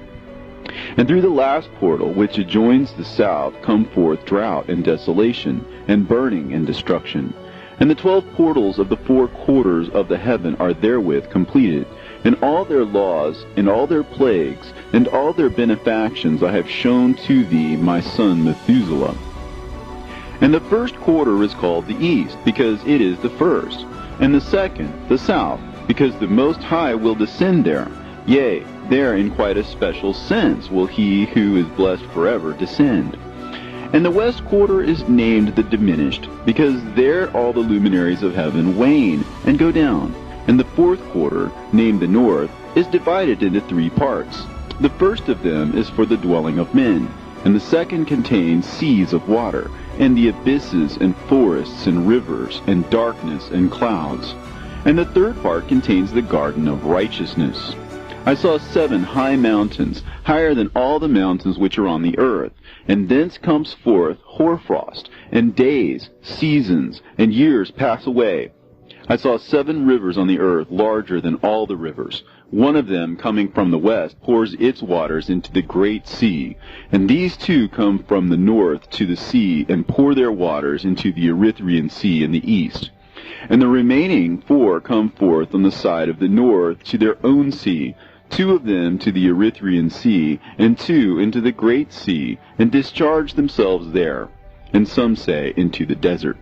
And through the last portal, which adjoins the south, come forth drought and desolation, and burning and destruction. And the 12 portals of the 4 quarters of the heaven are therewith completed, and all their laws, and all their plagues, and all their benefactions I have shown to thee, my son Methuselah. And the first quarter is called the east, because it is the first, and the second the south, because the Most High will descend there. Yea, there in quite a special sense will he who is blessed forever descend. And the west quarter is named the diminished, because there all the luminaries of heaven wane and go down. And the fourth quarter, named the north, is divided into 3 parts. The first of them is for the dwelling of men, and the second contains seas of water, and the abysses and forests and rivers, and darkness and clouds. And the third part contains the garden of righteousness. I saw 7 high mountains, higher than all the mountains which are on the earth, and thence comes forth hoarfrost, and days, seasons, and years pass away. I saw 7 rivers on the earth, larger than all the rivers. One of them, coming from the west, pours its waters into the great sea, and these 2 come from the north to the sea, and pour their waters into the Erythraean Sea in the east. And the remaining 4 come forth on the side of the north to their own sea, 2 of them to the Erythraean Sea, and 2 into the great sea, and discharge themselves there, and some say into the desert.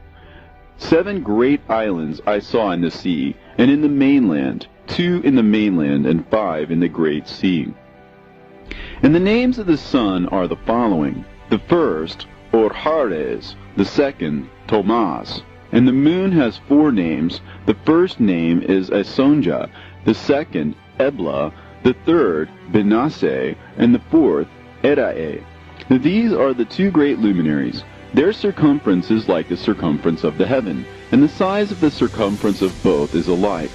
7 great islands I saw in the sea, and in the mainland, 2 in the mainland, and 5 in the great sea. And the names of the sun are the following: the first, Orhares; the second, Tomas. And the moon has 4 names. The first name is Asonja, the second, Ebla, the third, Benasse, and the fourth, Edae. These are the 2 great luminaries. Their circumference is like the circumference of the heaven, and the size of the circumference of both is alike.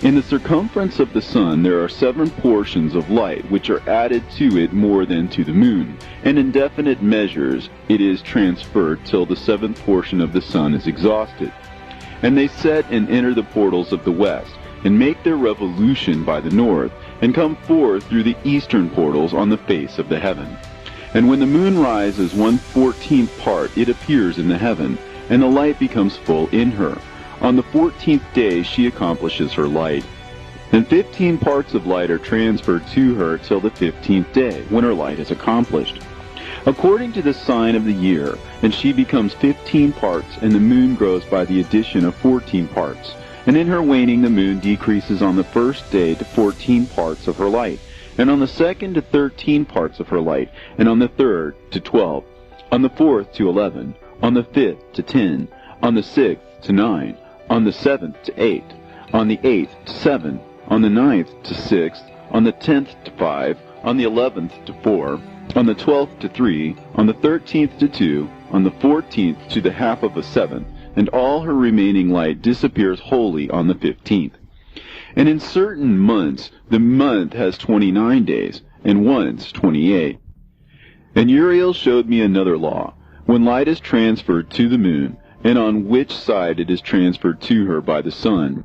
In the circumference of the sun there are 7 portions of light, which are added to it more than to the moon, and in definite measures it is transferred till the 7th portion of the sun is exhausted. And they set and enter the portals of the west, and make their revolution by the north, and come forth through the eastern portals on the face of the heaven. And when the moon rises 1/14th part, it appears in the heaven, and the light becomes full in her. On the 14th day she accomplishes her light. Then 15 parts of light are transferred to her till the 15th day, when her light is accomplished, according to the sign of the year, and she becomes 15 parts, and the moon grows by the addition of 14 parts. And in her waning the moon decreases on the first day to 14 parts of her light, and on the second to 13 parts of her light, and on the third to 12, on the fourth to 11, on the fifth to 10, on the sixth to 9, on the 7th to 8, on the 8th to 7, on the 9th to 6, on the 10th to 5, on the 11th to 4, on the 12th to 3, on the 13th to 2, on the 14th to the half of a 7th, and all her remaining light disappears wholly on the 15th. And in certain months the month has 29 days, and once 28. And Uriel showed me another law, when light is transferred to the moon, and on which side it is transferred to her by the sun.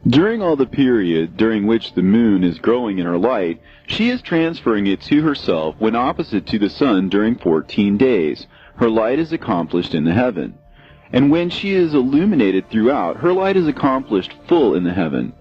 During all the period during which the moon is growing in her light, she is transferring it to herself when opposite to the sun during 14 days. Her light is accomplished in the heaven. And when she is illuminated throughout, her light is accomplished full in the heaven.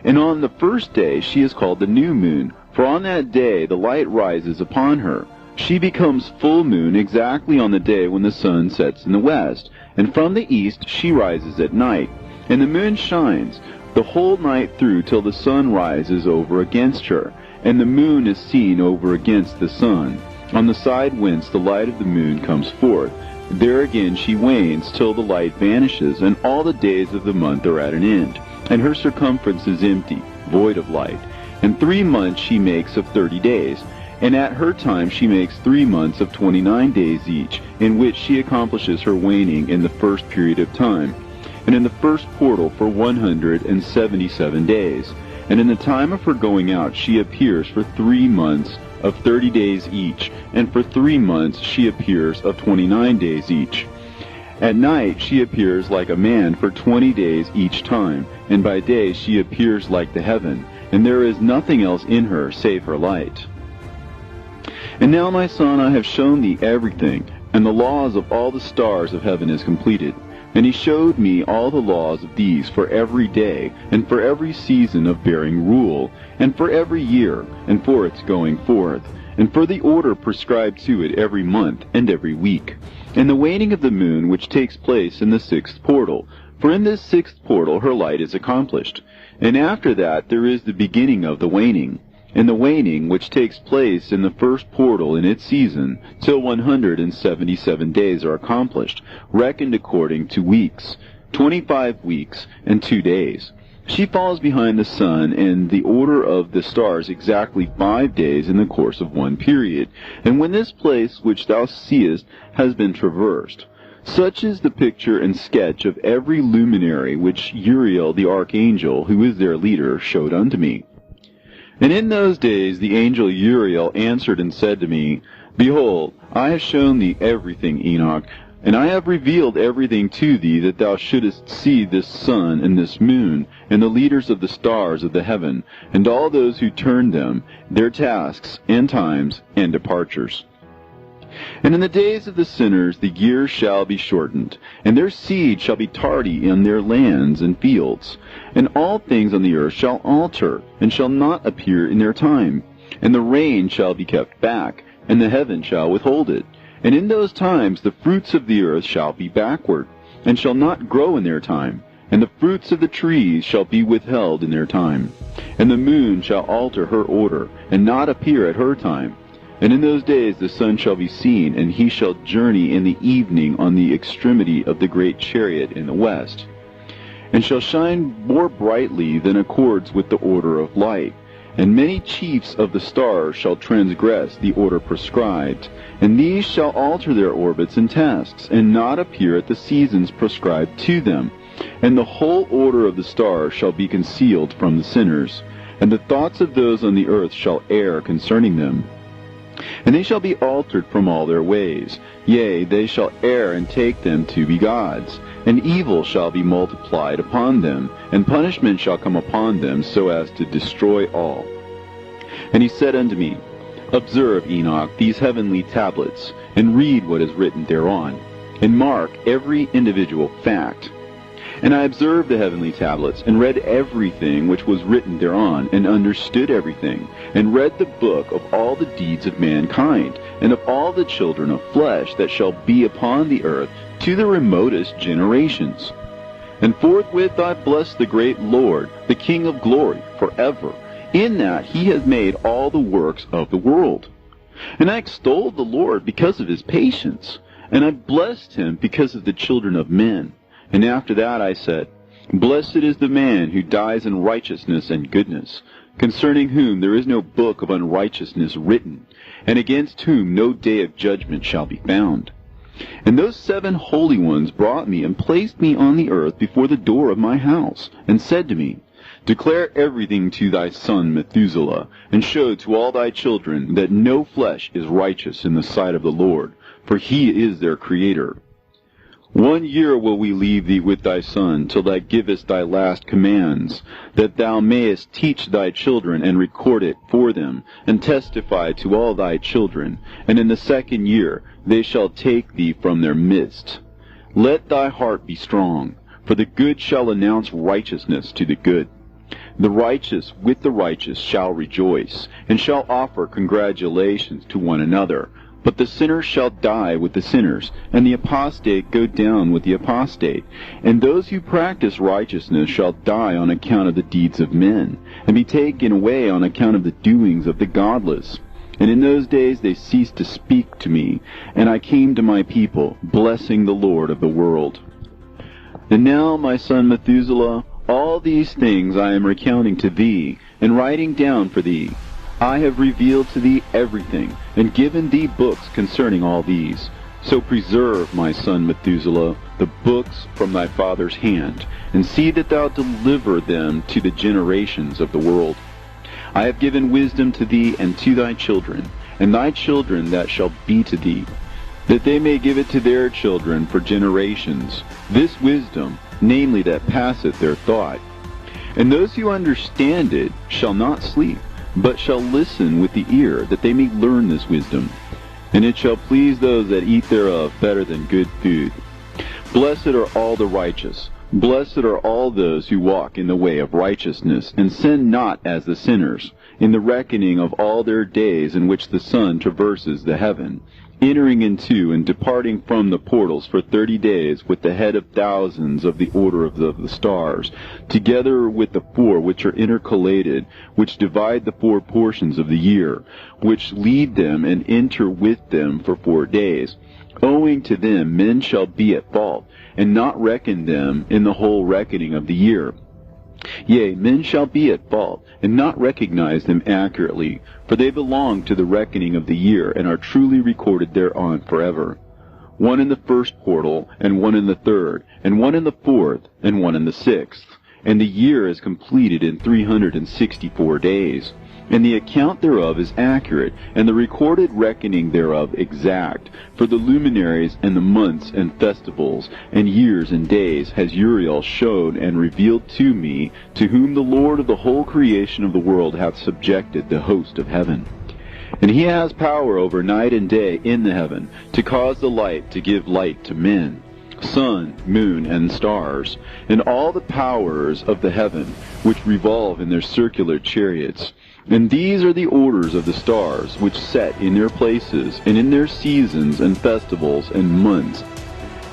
And on the first day she is called the new moon, for on that day the light rises upon her. She becomes full moon exactly on the day when the sun sets in the west, and from the east she rises at night. And the moon shines the whole night through till the sun rises over against her, and the moon is seen over against the sun, on the side whence the light of the moon comes forth. There again she wanes till the light vanishes, and all the days of the month are at an end, and her circumference is empty, void of light. And 3 months she makes of 30 days, and at her time she makes 3 months of 29 days each, in which she accomplishes her waning in the first period of time, and in the first portal for 177 days. And in the time of her going out she appears for 3 months of 30 days each, and for 3 months she appears of 29 days each. At night she appears like a man for 20 days each time, and by day she appears like the heaven, and there is nothing else in her save her light. And now, my son, I have shown thee everything, and the laws of all the stars of heaven is completed. And he showed me all the laws of these for every day, and for every season of bearing rule, and for every year, and for its going forth, and for the order prescribed to it every month and every week, and the waning of the moon which takes place in the 6th portal, for in this 6th portal her light is accomplished. And after that there is the beginning of the waning, and the waning which takes place in the 1st portal in its season, till 177 days are accomplished, reckoned according to weeks, 25 weeks and 2 days. She falls behind the sun and the order of the stars exactly 5 days in the course of one period. And when this place which thou seest has been traversed, such is the picture and sketch of every luminary which Uriel the archangel, who is their leader, showed unto me. And in those days the angel Uriel answered and said to me, Behold, I have shown thee everything, Enoch, and I have revealed everything to thee, that thou shouldest see this sun and this moon, and the leaders of the stars of the heaven, and all those who turn them, their tasks, and times, and departures. And in the days of the sinners the years shall be shortened, and their seed shall be tardy in their lands and fields. And all things on the earth shall alter, and shall not appear in their time. And the rain shall be kept back, and the heaven shall withhold it. And in those times the fruits of the earth shall be backward, and shall not grow in their time. And the fruits of the trees shall be withheld in their time. And the moon shall alter her order, and not appear at her time. And in those days the sun shall be seen, and he shall journey in the evening on the extremity of the great chariot in the west, and shall shine more brightly than accords with the order of light. And many chiefs of the stars shall transgress the order prescribed, and these shall alter their orbits and tasks, and not appear at the seasons prescribed to them. And the whole order of the stars shall be concealed from the sinners, and the thoughts of those on the earth shall err concerning them. And they shall be altered from all their ways. Yea, they shall err and take them to be gods. And evil shall be multiplied upon them, and punishment shall come upon them, so as to destroy all. And he said unto me, Observe, Enoch, these heavenly tablets, and read what is written thereon, and mark every individual fact. And I observed the heavenly tablets, and read everything which was written thereon, and understood everything, and read the book of all the deeds of mankind, and of all the children of flesh that shall be upon the earth, to the remotest generations. And forthwith I blessed the great Lord, the King of glory, forever, in that he has made all the works of the world. And I extolled the Lord because of his patience, and I blessed him because of the children of men. And after that I said, Blessed is the man who dies in righteousness and goodness, concerning whom there is no book of unrighteousness written, and against whom no day of judgment shall be found. And those 7 holy ones brought me and placed me on the earth before the door of my house, and said to me, Declare everything to thy son Methuselah, and show to all thy children that no flesh is righteous in the sight of the Lord, for he is their Creator. 1 year will we leave thee with thy son, till thou givest thy last commands, that thou mayest teach thy children, and record it for them, and testify to all thy children. And in the 2nd year they shall take thee from their midst. Let thy heart be strong, for the good shall announce righteousness to the good. The righteous with the righteous shall rejoice, and shall offer congratulations to one another. But the sinner shall die with the sinners, and the apostate go down with the apostate. And those who practice righteousness shall die on account of the deeds of men, and be taken away on account of the doings of the godless. And in those days they ceased to speak to me, and I came to my people, blessing the Lord of the world. And now, my son Methuselah, all these things I am recounting to thee, and writing down for thee. I have revealed to thee everything, and given thee books concerning all these. So preserve, my son Methuselah, the books from thy father's hand, and see that thou deliver them to the generations of the world. I have given wisdom to thee and to thy children, and thy children that shall be to thee, that they may give it to their children for generations, this wisdom, namely that passeth their thought. And those who understand it shall not sleep, but shall listen with the ear, that they may learn this wisdom. And it shall please those that eat thereof better than good food. Blessed are all the righteous. Blessed are all those who walk in the way of righteousness, and sin not as the sinners, in the reckoning of all their days in which the sun traverses the heaven, entering into and departing from the portals for 30 days with the head of thousands of the order of the stars, together with the 4 which are intercalated, which divide the 4 portions of the year, which lead them and enter with them for 4 days. Owing to them men shall be at fault, and not reckon them in the whole reckoning of the year. Yea, men shall be at fault, and not recognize them accurately, for they belong to the reckoning of the year, and are truly recorded thereon forever. 1 in the 1st portal, and 1 in the 3rd, and 1 in the 4th, and 1 in the 6th. And the year is completed in 364 days. And the account thereof is accurate, and the recorded reckoning thereof exact. For the luminaries and the months and festivals and years and days has Uriel showed and revealed to me, to whom the Lord of the whole creation of the world hath subjected the host of heaven. And he has power over night and day in the heaven, to cause the light to give light to men, sun, moon, and stars, and all the powers of the heaven, which revolve in their circular chariots. And these are the orders of the stars, which set in their places, and in their seasons, and festivals, and months.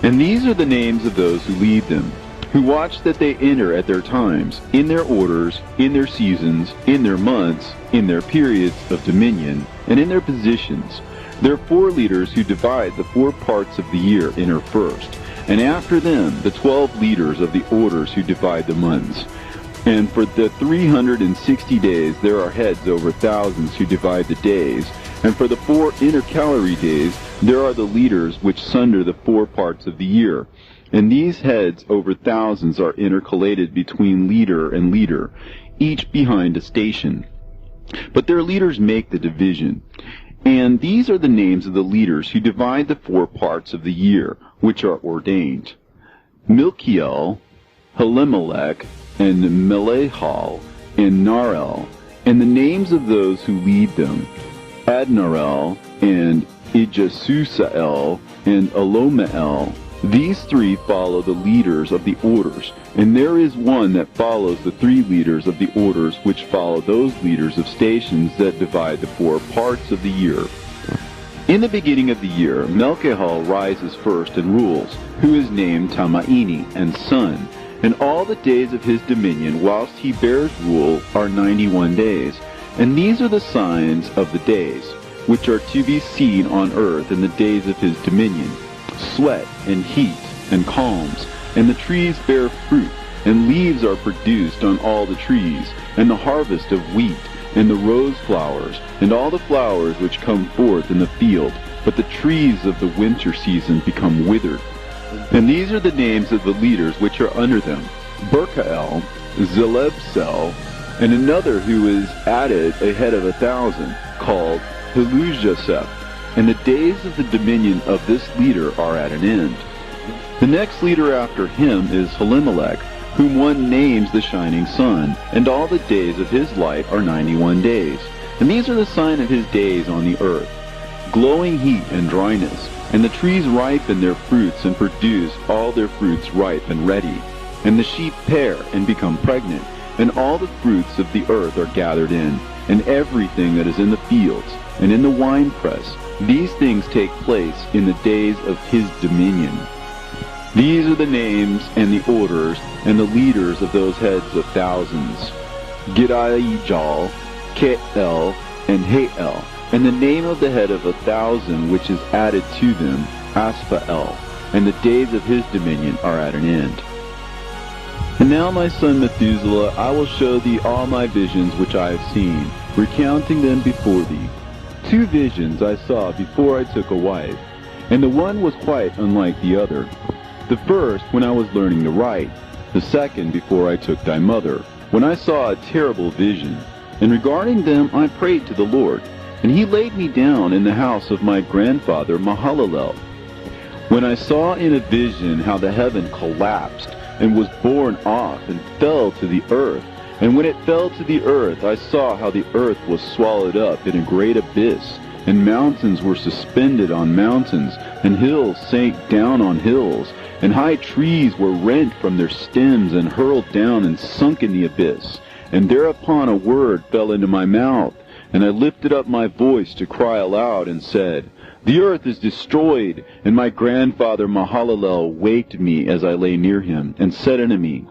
And these are the names of those who lead them, who watch that they enter at their times, in their orders, in their seasons, in their months, in their periods of dominion, and in their positions. There are 4 leaders who divide the 4 parts of the year enter first, and after them the 12 leaders of the orders who divide the months. And for the 360 days there are heads over thousands who divide the days. And for the 4 intercalary days there are the leaders which sunder the 4 parts of the year. And these heads over thousands are intercalated between leader and leader, each behind a station. But their leaders make the division. And these are the names of the leaders who divide the 4 parts of the year, which are ordained: Milkiel, Helimelech, and Melechal, and Narel, and the names of those who lead them: Adnarel, and Ijasusael, and Elomeel. These 3 follow the leaders of the orders, and there is one that follows the 3 leaders of the orders which follow those leaders of stations that divide the 4 parts of the year. In the beginning of the year, Melchihal rises first and rules, who is named Tamaini, and son, and all the days of his dominion whilst he bears rule are 91 days. And these are the signs of the days, which are to be seen on earth in the days of his dominion: sweat, and heat, and calms, and the trees bear fruit, and leaves are produced on all the trees, and the harvest of wheat, and the rose flowers, and all the flowers which come forth in the field, but the trees of the winter season become withered. And these are the names of the leaders which are under them: Berkael, Zelebsel, and another who is added a head of 1,000, called Helujaseph. And the days of the dominion of this leader are at an end. The next leader after him is Helimelech, whom one names the shining sun, and all the days of his life are 91 days. And these are the sign of his days on the earth: glowing heat and dryness, and the trees ripen their fruits and produce all their fruits ripe and ready. And the sheep pair and become pregnant, and all the fruits of the earth are gathered in, and everything that is in the fields, and in the winepress. These things take place in the days of his dominion. These are the names and the orders and the leaders of those heads of thousands: Gidaijal, Kael, and Hael, and the name of the head of 1,000 which is added to them, Asphael, and the days of his dominion are at an end. And now, my son Methuselah, I will show thee all my visions which I have seen, recounting them before thee. 2 visions I saw before I took a wife, and the one was quite unlike the other. The first when I was learning to write, the second before I took thy mother, when I saw a terrible vision. And regarding them I prayed to the Lord, and he laid me down in the house of my grandfather Mahalalel. When I saw in a vision how the heaven collapsed, and was borne off, and fell to the earth, and when it fell to the earth, I saw how the earth was swallowed up in a great abyss, and mountains were suspended on mountains, and hills sank down on hills, and high trees were rent from their stems, and hurled down and sunk in the abyss. And thereupon a word fell into my mouth, and I lifted up my voice to cry aloud, and said, The earth is destroyed. And my grandfather Mahalalel waked me as I lay near him, and said unto me,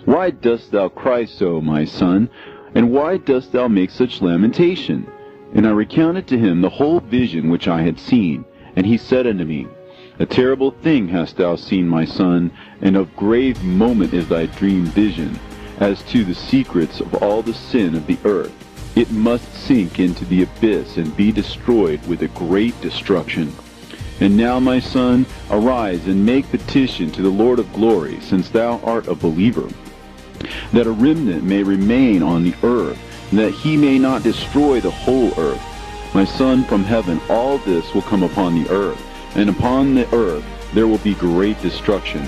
Why dost thou cry so, my son? And why dost thou make such lamentation? And I recounted to him the whole vision which I had seen. And he said unto me, A terrible thing hast thou seen, my son, and of grave moment is thy dream vision. As to the secrets of all the sin of the earth, it must sink into the abyss and be destroyed with a great destruction. And now, my son, arise and make petition to the Lord of glory, since thou art a believer, that a remnant may remain on the earth, and that he may not destroy the whole earth. My son, from heaven all this will come upon the earth, and upon the earth there will be great destruction.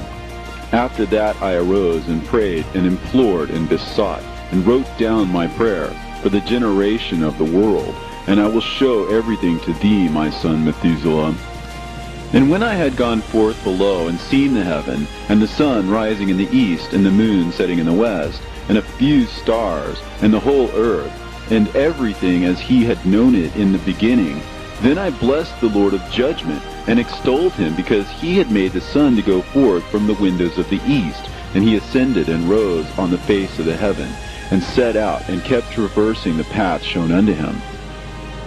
After that I arose and prayed and implored and besought, and wrote down my prayer for the generation of the world, and I will show everything to thee, my son Methuselah. And when I had gone forth below and seen the heaven, and the sun rising in the east, and the moon setting in the west, and a few stars, and the whole earth, and everything as he had known it in the beginning, then I blessed the Lord of judgment, and extolled him, because he had made the sun to go forth from the windows of the east, and he ascended and rose on the face of the heaven, and set out, and kept traversing the path shown unto him.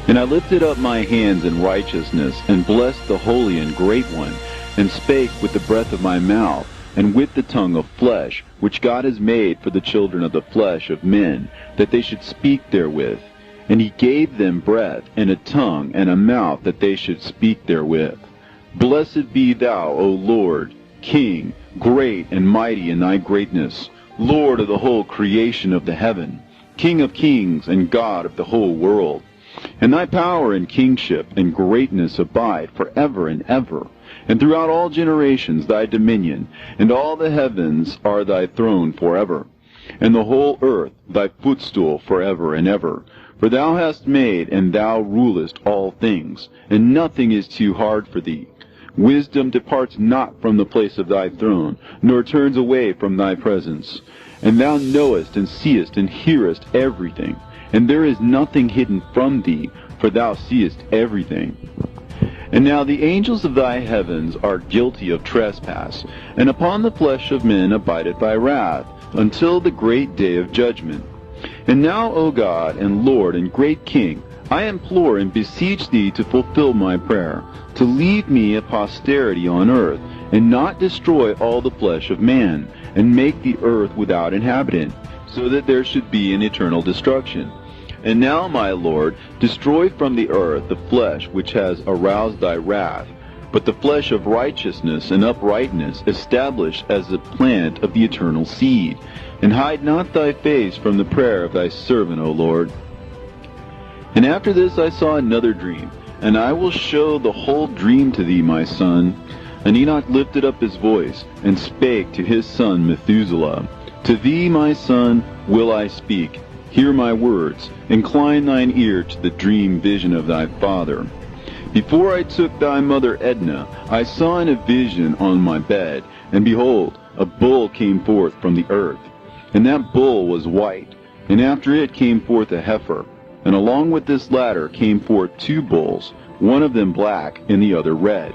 And I lifted up my hands in righteousness, and blessed the Holy and Great One, and spake with the breath of my mouth, and with the tongue of flesh, which God has made for the children of the flesh of men, that they should speak therewith. And he gave them breath, and a tongue, and a mouth, that they should speak therewith. Blessed be thou, O Lord, King, great and mighty in thy greatness, Lord of the whole creation of the heaven, King of kings and God of the whole world. And thy power and kingship and greatness abide forever and ever. And throughout all generations thy dominion, and all the heavens are thy throne forever, and the whole earth thy footstool forever and ever. For thou hast made, and thou rulest all things, and nothing is too hard for thee. Wisdom departs not from the place of thy throne, nor turns away from thy presence. And thou knowest and seest and hearest everything, and there is nothing hidden from thee, for thou seest everything. And now the angels of thy heavens are guilty of trespass, and upon the flesh of men abideth thy wrath, until the great day of judgment. And now, O God, and Lord, and great King, I implore and beseech thee to fulfill my prayer, to leave me a posterity on earth, and not destroy all the flesh of man, and make the earth without inhabitant, so that there should be an eternal destruction. And now, my Lord, destroy from the earth the flesh which has aroused thy wrath, but the flesh of righteousness and uprightness establish as the plant of the eternal seed. And hide not thy face from the prayer of thy servant, O Lord. And after this I saw another dream, and I will show the whole dream to thee, my son. And Enoch lifted up his voice, and spake to his son Methuselah, To thee, my son, will I speak. Hear my words. Incline thine ear to the dream vision of thy father. Before I took thy mother Edna, I saw in a vision on my bed, and behold, a bull came forth from the earth. And that bull was white, and after it came forth a heifer. And along with this latter came forth two bulls, one of them black, and the other red.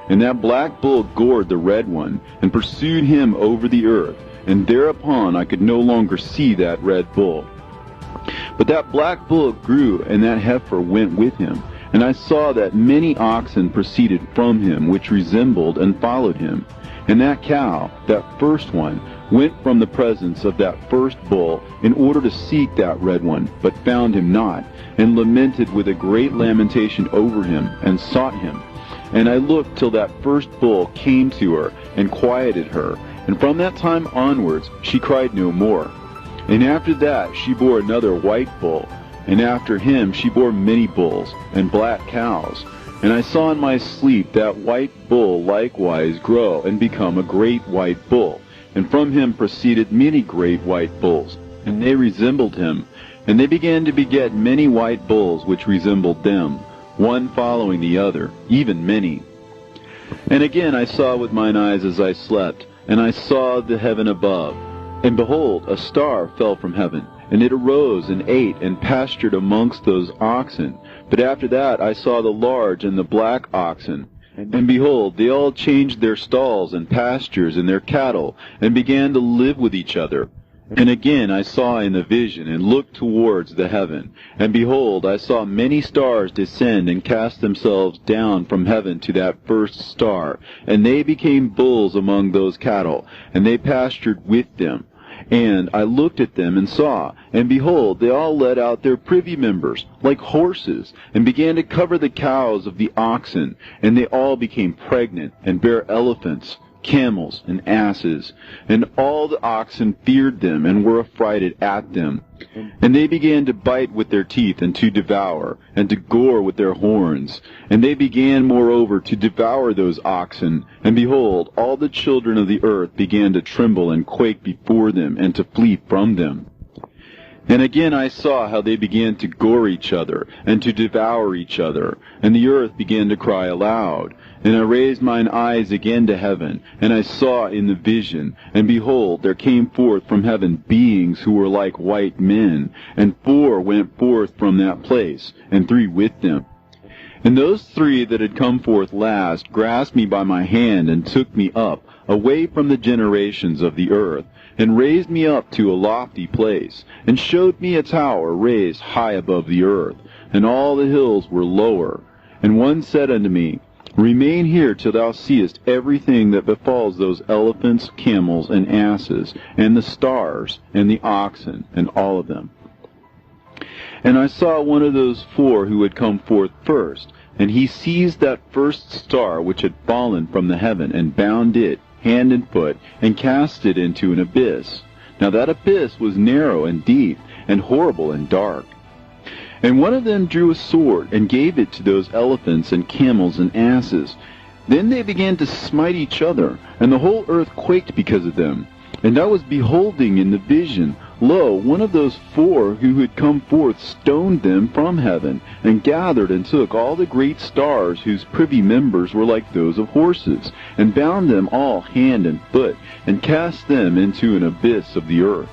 And that black bull gored the red one, and pursued him over the earth, and thereupon I could no longer see that red bull. But that black bull grew, and that heifer went with him. And I saw that many oxen proceeded from him, which resembled and followed him. And that cow, that first one, went from the presence of that first bull in order to seek that red one, but found him not, and lamented with a great lamentation over him, and sought him. And I looked till that first bull came to her, and quieted her. And from that time onwards she cried no more. And after that she bore another white bull, and after him she bore many bulls, and black cows. And I saw in my sleep that white bull likewise grow, and become a great white bull. And from him proceeded many great white bulls, and they resembled him. And they began to beget many white bulls which resembled them, one following the other, even many. And again I saw with mine eyes as I slept, and I saw the heaven above. And behold, a star fell from heaven, and it arose and ate and pastured amongst those oxen. But after that I saw the large and the black oxen. And behold, they all changed their stalls and pastures and their cattle, and began to live with each other. And again I saw in the vision, and looked towards the heaven. And behold, I saw many stars descend and cast themselves down from heaven to that first star. And they became bulls among those cattle, and they pastured with them. And I looked at them and saw, and behold, they all let out their privy members, like horses, and began to cover the cows of the oxen. And they all became pregnant, and bare elephants, camels, and asses. And all the oxen feared them, and were affrighted at them. And they began to bite with their teeth, and to devour, and to gore with their horns. And they began moreover to devour those oxen. And behold, all the children of the earth began to tremble and quake before them, and to flee from them. And again I saw how they began to gore each other, and to devour each other. And the earth began to cry aloud. And I raised mine eyes again to heaven, and I saw in the vision, and behold, there came forth from heaven beings who were like white men, and 4 went forth from that place, and 3 with them. And those 3 that had come forth last grasped me by my hand, and took me up, away from the generations of the earth, and raised me up to a lofty place, and showed me a tower raised high above the earth, and all the hills were lower. And one said unto me, Remain here till thou seest everything that befalls those elephants, camels, and asses, and the stars, and the oxen, and all of them. And I saw one of those 4 who had come forth first, and he seized that first star which had fallen from the heaven, and bound it, hand and foot, and cast it into an abyss. Now that abyss was narrow and deep, and horrible and dark. And one of them drew a sword, and gave it to those elephants and camels and asses. Then they began to smite each other, and the whole earth quaked because of them. And I was beholding in the vision, lo, one of those four who had come forth stoned them from heaven, and gathered and took all the great stars whose privy members were like those of horses, and bound them all hand and foot, and cast them into an abyss of the earth.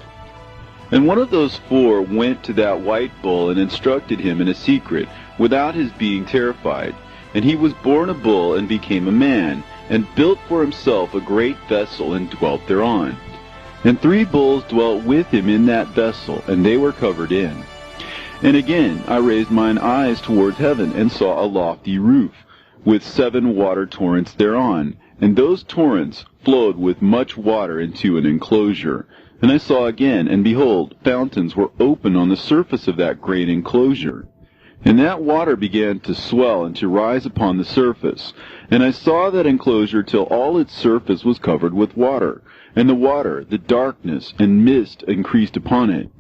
And one of those four went to that white bull and instructed him in a secret, without his being terrified. And he was born a bull and became a man, and built for himself a great vessel and dwelt thereon. And 3 bulls dwelt with him in that vessel, and they were covered in. And again I raised mine eyes towards heaven, and saw a lofty roof, with 7 water torrents thereon, and those torrents flowed with much water into an enclosure. And I saw again, and behold, fountains were open on the surface of that great enclosure. And that water began to swell and to rise upon the surface. And I saw that enclosure till all its surface was covered with water. And the water, the darkness, and mist increased upon it.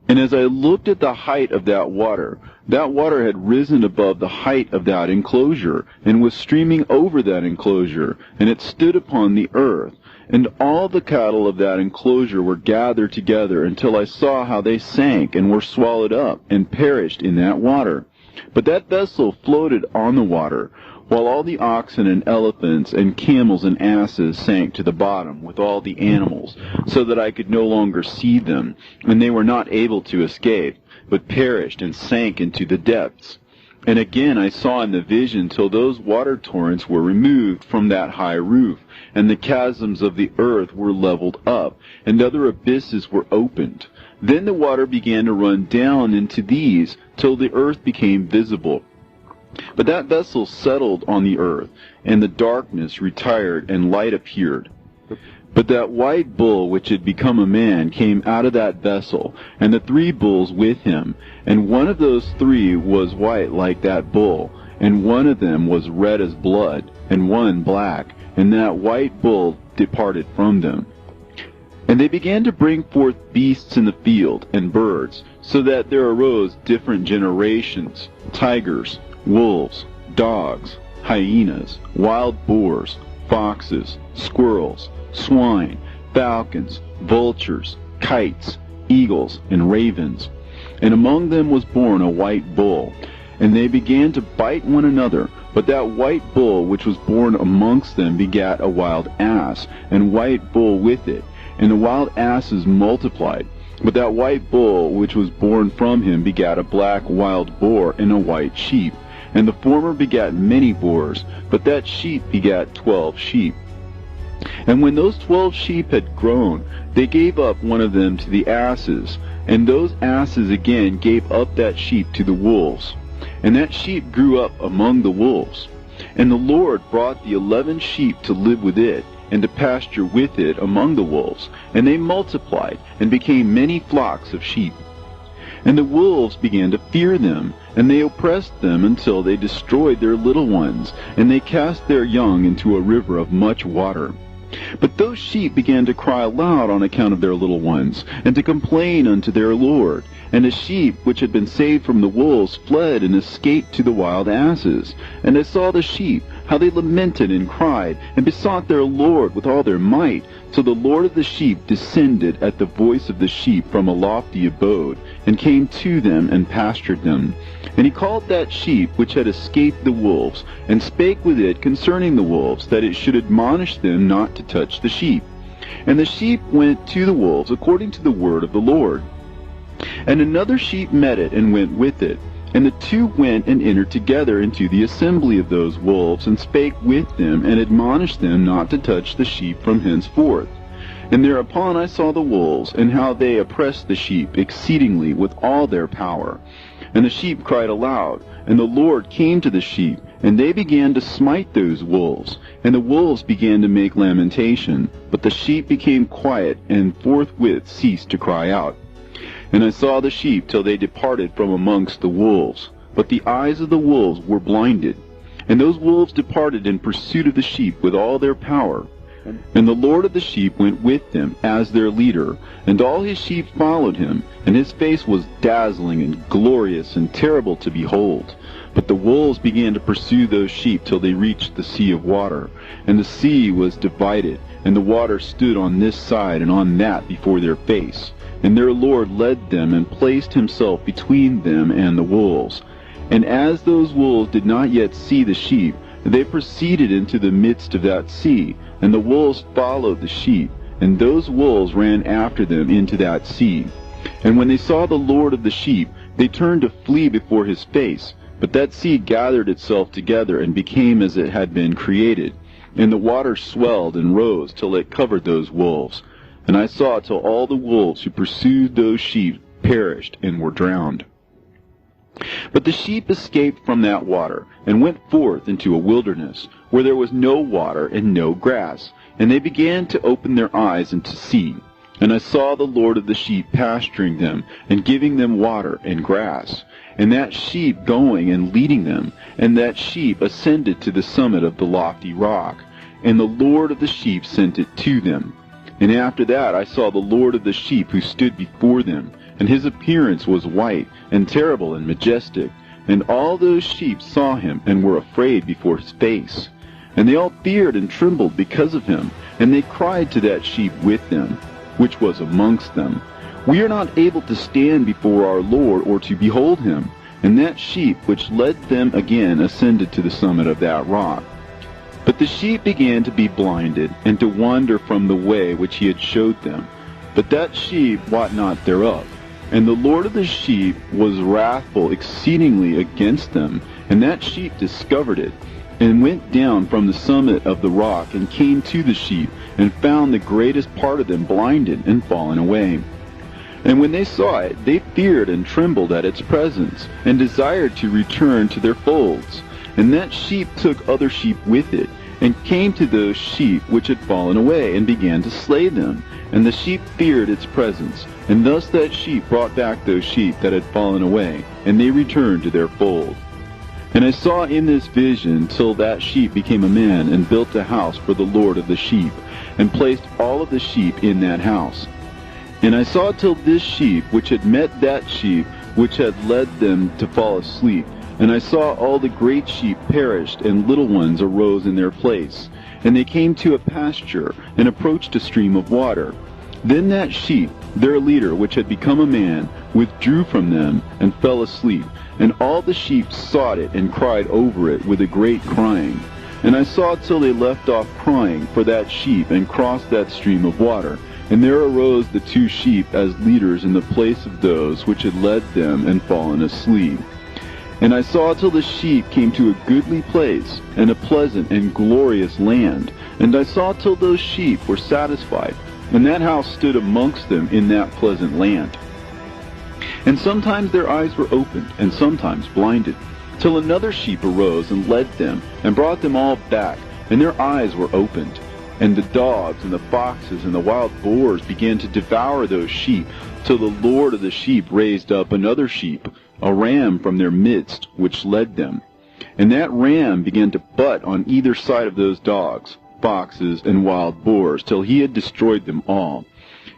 And as I looked at the height of that water had risen above the height of that enclosure, and was streaming over that enclosure, and it stood upon the earth. And all the cattle of that enclosure were gathered together, until I saw how they sank, and were swallowed up, and perished in that water. But that vessel floated on the water, while all the oxen and elephants and camels and asses sank to the bottom, with all the animals, so that I could no longer see them, and they were not able to escape, but perished and sank into the depths. And again I saw in the vision till those water torrents were removed from that high roof, and the chasms of the earth were leveled up, and other abysses were opened. Then the water began to run down into these, till the earth became visible. But that vessel settled on the earth, and the darkness retired, and light appeared. But that white bull which had become a man came out of that vessel, and the 3 bulls with him. And one of those 3 was white like that bull, and one of them was red as blood, and one black. And that white bull departed from them. And they began to bring forth beasts in the field, and birds, so that there arose different generations, tigers, wolves, dogs, hyenas, wild boars, foxes, squirrels, swine, falcons, vultures, kites, eagles, and ravens. And among them was born a white bull. And they began to bite one another. But that white bull which was born amongst them begat a wild ass, and white bull with it. And the wild asses multiplied. But that white bull which was born from him begat a black wild boar and a white sheep. And the former begat many boars, but that sheep begat 12 sheep. And when those 12 sheep had grown, they gave up one of them to the asses, and those asses again gave up that sheep to the wolves. And that sheep grew up among the wolves. And the Lord brought the 11 sheep to live with it, and to pasture with it among the wolves. And they multiplied, and became many flocks of sheep. And the wolves began to fear them, and they oppressed them until they destroyed their little ones, and they cast their young into a river of much water. But those sheep began to cry aloud on account of their little ones, and to complain unto their Lord. And the sheep which had been saved from the wolves fled and escaped to the wild asses. And I saw the sheep, how they lamented and cried, and besought their Lord with all their might, till the Lord of the sheep descended at the voice of the sheep from a lofty abode, and came to them and pastured them. And he called that sheep which had escaped the wolves, and spake with it concerning the wolves, that it should admonish them not to touch the sheep. And the sheep went to the wolves according to the word of the Lord. And another sheep met it, and went with it. And the 2 went and entered together into the assembly of those wolves, and spake with them, and admonished them not to touch the sheep from henceforth. And thereupon I saw the wolves, and how they oppressed the sheep exceedingly with all their power. And the sheep cried aloud, and the Lord came to the sheep, and they began to smite those wolves. And the wolves began to make lamentation, but the sheep became quiet, and forthwith ceased to cry out. And I saw the sheep till they departed from amongst the wolves. But the eyes of the wolves were blinded. And those wolves departed in pursuit of the sheep with all their power. And the Lord of the sheep went with them as their leader, and all his sheep followed him, and his face was dazzling and glorious and terrible to behold. But the wolves began to pursue those sheep till they reached the sea of water, and the sea was divided, and the water stood on this side and on that before their face. And their Lord led them and placed himself between them and the wolves. And as those wolves did not yet see the sheep, they proceeded into the midst of that sea, and the wolves followed the sheep, and those wolves ran after them into that sea. And when they saw the Lord of the sheep, they turned to flee before his face. But that sea gathered itself together and became as it had been created, and the water swelled and rose till it covered those wolves. And I saw till all the wolves who pursued those sheep perished and were drowned. But the sheep escaped from that water, and went forth into a wilderness, where there was no water and no grass. And they began to open their eyes and to see. And I saw the Lord of the sheep pasturing them, and giving them water and grass. And that sheep going and leading them, and that sheep ascended to the summit of the lofty rock. And the Lord of the sheep sent it to them. And after that I saw the Lord of the sheep who stood before them, and his appearance was white, and terrible, and majestic. And all those sheep saw him, and were afraid before his face. And they all feared and trembled because of him. And they cried to that sheep with them, which was amongst them, We are not able to stand before our Lord, or to behold him. And that sheep which led them again ascended to the summit of that rock. But the sheep began to be blinded, and to wander from the way which he had showed them. But that sheep wot not thereof. And the Lord of the sheep was wrathful exceedingly against them, and that sheep discovered it, and went down from the summit of the rock, and came to the sheep, and found the greatest part of them blinded and fallen away. And when they saw it, they feared and trembled at its presence, and desired to return to their folds. And that sheep took other sheep with it, and came to those sheep which had fallen away, and began to slay them. And the sheep feared its presence, and thus that sheep brought back those sheep that had fallen away, and they returned to their fold. And I saw in this vision till that sheep became a man, and built a house for the Lord of the sheep, and placed all of the sheep in that house. And I saw till this sheep which had met that sheep which had led them to fall asleep. And I saw all the great sheep perished, and little ones arose in their place. And they came to a pasture, and approached a stream of water. Then that sheep, their leader, which had become a man, withdrew from them, and fell asleep. And all the sheep sought it, and cried over it with a great crying. And I saw till they left off crying for that sheep, and crossed that stream of water. And there arose the two sheep as leaders in the place of those which had led them and fallen asleep. And I saw till the sheep came to a goodly place, and a pleasant and glorious land. And I saw till those sheep were satisfied, and that house stood amongst them in that pleasant land. And sometimes their eyes were opened, and sometimes blinded, till another sheep arose and led them, and brought them all back, and their eyes were opened. And the dogs and the foxes and the wild boars began to devour those sheep, till the Lord of the sheep raised up another sheep, a ram from their midst, which led them. And that ram began to butt on either side of those dogs, foxes, and wild boars, till he had destroyed them all.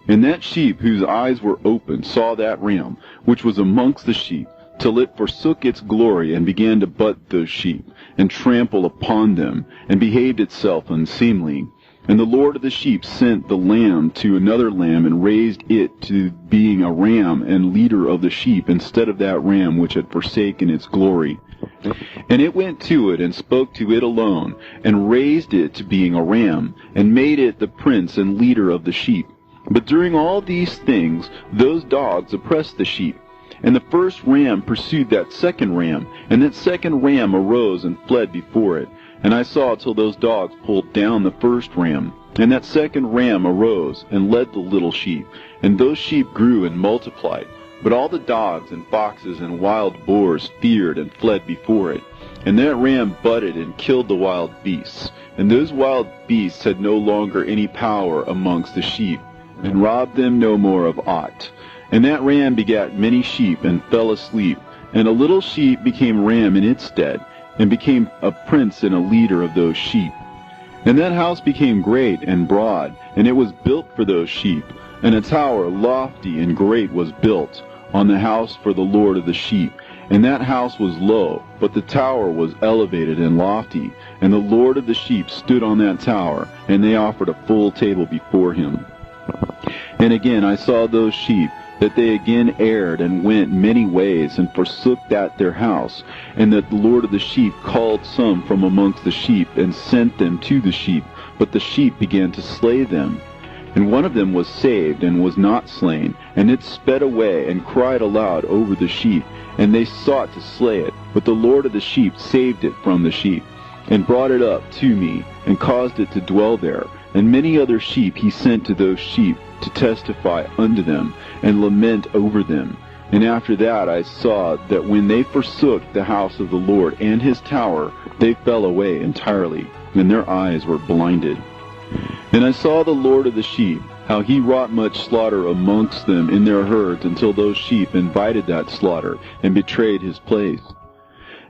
And that sheep whose eyes were opened saw that ram, which was amongst the sheep, till it forsook its glory, and began to butt those sheep, and trample upon them, and behaved itself unseemly. And the Lord of the sheep sent the lamb to another lamb, and raised it to being a ram and leader of the sheep, instead of that ram which had forsaken its glory. And it went to it, and spoke to it alone, and raised it to being a ram, and made it the prince and leader of the sheep. But during all these things those dogs oppressed the sheep. And the first ram pursued that second ram, and that second ram arose and fled before it. And I saw till those dogs pulled down the first ram. And that second ram arose, and led the little sheep. And those sheep grew and multiplied. But all the dogs and foxes and wild boars feared and fled before it. And that ram butted and killed the wild beasts. And those wild beasts had no longer any power amongst the sheep, and robbed them no more of aught. And that ram begat many sheep, and fell asleep. And a little sheep became ram in its stead, and became a prince and a leader of those sheep. And that house became great and broad, and it was built for those sheep. And a tower lofty and great was built on the house for the Lord of the sheep. And that house was low, but the tower was elevated and lofty. And the Lord of the sheep stood on that tower, and they offered a full table before him. And again I saw those sheep, that they again erred and went many ways, and forsook that their house, and that the Lord of the sheep called some from amongst the sheep, and sent them to the sheep, but the sheep began to slay them. And one of them was saved, and was not slain, and it sped away, and cried aloud over the sheep, and they sought to slay it, but the Lord of the sheep saved it from the sheep, and brought it up to me, and caused it to dwell there. And many other sheep he sent to those sheep, to testify unto them, and lament over them. And after that I saw that when they forsook the house of the Lord and his tower, they fell away entirely, and their eyes were blinded. And I saw the Lord of the sheep, how he wrought much slaughter amongst them in their herds, until those sheep invited that slaughter, and betrayed his place.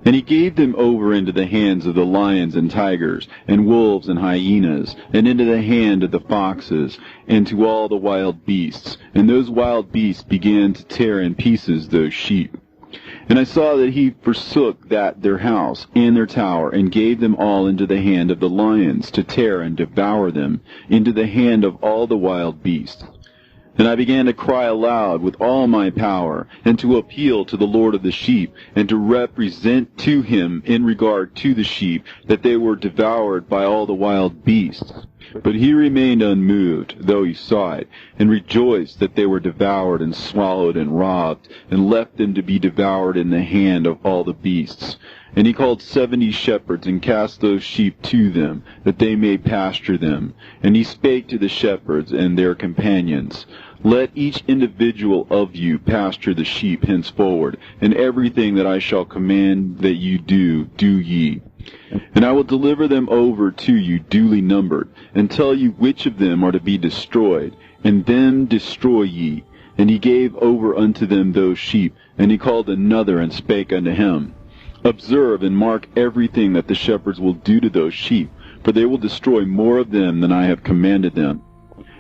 And he gave them over into the hands of the lions and tigers, and wolves and hyenas, and into the hand of the foxes, and to all the wild beasts. And those wild beasts began to tear in pieces those sheep. And I saw that he forsook that their house and their tower, and gave them all into the hand of the lions, to tear and devour them, into the hand of all the wild beasts. And I began to cry aloud with all my power, and to appeal to the Lord of the sheep, and to represent to him in regard to the sheep, that they were devoured by all the wild beasts. But he remained unmoved, though he saw it, and rejoiced that they were devoured and swallowed and robbed, and left them to be devoured in the hand of all the beasts. And he called 70 shepherds, and cast those sheep to them, that they may pasture them. And he spake to the shepherds and their companions, Let each individual of you pasture the sheep henceforward, and everything that I shall command that you do, do ye. And I will deliver them over to you duly numbered, and tell you which of them are to be destroyed, and them destroy ye. And he gave over unto them those sheep, and he called another, and spake unto him, Observe and mark everything that the shepherds will do to those sheep, for they will destroy more of them than I have commanded them.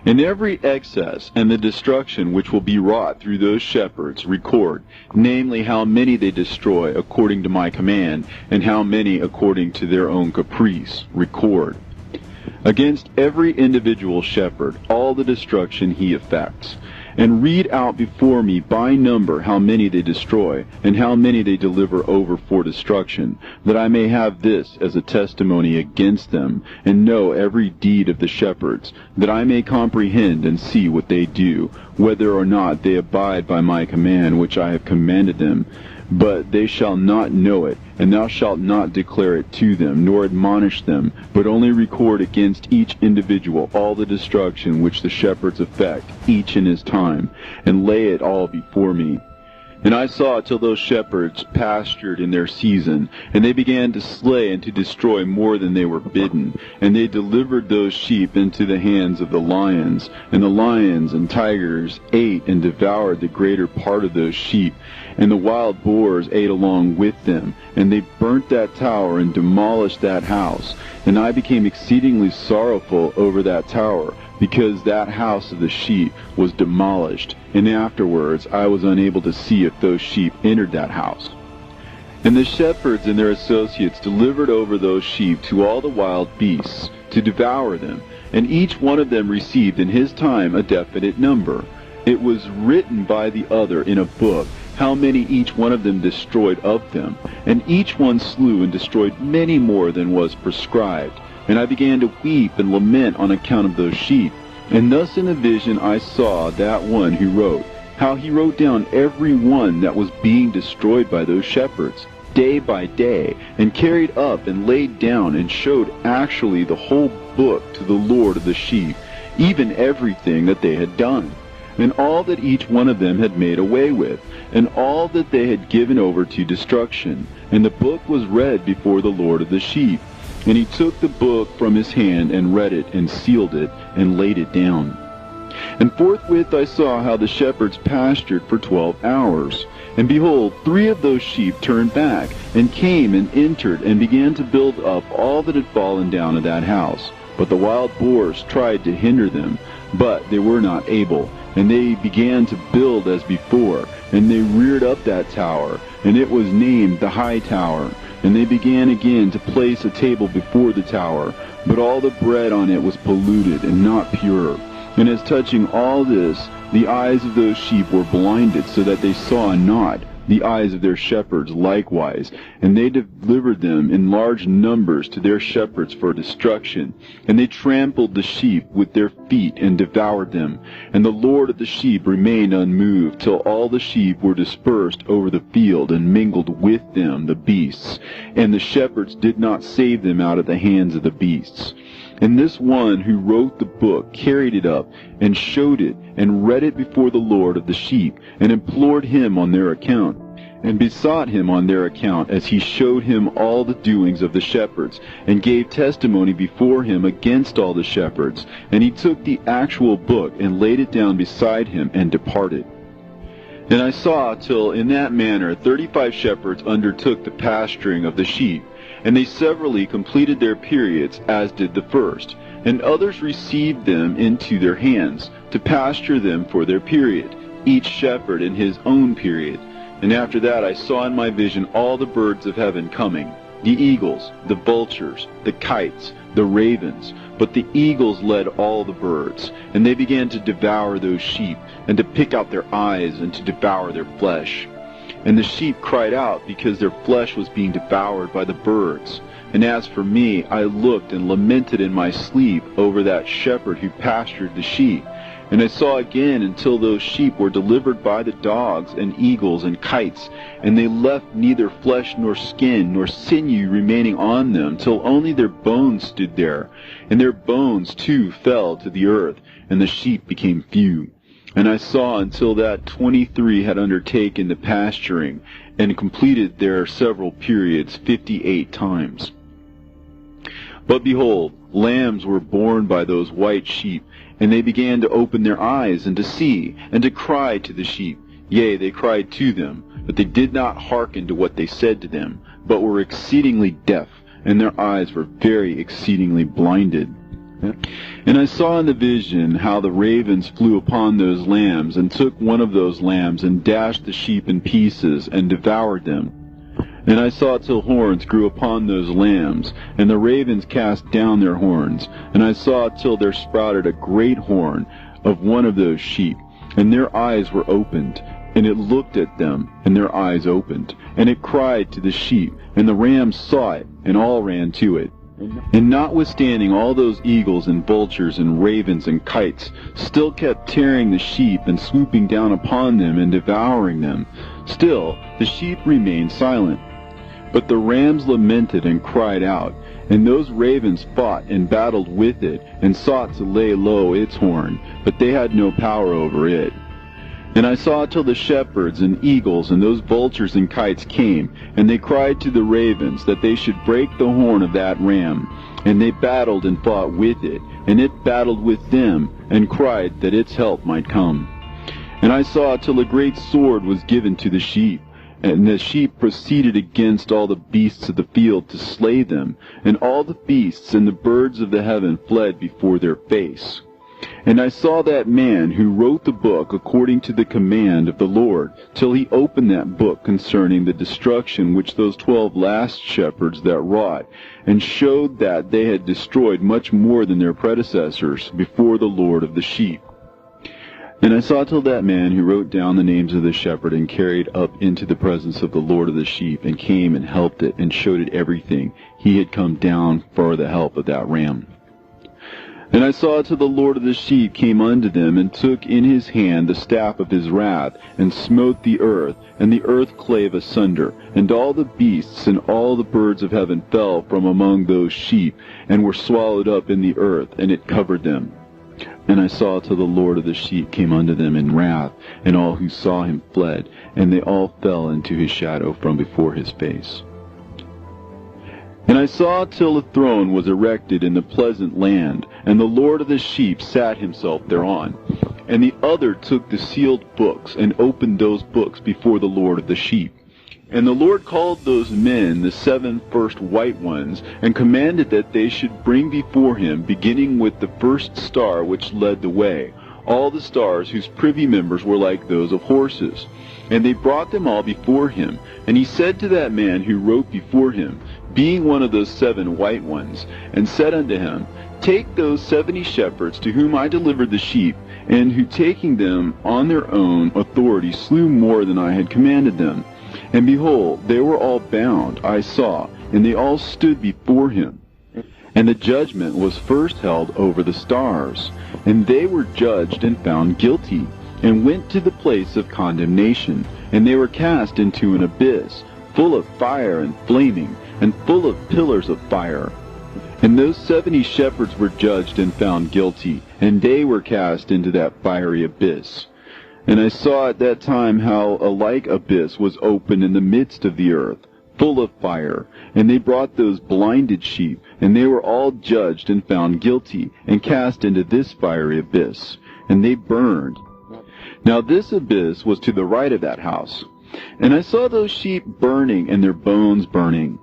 And every excess and the destruction which will be wrought through those shepherds record, namely how many they destroy according to my command, and how many according to their own caprice record. Against every individual shepherd all the destruction he effects. And read out before me by number how many they destroy, and how many they deliver over for destruction, that I may have this as a testimony against them, and know every deed of the shepherds, that I may comprehend and see what they do, whether or not they abide by my command which I have commanded them. But they shall not know it, and thou shalt not declare it to them, nor admonish them, but only record against each individual all the destruction which the shepherds effect, each in his time, and lay it all before me. And I saw till those shepherds pastured in their season, and they began to slay and to destroy more than they were bidden. And they delivered those sheep into the hands of the lions, and the lions and tigers ate and devoured the greater part of those sheep, and the wild boars ate along with them. And they burnt that tower and demolished that house. And I became exceedingly sorrowful over that tower, because that house of the sheep was demolished, and afterwards I was unable to see if those sheep entered that house. And the shepherds and their associates delivered over those sheep to all the wild beasts, to devour them, and each one of them received in his time a definite number. It was written by the other in a book, how many each one of them destroyed of them, and each one slew and destroyed many more than was prescribed. And I began to weep and lament on account of those sheep. And thus in a vision I saw that one who wrote, how he wrote down every one that was being destroyed by those shepherds, day by day, and carried up and laid down, and showed actually the whole book to the Lord of the sheep, even everything that they had done, and all that each one of them had made away with, and all that they had given over to destruction. And the book was read before the Lord of the sheep. And he took the book from his hand, and read it, and sealed it, and laid it down. And forthwith I saw how the shepherds pastured for 12 hours. And behold, 3 of those sheep turned back, and came and entered, and began to build up all that had fallen down in that house. But the wild boars tried to hinder them, but they were not able. And they began to build as before, and they reared up that tower, and it was named the High Tower. And they began again to place a table before the tower, but all the bread on it was polluted and not pure. And as touching all this, the eyes of those sheep were blinded, so that they saw not, the eyes of their shepherds likewise. And they delivered them in large numbers to their shepherds for destruction. And they trampled the sheep with their feet and devoured them. And the Lord of the sheep remained unmoved, till all the sheep were dispersed over the field, and mingled with them the beasts. And the shepherds did not save them out of the hands of the beasts. And this one who wrote the book carried it up, and showed it, and read it before the Lord of the sheep, and implored him on their account, and besought him on their account, as he showed him all the doings of the shepherds, and gave testimony before him against all the shepherds. And he took the actual book, and laid it down beside him, and departed. And I saw till in that manner 35 shepherds undertook the pasturing of the sheep, and they severally completed their periods, as did the first. And others received them into their hands, to pasture them for their period, each shepherd in his own period. And after that I saw in my vision all the birds of heaven coming, the eagles, the vultures, the kites, the ravens. But the eagles led all the birds, and they began to devour those sheep, and to pick out their eyes, and to devour their flesh. And the sheep cried out, because their flesh was being devoured by the birds. And as for me, I looked and lamented in my sleep over that shepherd who pastured the sheep. And I saw again until those sheep were delivered by the dogs and eagles and kites, and they left neither flesh nor skin nor sinew remaining on them, till only their bones stood there. And their bones too fell to the earth, and the sheep became few. And I saw until that 23 had undertaken the pasturing, and completed their several periods 58 times. But behold, lambs were born by those white sheep, and they began to open their eyes, and to see, and to cry to the sheep. Yea, they cried to them, but they did not hearken to what they said to them, but were exceedingly deaf, and their eyes were very exceedingly blinded. And I saw in the vision how the ravens flew upon those lambs, and took one of those lambs, and dashed the sheep in pieces, and devoured them. And I saw till horns grew upon those lambs, and the ravens cast down their horns. And I saw till there sprouted a great horn of one of those sheep, and their eyes were opened. And it looked at them, and their eyes opened. And it cried to the sheep, and the rams saw it, and all ran to it. And notwithstanding all those eagles and vultures and ravens and kites still kept tearing the sheep, and swooping down upon them, and devouring them, still the sheep remained silent. But the rams lamented and cried out, and those ravens fought and battled with it, and sought to lay low its horn, but they had no power over it. And I saw till the shepherds and eagles and those vultures and kites came, and they cried to the ravens that they should break the horn of that ram. And they battled and fought with it, and it battled with them, and cried that its help might come. And I saw till a great sword was given to the sheep, and the sheep proceeded against all the beasts of the field to slay them, and all the beasts and the birds of the heaven fled before their face. And I saw that man who wrote the book according to the command of the Lord, till he opened that book concerning the destruction which those 12 last shepherds that wrought, and showed that they had destroyed much more than their predecessors before the Lord of the sheep. And I saw till that man who wrote down the names of the shepherd, and carried up into the presence of the Lord of the sheep, and came and helped it, and showed it everything. He had come down for the help of that ram. And I saw till the Lord of the sheep came unto them, and took in his hand the staff of his wrath, and smote the earth, and the earth clave asunder, and all the beasts and all the birds of heaven fell from among those sheep, and were swallowed up in the earth, and it covered them. And I saw till the Lord of the sheep came unto them in wrath, and all who saw him fled, and they all fell into his shadow from before his face. And I saw till a throne was erected in the pleasant land, and the Lord of the sheep sat himself thereon. and the other took the sealed books and opened those books before the Lord of the sheep. And the Lord called those men the 7 first white ones, and commanded that they should bring before him, beginning with the first star which led the way, all the stars whose privy members were like those of horses. And they brought them all before him. And he said to that man who wrote before him, being one of those 7 white ones, and said unto him, Take those 70 shepherds to whom I delivered the sheep, and who taking them on their own authority slew more than I had commanded them. And behold, they were all bound, I saw, and they all stood before him. And the judgment was first held over the stars. And they were judged and found guilty, and went to the place of condemnation. And they were cast into an abyss, full of fire and flaming, and full of pillars of fire. And those 70 shepherds were judged and found guilty, and they were cast into that fiery abyss. And I saw at that time how a like abyss was opened in the midst of the earth, full of fire. And they brought those blinded sheep, and they were all judged and found guilty, and cast into this fiery abyss. And they burned. Now this abyss was to the right of that house. And I saw those sheep burning, and their bones burning.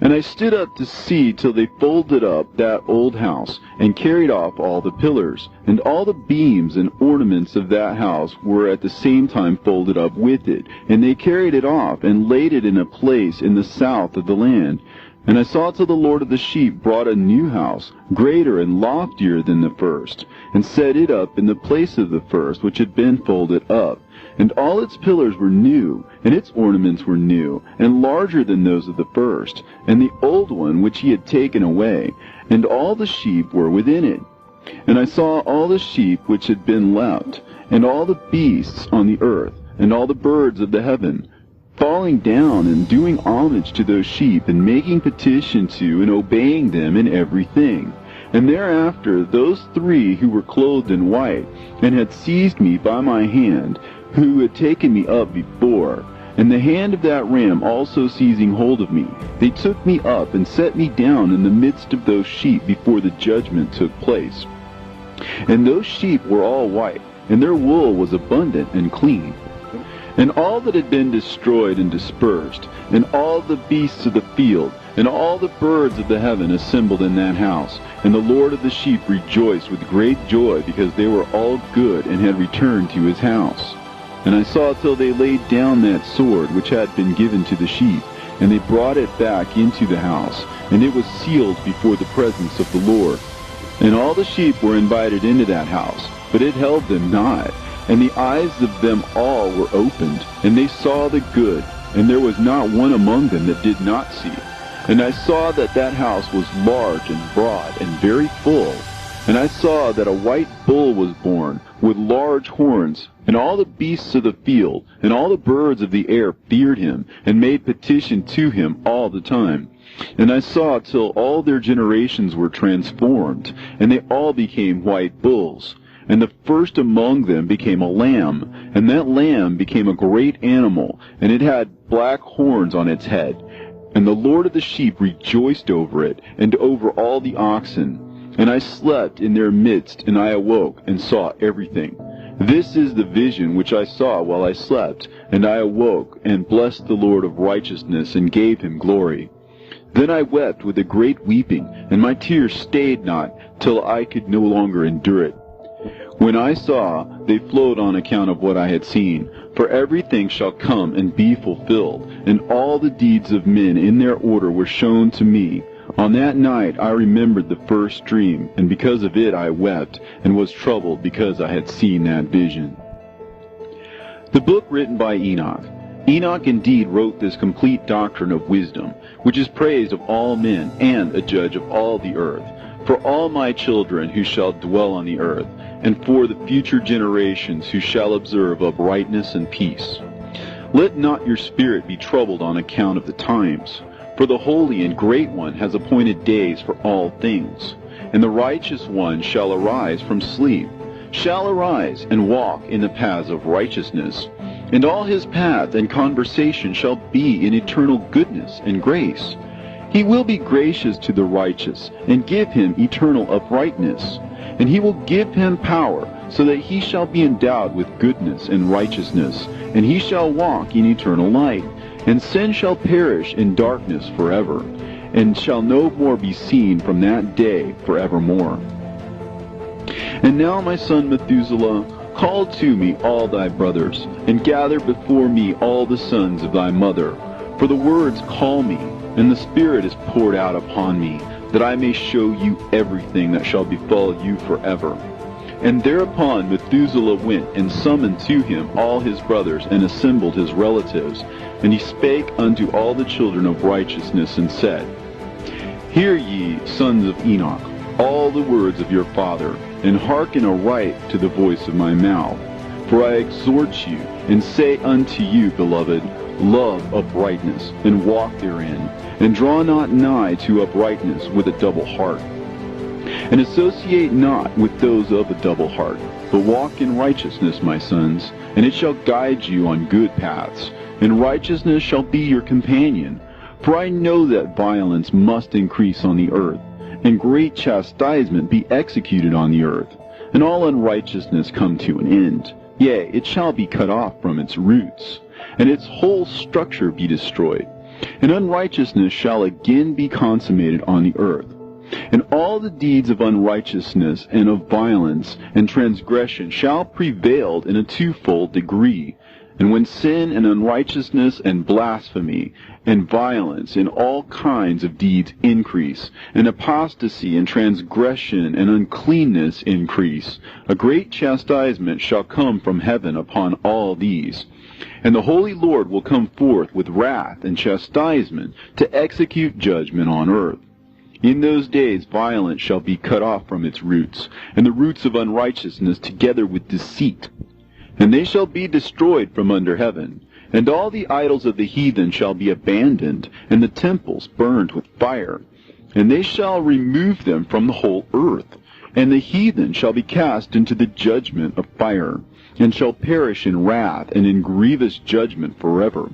And I stood up to see till they folded up that old house, and carried off all the pillars, and all the beams and ornaments of that house were at the same time folded up with it. And they carried it off, and laid it in a place in the south of the land. And I saw till the Lord of the sheep brought a new house, greater and loftier than the first, and set it up in the place of the first, which had been folded up. And all its pillars were new, and its ornaments were new, and larger than those of the first, and the old one which he had taken away, and all the sheep were within it. And I saw all the sheep which had been left, and all the beasts on the earth, and all the birds of the heaven, falling down and doing homage to those sheep, and making petition to and obeying them in everything. And thereafter those 3 who were clothed in white, and had seized me by my hand, who had taken me up before, and the hand of that ram also seizing hold of me, they took me up and set me down in the midst of those sheep before the judgment took place. And those sheep were all white, and their wool was abundant and clean. And all that had been destroyed and dispersed, and all the beasts of the field, and all the birds of the heaven assembled in that house. And the Lord of the sheep rejoiced with great joy, because they were all good, and had returned to his house. And I saw till they laid down that sword which had been given to the sheep, and they brought it back into the house, and it was sealed before the presence of the Lord. And all the sheep were invited into that house, but it held them not. And the eyes of them all were opened, and they saw the good, and there was not one among them that did not see. And I saw that that house was large and broad and very full. And I saw that a white bull was born, with large horns, and all the beasts of the field, and all the birds of the air feared him, and made petition to him all the time. And I saw till all their generations were transformed, and they all became white bulls. And the first among them became a lamb, and that lamb became a great animal, and it had black horns on its head. And the Lord of the sheep rejoiced over it, and over all the oxen. And I slept in their midst, and I awoke, and saw everything. This is the vision which I saw while I slept, and I awoke, and blessed the Lord of righteousness, and gave him glory. Then I wept with a great weeping, and my tears stayed not, till I could no longer endure it. When I saw, they flowed on account of what I had seen. For everything shall come and be fulfilled, and all the deeds of men in their order were shown to me. On that night I remembered the first dream, and because of it I wept, and was troubled because I had seen that vision. The book written by Enoch. Enoch indeed wrote this complete doctrine of wisdom, which is praised of all men, and a judge of all the earth, for all my children who shall dwell on the earth, and for the future generations who shall observe uprightness and peace. Let not your spirit be troubled on account of the times, for the Holy and Great One has appointed days for all things. And the righteous one shall arise from sleep, shall arise and walk in the paths of righteousness, and all his path and conversation shall be in eternal goodness and grace. He will be gracious to the righteous, and give him eternal uprightness. and he will give him power, so that he shall be endowed with goodness and righteousness, and he shall walk in eternal light, and sin shall perish in darkness forever, and shall no more be seen from that day forevermore. And now, my son Methuselah, call to me all thy brothers, and gather before me all the sons of thy mother. For the words call me, and the Spirit is poured out upon me, that I may show you everything that shall befall you forever. And thereupon Methuselah went and summoned to him all his brothers, and assembled his relatives. And he spake unto all the children of righteousness, and said, Hear ye, sons of Enoch, all the words of your father, and hearken aright to the voice of my mouth. For I exhort you, and say unto you, beloved, love uprightness, and walk therein, and draw not nigh to uprightness with a double heart. And associate not with those of a double heart, but walk in righteousness, my sons, and it shall guide you on good paths, and righteousness shall be your companion. For I know that violence must increase on the earth, and great chastisement be executed on the earth, and all unrighteousness come to an end. Yea, it shall be cut off from its roots, and its whole structure be destroyed. And unrighteousness shall again be consummated on the earth. And all the deeds of unrighteousness and of violence and transgression shall prevail in a twofold degree. And when sin and unrighteousness and blasphemy and violence and all kinds of deeds increase, and apostasy and transgression and uncleanness increase, a great chastisement shall come from heaven upon all these. And the Holy Lord will come forth with wrath and chastisement to execute judgment on earth. In those days violence shall be cut off from its roots, and the roots of unrighteousness together with deceit. And they shall be destroyed from under heaven, and all the idols of the heathen shall be abandoned, and the temples burned with fire. And they shall remove them from the whole earth, and the heathen shall be cast into the judgment of fire, and shall perish in wrath and in grievous judgment forever.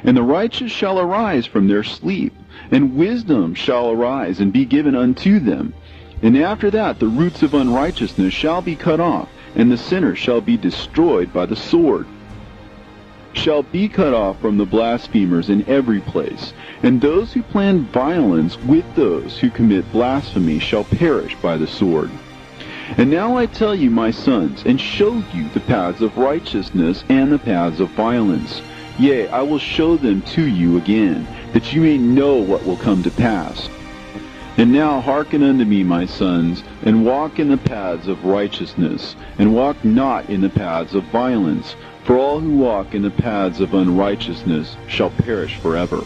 And the righteous shall arise from their sleep, and wisdom shall arise and be given unto them. And after that the roots of unrighteousness shall be cut off, and the sinner shall be destroyed by the sword, shall be cut off from the blasphemers in every place. And those who plan violence with those who commit blasphemy shall perish by the sword. And now I tell you, my sons, and show you the paths of righteousness and the paths of violence. Yea, I will show them to you again, that you may know what will come to pass. And now hearken unto me, my sons, and walk in the paths of righteousness, and walk not in the paths of violence, for all who walk in the paths of unrighteousness shall perish forever.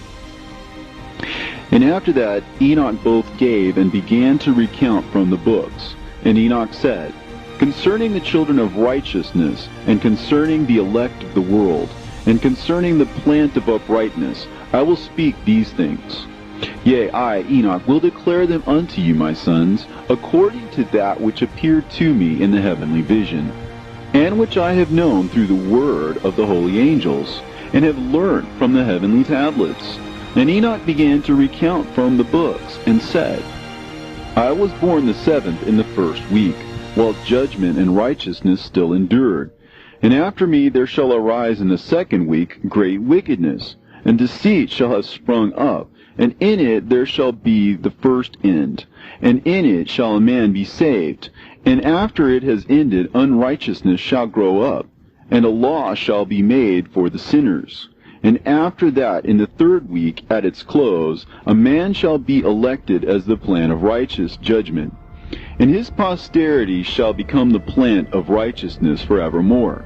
And after that Enoch both gave and began to recount from the books. And Enoch said, Concerning the children of righteousness, and concerning the elect of the world, and concerning the plant of uprightness, I will speak these things. Yea, I, Enoch, will declare them unto you, my sons, according to that which appeared to me in the heavenly vision, and which I have known through the word of the holy angels, and have learned from the heavenly tablets. And Enoch began to recount from the books, and said, I was born the 7th in the 1st week, while judgment and righteousness still endured. And after me there shall arise in the 2nd week great wickedness, and deceit shall have sprung up, and in it there shall be the first end, and in it shall a man be saved. And after it has ended, unrighteousness shall grow up, and a law shall be made for the sinners. And after that, in the 3rd week, at its close, a man shall be elected as the plant of righteous judgment, and his posterity shall become the plant of righteousness forevermore.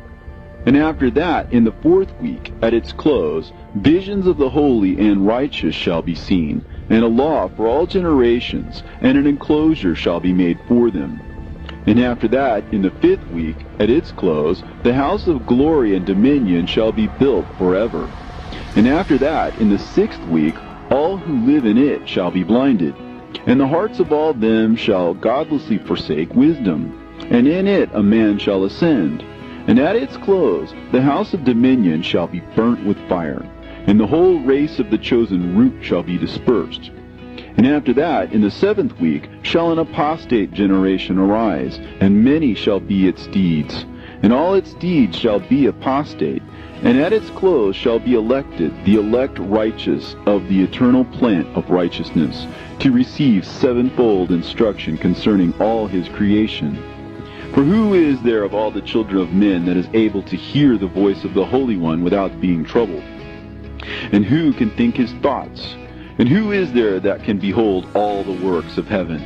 And after that, in the 4th week, at its close, visions of the holy and righteous shall be seen, and a law for all generations, and an enclosure shall be made for them. And after that, in the 5th week, at its close, the house of glory and dominion shall be built forever. And after that, in the 6th week, all who live in it shall be blinded, and the hearts of all them shall godlessly forsake wisdom, and in it a man shall ascend. And at its close, the house of dominion shall be burnt with fire, and the whole race of the chosen root shall be dispersed. And after that, in the 7th week, shall an apostate generation arise, and many shall be its deeds. And all its deeds shall be apostate. And at its close shall be elected the elect righteous of the eternal plant of righteousness, to receive sevenfold instruction concerning all his creation. For who is there of all the children of men that is able to hear the voice of the Holy One without being troubled? And who can think his thoughts? And who is there that can behold all the works of heaven?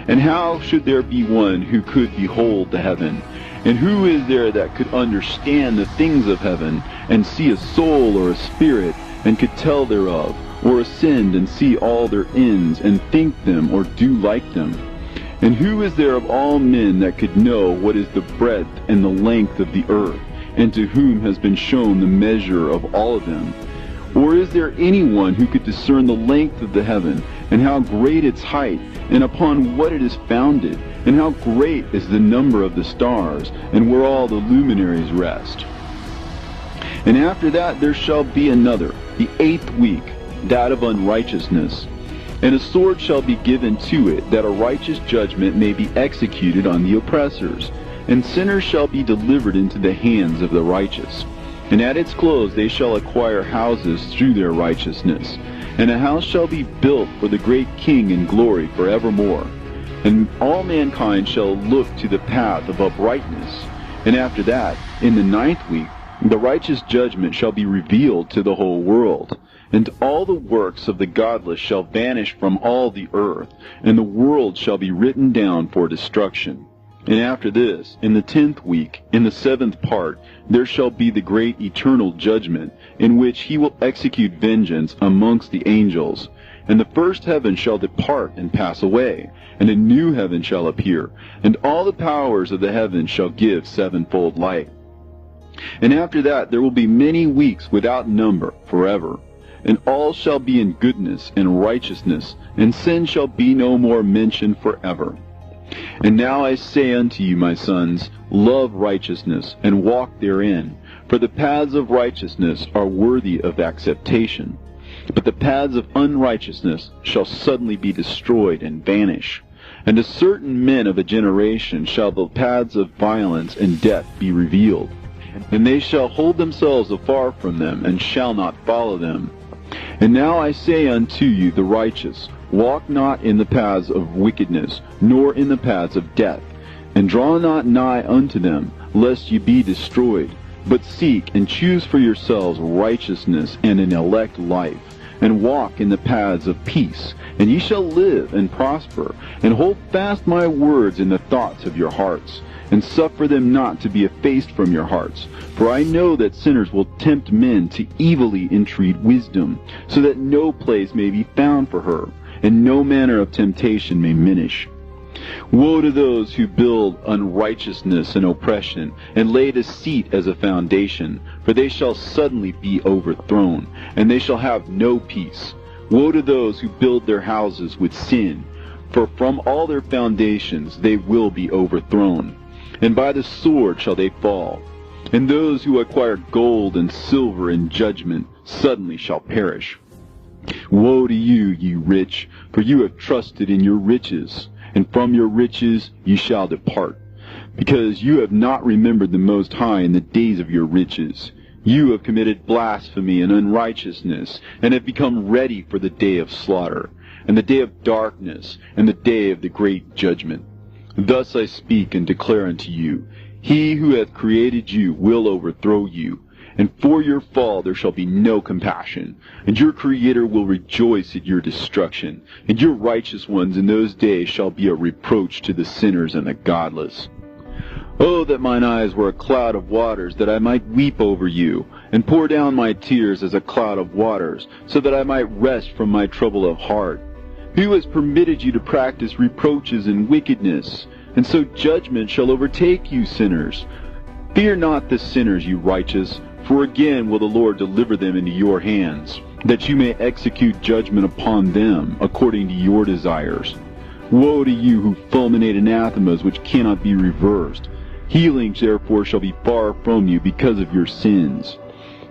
And how should there be one who could behold the heaven? And who is there that could understand the things of heaven, and see a soul or a spirit, and could tell thereof, or ascend and see all their ends, and think them, or do like them? And who is there of all men that could know what is the breadth and the length of the earth, and to whom has been shown the measure of all of them? Or is there anyone who could discern the length of the heaven, and how great its height, and upon what it is founded, and how great is the number of the stars, and where all the luminaries rest? And after that there shall be another, the 8th week, that of unrighteousness. And a sword shall be given to it, that a righteous judgment may be executed on the oppressors. And sinners shall be delivered into the hands of the righteous. And at its close they shall acquire houses through their righteousness. And a house shall be built for the great King in glory forevermore. And all mankind shall look to the path of uprightness. And after that, in the 9th week, the righteous judgment shall be revealed to the whole world. And all the works of the godless shall vanish from all the earth, and the world shall be written down for destruction. And after this, in the 10th week, in the 7th part, there shall be the great eternal judgment, in which he will execute vengeance amongst the angels. And the first heaven shall depart and pass away, and a new heaven shall appear, and all the powers of the heavens shall give sevenfold light. And after that there will be many weeks without number forever. And all shall be in goodness and righteousness, and sin shall be no more mentioned forever. And now I say unto you, my sons, love righteousness, and walk therein. For the paths of righteousness are worthy of acceptation. But the paths of unrighteousness shall suddenly be destroyed and vanish. And to certain men of a generation shall the paths of violence and death be revealed. And they shall hold themselves afar from them, and shall not follow them. And now I say unto you, the righteous, walk not in the paths of wickedness, nor in the paths of death, and draw not nigh unto them, lest ye be destroyed. But seek and choose for yourselves righteousness and an elect life, and walk in the paths of peace, and ye shall live and prosper. And hold fast my words in the thoughts of your hearts, and suffer them not to be effaced from your hearts. For I know that sinners will tempt men to evilly entreat wisdom, so that no place may be found for her, and no manner of temptation may minish. Woe to those who build unrighteousness and oppression, and lay deceit as a foundation, for they shall suddenly be overthrown, and they shall have no peace. Woe to those who build their houses with sin, for from all their foundations they will be overthrown. And by the sword shall they fall. And those who acquire gold and silver in judgment suddenly shall perish. Woe to you, ye rich, for you have trusted in your riches, and from your riches ye shall depart, because you have not remembered the Most High in the days of your riches. You have committed blasphemy and unrighteousness, and have become ready for the day of slaughter, and the day of darkness, and the day of the great judgment. Thus I speak and declare unto you, he who hath created you will overthrow you, and for your fall there shall be no compassion, and your Creator will rejoice at your destruction, and your righteous ones in those days shall be a reproach to the sinners and the godless. Oh, that mine eyes were a cloud of waters, that I might weep over you, and pour down my tears as a cloud of waters, so that I might rest from my trouble of heart. Who has permitted you to practice reproaches and wickedness? And so judgment shall overtake you, sinners. Fear not the sinners, you righteous, for again will the Lord deliver them into your hands, that you may execute judgment upon them according to your desires. Woe to you who fulminate anathemas which cannot be reversed. Healings therefore shall be far from you because of your sins.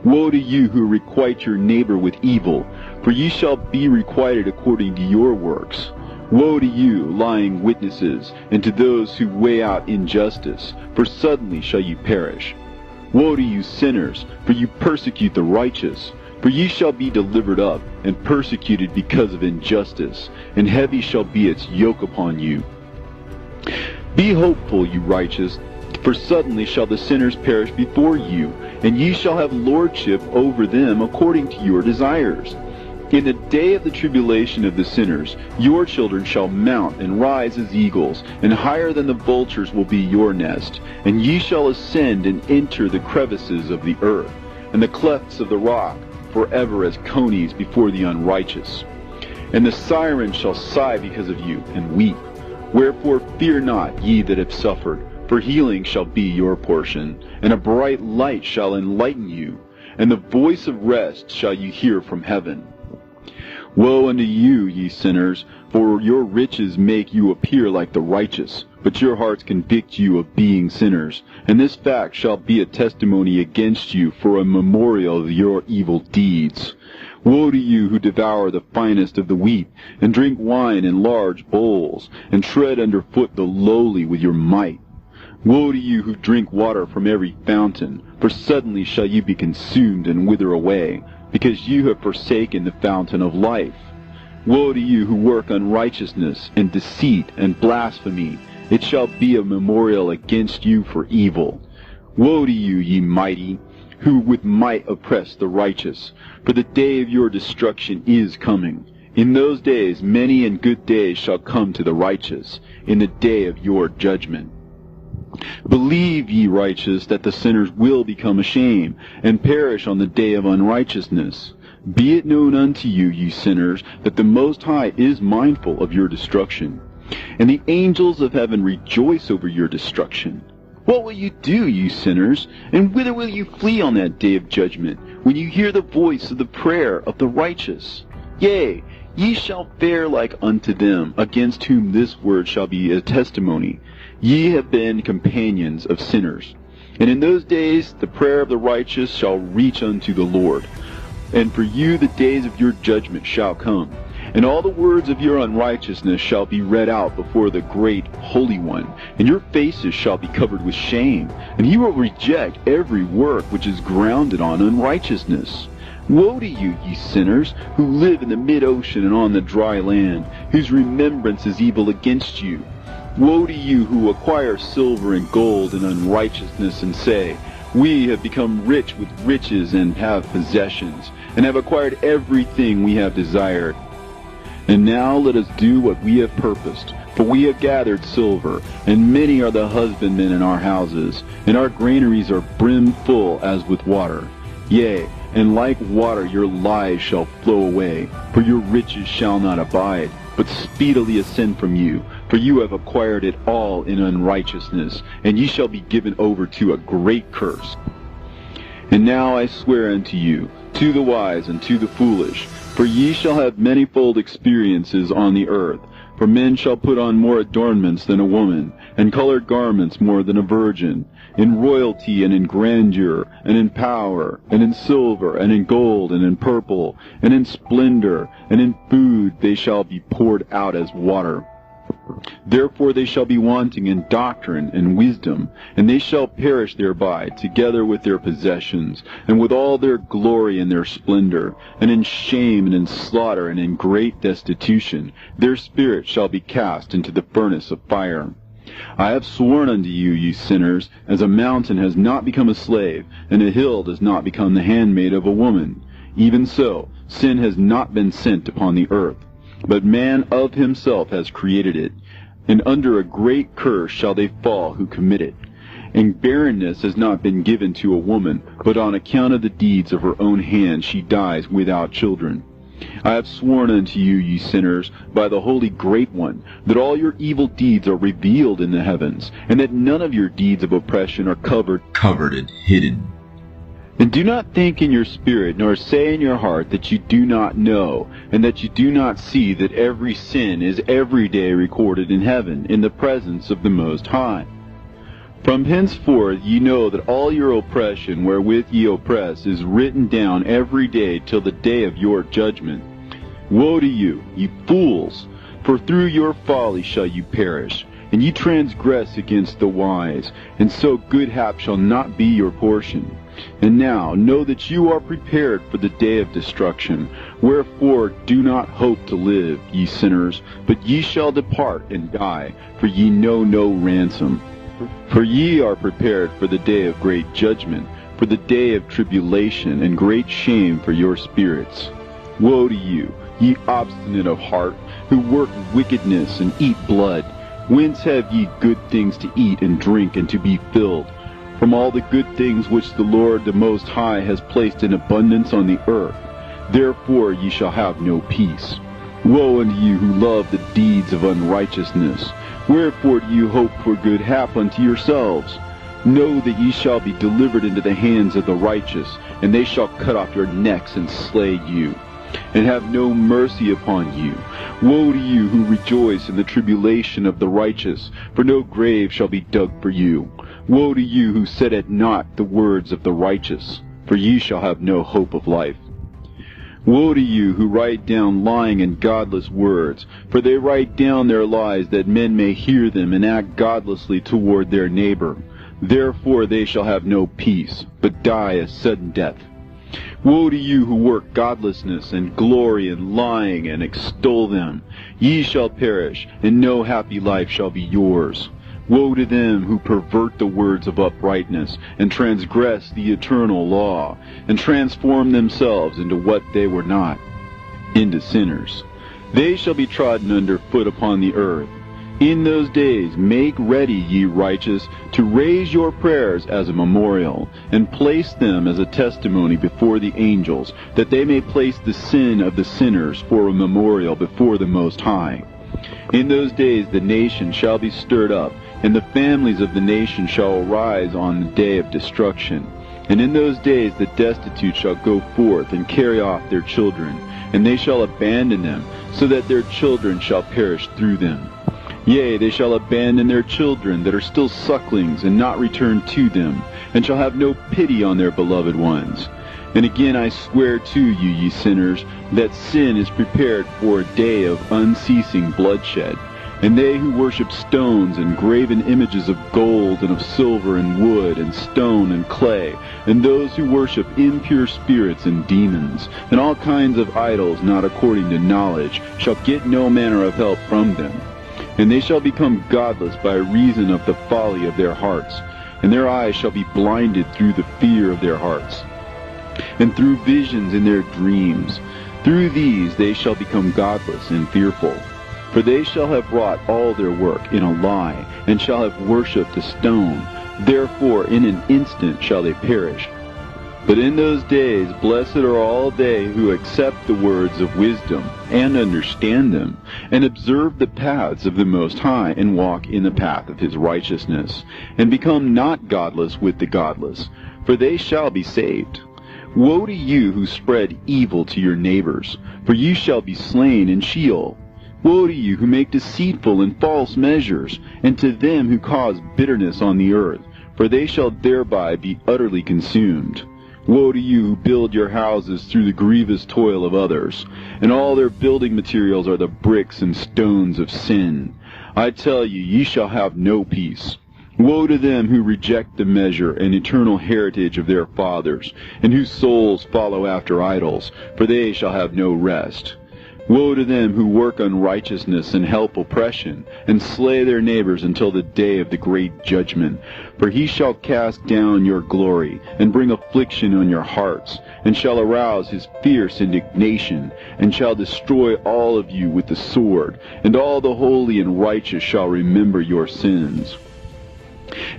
Woe to you who requite your neighbor with evil, for ye shall be requited according to your works. Woe to you, lying witnesses, and to those who weigh out injustice, for suddenly shall you perish. Woe to you, sinners, for you persecute the righteous. For ye shall be delivered up, and persecuted because of injustice, and heavy shall be its yoke upon you. Be hopeful, you righteous, for suddenly shall the sinners perish before you, and ye shall have lordship over them according to your desires. In the day of the tribulation of the sinners, your children shall mount and rise as eagles, and higher than the vultures will be your nest. And ye shall ascend and enter the crevices of the earth, and the clefts of the rock, forever as conies before the unrighteous. And the siren shall sigh because of you, and weep. Wherefore fear not, ye that have suffered, for healing shall be your portion, and a bright light shall enlighten you, and the voice of rest shall you hear from heaven. Woe unto you, ye sinners, for your riches make you appear like the righteous, but your hearts convict you of being sinners, and this fact shall be a testimony against you for a memorial of your evil deeds. Woe to you who devour the finest of the wheat, and drink wine in large bowls, and tread under foot the lowly with your might. Woe to you who drink water from every fountain, for suddenly shall you be consumed and wither away, because you have forsaken the fountain of life. Woe to you who work unrighteousness and deceit and blasphemy, it shall be a memorial against you for evil. Woe to you, ye mighty, who with might oppress the righteous, for the day of your destruction is coming. In those days many and good days shall come to the righteous, in the day of your judgment. Believe, ye righteous, that the sinners will become ashamed, and perish on the day of unrighteousness. Be it known unto you, ye sinners, that the Most High is mindful of your destruction, and the angels of heaven rejoice over your destruction. What will you do, you sinners, and whither will you flee on that day of judgment, when you hear the voice of the prayer of the righteous? Yea, ye shall fare like unto them, against whom this word shall be a testimony. Ye have been companions of sinners. And in those days the prayer of the righteous shall reach unto the Lord. And for you the days of your judgment shall come, and all the words of your unrighteousness shall be read out before the great Holy One, and your faces shall be covered with shame, and he will reject every work which is grounded on unrighteousness. Woe to you, ye sinners, who live in the mid-ocean and on the dry land, whose remembrance is evil against you. Woe to you who acquire silver and gold in unrighteousness, and say, We have become rich with riches and have possessions, and have acquired everything we have desired. And now let us do what we have purposed, for we have gathered silver, and many are the husbandmen in our houses, and our granaries are brim full as with water. Yea, and like water your lies shall flow away, for your riches shall not abide, but speedily ascend from you, for you have acquired it all in unrighteousness, and ye shall be given over to a great curse. And now I swear unto you, to the wise and to the foolish, for ye shall have manifold experiences on the earth. For men shall put on more adornments than a woman, and colored garments more than a virgin. In royalty and in grandeur, and in power, and in silver, and in gold, and in purple, and in splendor, and in food they shall be poured out as water. Therefore they shall be wanting in doctrine and wisdom, and they shall perish thereby, together with their possessions, and with all their glory and their splendor, and in shame and in slaughter and in great destitution. Their spirit shall be cast into the furnace of fire. I have sworn unto you, ye sinners, as a mountain has not become a slave, and a hill does not become the handmaid of a woman, even so sin has not been sent upon the earth, but man of himself has created it, and under a great curse shall they fall who commit it. And barrenness has not been given to a woman, but on account of the deeds of her own hand she dies without children. I have sworn unto you, ye sinners, by the Holy Great One, that all your evil deeds are revealed in the heavens, and that none of your deeds of oppression are covered and hidden. And do not think in your spirit, nor say in your heart that you do not know, and that you do not see that every sin is every day recorded in heaven, in the presence of the Most High. From henceforth ye know that all your oppression wherewith ye oppress is written down every day till the day of your judgment. Woe to you, ye fools! For through your folly shall you perish, and ye transgress against the wise, and so good hap shall not be your portion. And now know that you are prepared for the day of destruction. Wherefore do not hope to live, ye sinners, but ye shall depart and die, for ye know no ransom. For ye are prepared for the day of great judgment, for the day of tribulation and great shame for your spirits. Woe to you, ye obstinate of heart, who work wickedness and eat blood. Whence have ye good things to eat and drink and to be filled? From all the good things which the Lord the Most High has placed in abundance on the earth. Therefore ye shall have no peace. Woe unto you who love the deeds of unrighteousness. Wherefore do you hope for good hap unto yourselves? Know that ye shall be delivered into the hands of the righteous, and they shall cut off your necks and slay you, and have no mercy upon you. Woe to you who rejoice in the tribulation of the righteous, for no grave shall be dug for you. Woe to you who set at naught the words of the righteous, for ye shall have no hope of life. Woe to you who write down lying and godless words, for they write down their lies that men may hear them and act godlessly toward their neighbor. Therefore they shall have no peace, but die a sudden death. Woe to you who work godlessness and glory in lying and extol them. Ye shall perish, and no happy life shall be yours. Woe to them who pervert the words of uprightness, and transgress the eternal law, and transform themselves into what they were not, into sinners. They shall be trodden under foot upon the earth. In those days make ready, ye righteous, to raise your prayers as a memorial, and place them as a testimony before the angels, that they may place the sin of the sinners for a memorial before the Most High. In those days the nation shall be stirred up, and the families of the nation shall arise on the day of destruction. And in those days the destitute shall go forth and carry off their children, and they shall abandon them, so that their children shall perish through them. Yea, they shall abandon their children that are still sucklings, and not return to them, and shall have no pity on their beloved ones. And again I swear to you, ye sinners, that sin is prepared for a day of unceasing bloodshed. And they who worship stones and graven images of gold and of silver and wood and stone and clay, and those who worship impure spirits and demons, and all kinds of idols not according to knowledge, shall get no manner of help from them. And they shall become godless by reason of the folly of their hearts, and their eyes shall be blinded through the fear of their hearts, and through visions in their dreams. Through these they shall become godless and fearful. For they shall have wrought all their work in a lie, and shall have worshipped a stone. Therefore in an instant shall they perish. But in those days blessed are all they who accept the words of wisdom, and understand them, and observe the paths of the Most High, and walk in the path of his righteousness, and become not godless with the godless, for they shall be saved. Woe to you who spread evil to your neighbors, for you shall be slain in Sheol. Woe to you who make deceitful and false measures, and to them who cause bitterness on the earth, for they shall thereby be utterly consumed. Woe to you who build your houses through the grievous toil of others, and all their building materials are the bricks and stones of sin. I tell you, ye shall have no peace. Woe to them who reject the measure and eternal heritage of their fathers, and whose souls follow after idols, for they shall have no rest. Woe to them who work unrighteousness and help oppression, and slay their neighbors until the day of the great judgment. For he shall cast down your glory, and bring affliction on your hearts, and shall arouse his fierce indignation, and shall destroy all of you with the sword, and all the holy and righteous shall remember your sins.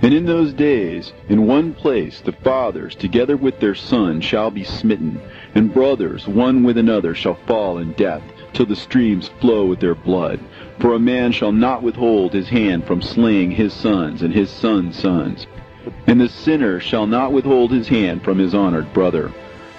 And in those days, in one place, the fathers, together with their sons, shall be smitten, and brothers, one with another, shall fall in death, till the streams flow with their blood. For a man shall not withhold his hand from slaying his sons and his sons' sons. And the sinner shall not withhold his hand from his honored brother.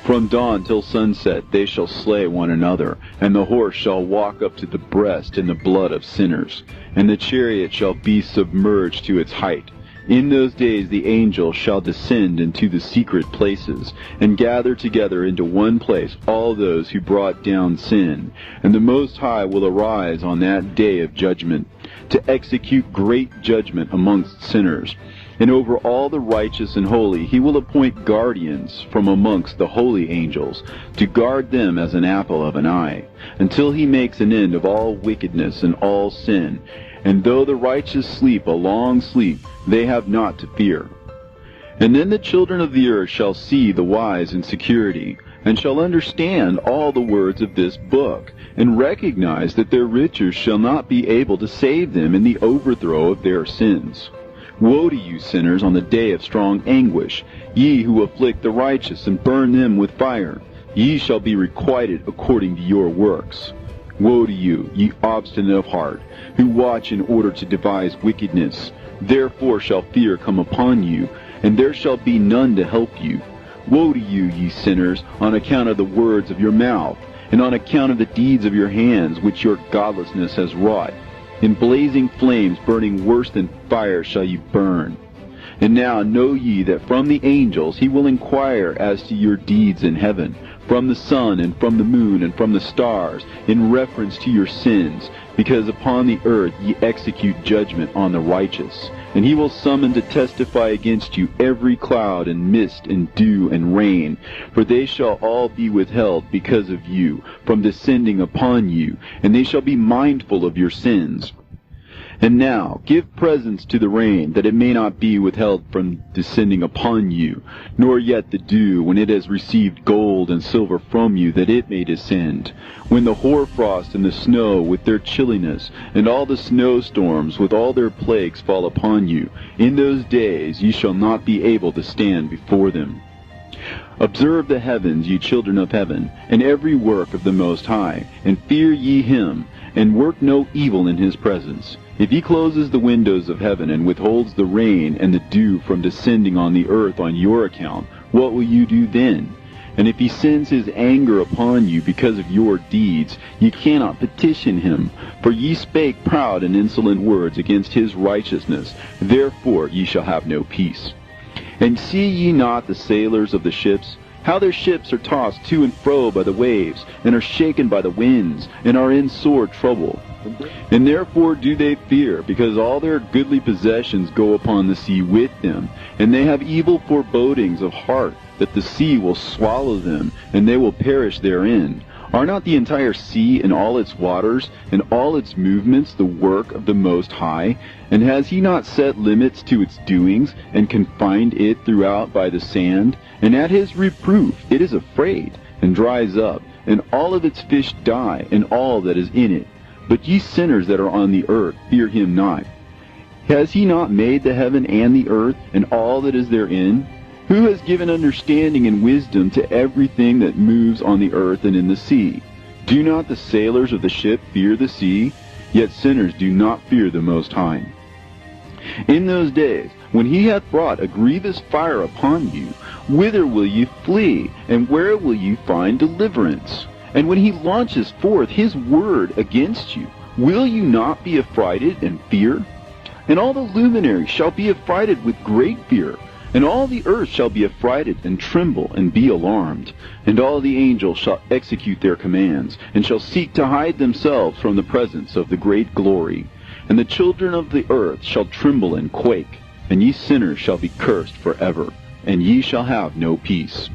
From dawn till sunset they shall slay one another, and the horse shall walk up to the breast in the blood of sinners, and the chariot shall be submerged to its height, In those days the angel shall descend into the secret places, and gather together into one place all those who brought down sin. And the Most High will arise on that day of judgment, to execute great judgment amongst sinners. And over all the righteous and holy he will appoint guardians from amongst the holy angels, to guard them as an apple of an eye, until he makes an end of all wickedness and all sin. And though the righteous sleep a long sleep, they have not to fear. And then the children of the earth shall see the wise in security, and shall understand all the words of this book, and recognize that their riches shall not be able to save them in the overthrow of their sins. Woe to you, sinners, on the day of strong anguish, ye who afflict the righteous and burn them with fire. Ye shall be requited according to your works. Woe to you, ye obstinate of heart, who watch in order to devise wickedness. Therefore shall fear come upon you, and there shall be none to help you. Woe to you, ye sinners, on account of the words of your mouth, and on account of the deeds of your hands, which your godlessness has wrought. In blazing flames, burning worse than fire, shall you burn. And now know ye that from the angels he will inquire as to your deeds in heaven, from the sun and from the moon and from the stars, in reference to your sins, because upon the earth ye execute judgment on the righteous. And he will summon to testify against you every cloud and mist and dew and rain, for they shall all be withheld because of you, from descending upon you, and they shall be mindful of your sins. And now give presents to the rain, that it may not be withheld from descending upon you, nor yet the dew, when it has received gold and silver from you, that it may descend. When the hoarfrost and the snow with their chilliness, and all the snowstorms with all their plagues fall upon you, in those days ye shall not be able to stand before them. Observe the heavens, ye children of heaven, and every work of the Most High, and fear ye him, and work no evil in his presence. If he closes the windows of heaven, and withholds the rain and the dew from descending on the earth on your account, what will you do then? And if he sends his anger upon you because of your deeds, ye cannot petition him, for ye spake proud and insolent words against his righteousness. Therefore ye shall have no peace. And see ye not the sailors of the ships, how their ships are tossed to and fro by the waves, and are shaken by the winds, and are in sore trouble? And therefore do they fear, because all their goodly possessions go upon the sea with them, and they have evil forebodings of heart, that the sea will swallow them, and they will perish therein. Are not the entire sea and all its waters, and all its movements the work of the Most High? And has he not set limits to its doings, and confined it throughout by the sand? And at his reproof it is afraid, and dries up, and all of its fish die, and all that is in it. But ye sinners that are on the earth, fear him not. Has he not made the heaven and the earth, and all that is therein? Who has given understanding and wisdom to everything that moves on the earth and in the sea? Do not the sailors of the ship fear the sea? Yet sinners do not fear the Most High. In those days, when he hath brought a grievous fire upon you, whither will ye flee, and where will ye find deliverance? And when he launches forth his word against you, will you not be affrighted and fear? And all the luminaries shall be affrighted with great fear, and all the earth shall be affrighted and tremble and be alarmed. And all the angels shall execute their commands, and shall seek to hide themselves from the presence of the great glory. And the children of the earth shall tremble and quake, and ye sinners shall be cursed forever, and ye shall have no peace.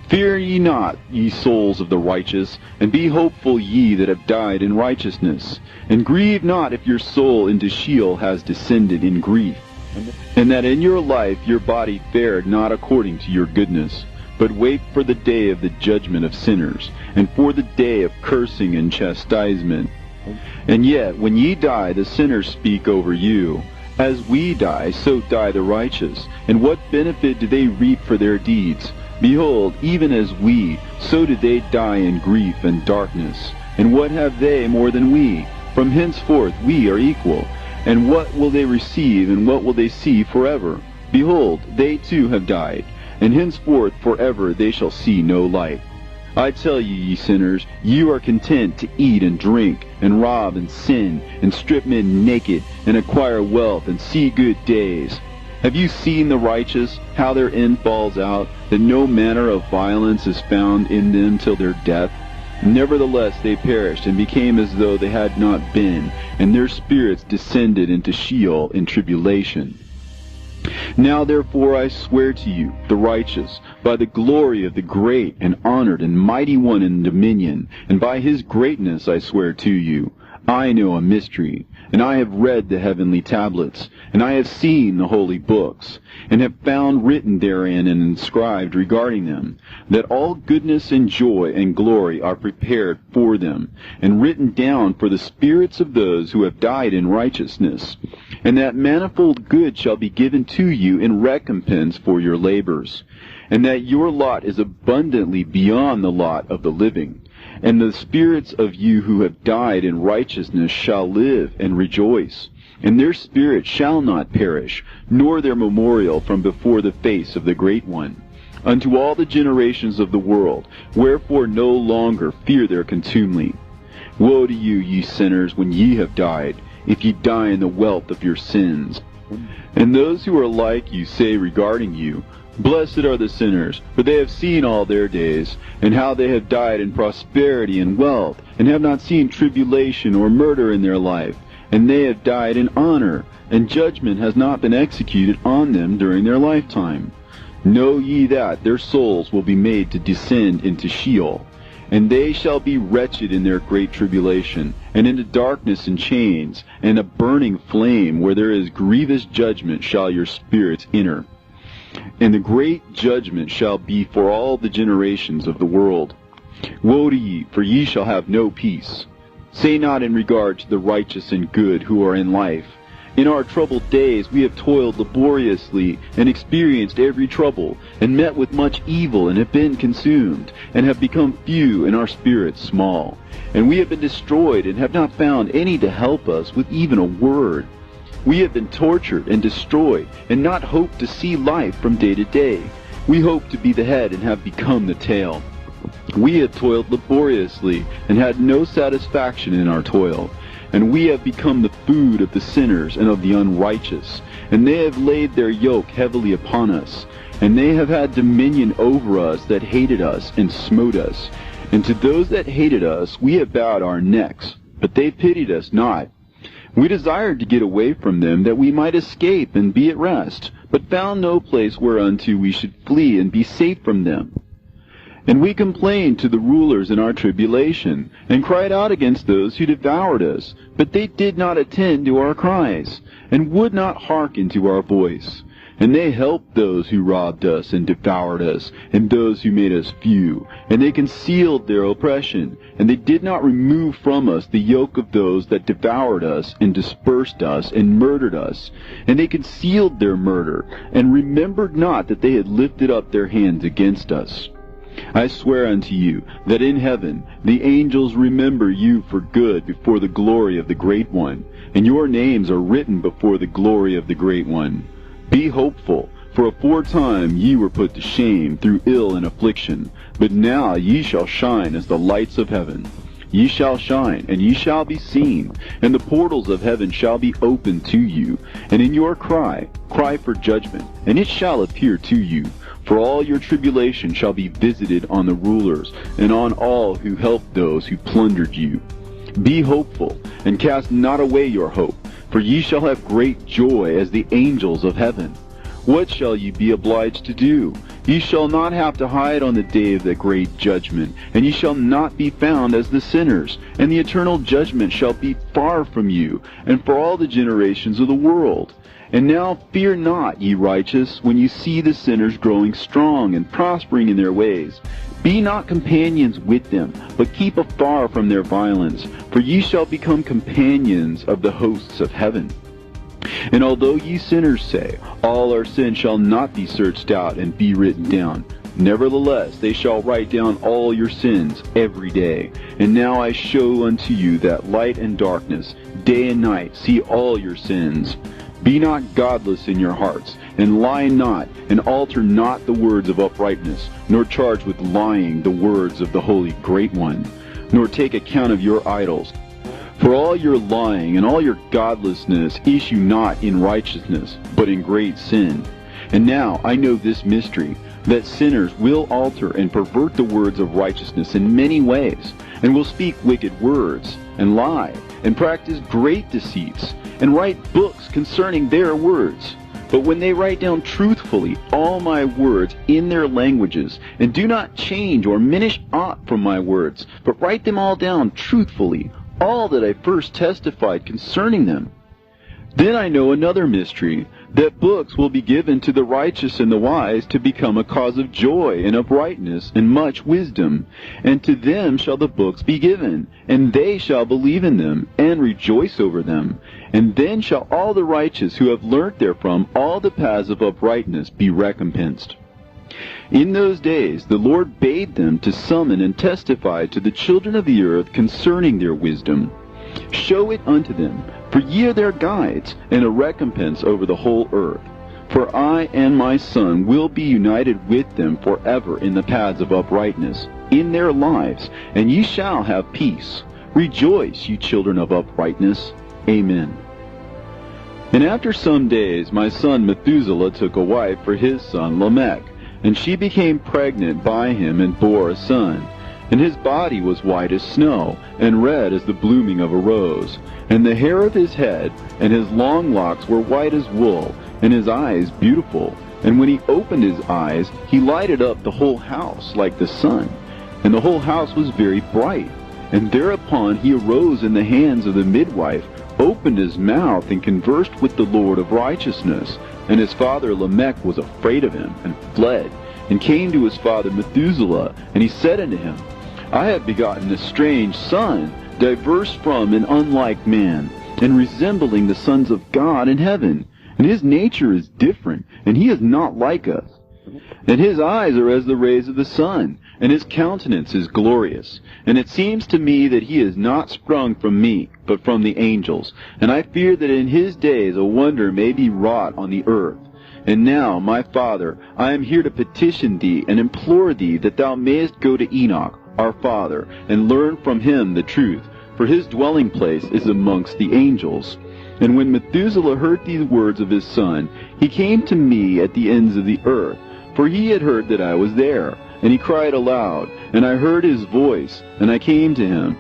Fear ye not, ye souls of the righteous, and be hopeful, ye that have died in righteousness. And grieve not if your soul into Sheol has descended in grief, and that in your life your body fared not according to your goodness. But wait for the day of the judgment of sinners, and for the day of cursing and chastisement. And yet, when ye die, the sinners speak over you. As we die, so die the righteous. And what benefit do they reap for their deeds? Behold, even as we, so did they die in grief and darkness. And what have they more than we? From henceforth we are equal. And what will they receive, and what will they see forever? Behold, they too have died, and henceforth forever they shall see no light. I tell you, ye sinners, you are content to eat and drink, and rob and sin, and strip men naked, and acquire wealth, and see good days. Have you seen the righteous, how their end falls out, that no manner of violence is found in them till their death? Nevertheless they perished, and became as though they had not been, and their spirits descended into Sheol in tribulation. Now therefore I swear to you, the righteous, by the glory of the great and honored and mighty one in dominion, and by his greatness I swear to you, I know a mystery, and I have read the heavenly tablets, and I have seen the holy books, and have found written therein and inscribed regarding them, that all goodness and joy and glory are prepared for them, and written down for the spirits of those who have died in righteousness, and that manifold good shall be given to you in recompense for your labors, and that your lot is abundantly beyond the lot of the living. And the spirits of you who have died in righteousness shall live and rejoice, and their spirit shall not perish, nor their memorial from before the face of the Great One, unto all the generations of the world, wherefore no longer fear their contumely. Woe to you, ye sinners, when ye have died, if ye die in the wealth of your sins. And those who are like you say regarding you, Blessed are the sinners, for they have seen all their days, and how they have died in prosperity and wealth, and have not seen tribulation or murder in their life, and they have died in honor, and judgment has not been executed on them during their lifetime. Know ye that their souls will be made to descend into Sheol, and they shall be wretched in their great tribulation, and into darkness and chains, and a burning flame, where there is grievous judgment shall your spirits enter. And the great judgment shall be for all the generations of the world. Woe to ye, for ye shall have no peace. Say not in regard to the righteous and good who are in life, In our troubled days we have toiled laboriously, and experienced every trouble, and met with much evil, and have been consumed, and have become few, and our spirits small. And we have been destroyed, and have not found any to help us with even a word. We have been tortured and destroyed, and not hoped to see life from day to day. We hoped to be the head, and have become the tail. We have toiled laboriously, and had no satisfaction in our toil. And we have become the food of the sinners and of the unrighteous. And they have laid their yoke heavily upon us. And they have had dominion over us that hated us and smote us. And to those that hated us we have bowed our necks, but they pitied us not. We desired to get away from them, that we might escape and be at rest, but found no place whereunto we should flee and be safe from them. And we complained to the rulers in our tribulation, and cried out against those who devoured us, but they did not attend to our cries, and would not hearken to our voice. And they helped those who robbed us and devoured us, and those who made us few, and they concealed their oppression, and they did not remove from us the yoke of those that devoured us, and dispersed us, and murdered us. And they concealed their murder, and remembered not that they had lifted up their hands against us. I swear unto you, that in heaven the angels remember you for good before the glory of the Great One, and your names are written before the glory of the Great One. Be hopeful, for aforetime ye were put to shame through ill and affliction, but now ye shall shine as the lights of heaven. Ye shall shine, and ye shall be seen, and the portals of heaven shall be opened to you. And in your cry for judgment, and it shall appear to you. For all your tribulation shall be visited on the rulers, and on all who helped those who plundered you. Be hopeful, and cast not away your hope, for ye shall have great joy as the angels of heaven. What shall ye be obliged to do? Ye shall not have to hide on the day of the great judgment, and ye shall not be found as the sinners, and the eternal judgment shall be far from you, and for all the generations of the world. And now fear not, ye righteous, when you see the sinners growing strong and prospering in their ways. Be not companions with them, but keep afar from their violence, for ye shall become companions of the hosts of heaven. And although ye sinners say, all our sins shall not be searched out and be written down, nevertheless they shall write down all your sins every day. And now I show unto you that light and darkness, day and night, see all your sins. Be not godless in your hearts, and lie not, and alter not the words of uprightness, nor charge with lying the words of the Holy Great One, nor take account of your idols. For all your lying and all your godlessness issue not in righteousness, but in great sin. And now I know this mystery, that sinners will alter and pervert the words of righteousness in many ways, and will speak wicked words, and lie, and practice great deceits, and write books concerning their words. But when they write down truthfully all my words in their languages, and do not change or diminish aught from my words, but write them all down truthfully, all that I first testified concerning them, then I know another mystery, that books will be given to the righteous and the wise to become a cause of joy and uprightness and much wisdom. And to them shall the books be given, and they shall believe in them, and rejoice over them. And then shall all the righteous who have learnt therefrom all the paths of uprightness be recompensed. In those days the Lord bade them to summon and testify to the children of the earth concerning their wisdom. Show it unto them, for ye are their guides, and a recompense over the whole earth. For I and my Son will be united with them forever in the paths of uprightness, in their lives, and ye shall have peace. Rejoice, ye children of uprightness. Amen. And after some days my son Methuselah took a wife for his son Lamech, and she became pregnant by him and bore a son. And his body was white as snow, and red as the blooming of a rose. And the hair of his head and his long locks were white as wool, and his eyes beautiful. And when he opened his eyes, he lighted up the whole house like the sun. And the whole house was very bright. And thereupon he arose in the hands of the midwife, opened his mouth, and conversed with the Lord of righteousness. And his father Lamech was afraid of him, and fled, and came to his father Methuselah. And he said unto him, I have begotten a strange son, diverse from and unlike man, and resembling the sons of God in heaven. And his nature is different, and he is not like us. And his eyes are as the rays of the sun, and his countenance is glorious. And it seems to me that he is not sprung from me, but from the angels. And I fear that in his days a wonder may be wrought on the earth. And now, my father, I am here to petition thee and implore thee that thou mayest go to Enoch, our father, and learn from him the truth, for his dwelling place is amongst the angels. And when Methuselah heard these words of his son, he came to me at the ends of the earth, for he had heard that I was there. And he cried aloud, and I heard his voice, and I came to him.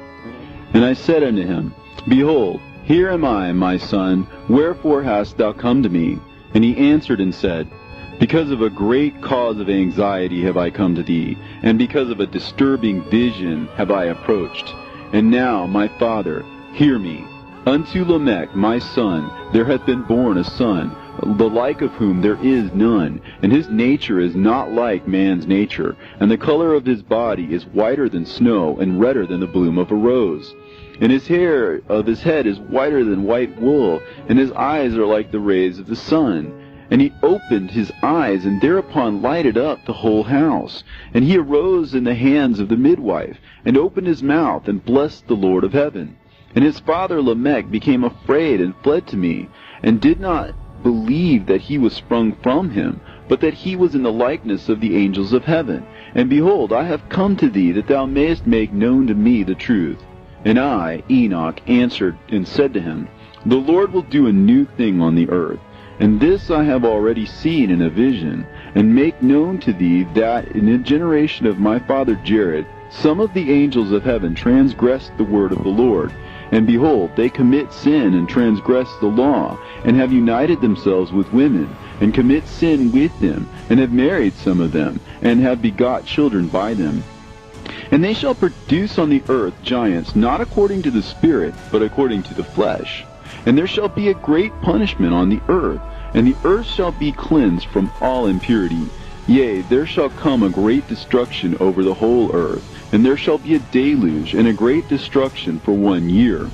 And I said unto him, Behold, here am I, my son, wherefore hast thou come to me? And he answered and said, Because of a great cause of anxiety have I come to thee, and because of a disturbing vision have I approached. And now, my father, hear me. Unto Lamech my son there hath been born a son, the like of whom there is none, and his nature is not like man's nature, and the color of his body is whiter than snow, and redder than the bloom of a rose. And his hair of his head is whiter than white wool, and his eyes are like the rays of the sun. And he opened his eyes, and thereupon lighted up the whole house. And he arose in the hands of the midwife, and opened his mouth, and blessed the Lord of heaven. And his father Lamech became afraid, and fled to me, and did not believe that he was sprung from him, but that he was in the likeness of the angels of heaven. And behold, I have come to thee, that thou mayest make known to me the truth. And I, Enoch, answered and said to him, The Lord will do a new thing on the earth. And this I have already seen in a vision, and make known to thee that in the generation of my father Jared, some of the angels of heaven transgressed the word of the Lord. And behold, they commit sin and transgress the law, and have united themselves with women, and commit sin with them, and have married some of them, and have begot children by them. And they shall produce on the earth giants, not according to the Spirit, but according to the flesh. And there shall be a great punishment on the earth, and the earth shall be cleansed from all impurity. Yea, there shall come a great destruction over the whole earth, and there shall be a deluge and a great destruction for 1 year.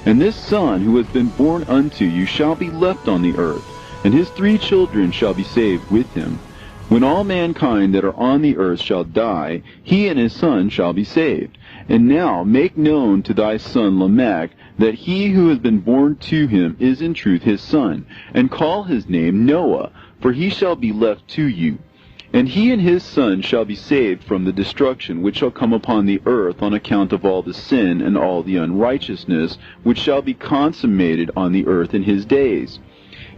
And this son who has been born unto you shall be left on the earth, and his 3 children shall be saved with him. When all mankind that are on the earth shall die, he and his son shall be saved. And now make known to thy son Lamech that he who has been born to him is in truth his son, and call his name Noah, for he shall be left to you. And he and his son shall be saved from the destruction which shall come upon the earth on account of all the sin and all the unrighteousness which shall be consummated on the earth in his days.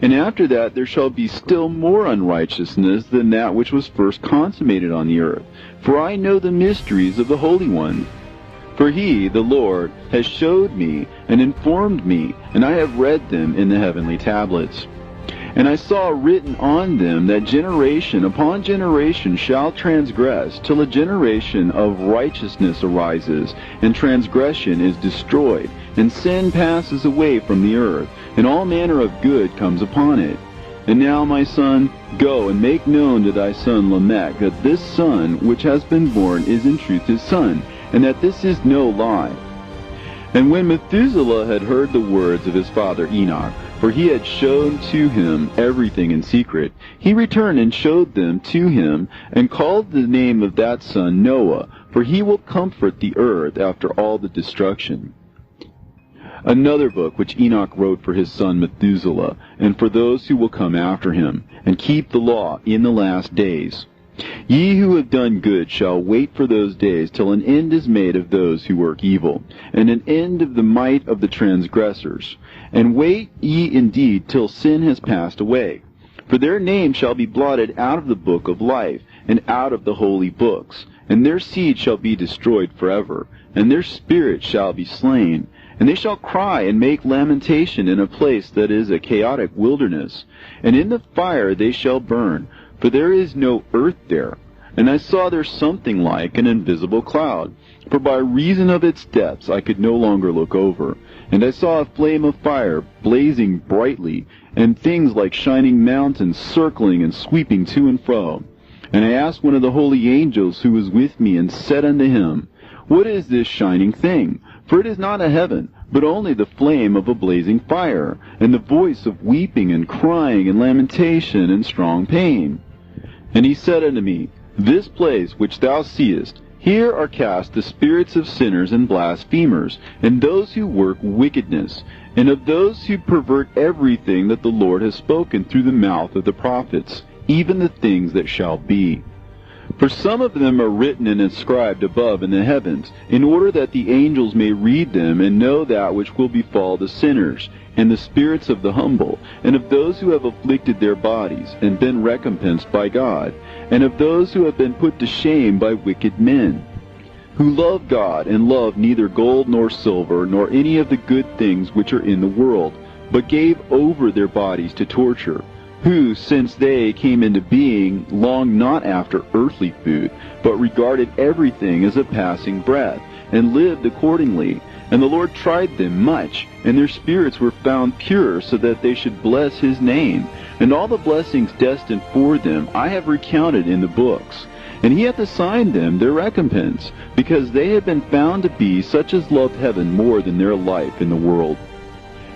And after that there shall be still more unrighteousness than that which was first consummated on the earth. For I know the mysteries of the Holy One. For he, the Lord, has showed me and informed me, and I have read them in the heavenly tablets. And I saw written on them that generation upon generation shall transgress, till a generation of righteousness arises, and transgression is destroyed, and sin passes away from the earth, and all manner of good comes upon it. And now, my son, go and make known to thy son Lamech that this son which has been born is in truth his son, and that this is no lie. And when Methuselah had heard the words of his father Enoch, for he had shown to him everything in secret, he returned and showed them to him, and called the name of that son Noah, for he will comfort the earth after all the destruction. Another book which Enoch wrote for his son Methuselah, and for those who will come after him, and keep the law in the last days. Ye who have done good shall wait for those days till an end is made of those who work evil, and an end of the might of the transgressors. And wait ye indeed till sin has passed away. For their name shall be blotted out of the book of life, and out of the holy books, and their seed shall be destroyed forever, and their spirit shall be slain. And they shall cry and make lamentation in a place that is a chaotic wilderness, and in the fire they shall burn, for there is no earth there. And I saw there something like an invisible cloud, for by reason of its depths I could no longer look over. And I saw a flame of fire blazing brightly, and things like shining mountains circling and sweeping to and fro. And I asked one of the holy angels who was with me, and said unto him, What is this shining thing? For it is not a heaven, but only the flame of a blazing fire, and the voice of weeping and crying and lamentation and strong pain. And he said unto me, This place which thou seest, here are cast the spirits of sinners and blasphemers, and those who work wickedness, and of those who pervert everything that the Lord has spoken through the mouth of the prophets, even the things that shall be. For some of them are written and inscribed above in the heavens, in order that the angels may read them and know that which will befall the sinners, and the spirits of the humble, and of those who have afflicted their bodies, and been recompensed by God, and of those who have been put to shame by wicked men, who love God, and love neither gold nor silver, nor any of the good things which are in the world, but gave over their bodies to torture, who, since they came into being, longed not after earthly food, but regarded everything as a passing breath, and lived accordingly. And the Lord tried them much, and their spirits were found pure, so that they should bless his name. And all the blessings destined for them I have recounted in the books. And he hath assigned them their recompense, because they have been found to be such as loved heaven more than their life in the world.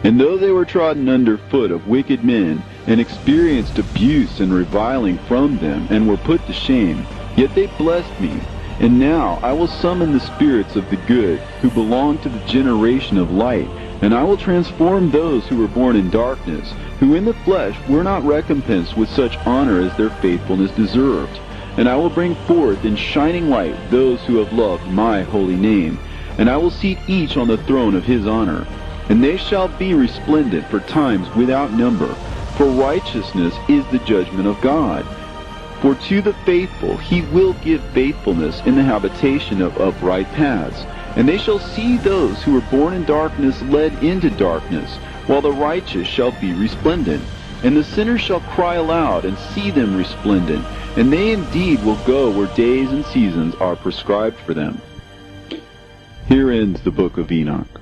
And though they were trodden under foot of wicked men, and experienced abuse and reviling from them, and were put to shame, yet they blessed me. And now I will summon the spirits of the good, who belong to the generation of light, and I will transform those who were born in darkness, who in the flesh were not recompensed with such honor as their faithfulness deserved. And I will bring forth in shining light those who have loved my holy name, and I will seat each on the throne of his honor. And they shall be resplendent for times without number, for righteousness is the judgment of God. For to the faithful he will give faithfulness in the habitation of upright paths. And they shall see those who were born in darkness led into darkness, while the righteous shall be resplendent. And the sinners shall cry aloud and see them resplendent, and they indeed will go where days and seasons are prescribed for them. Here ends the book of Enoch.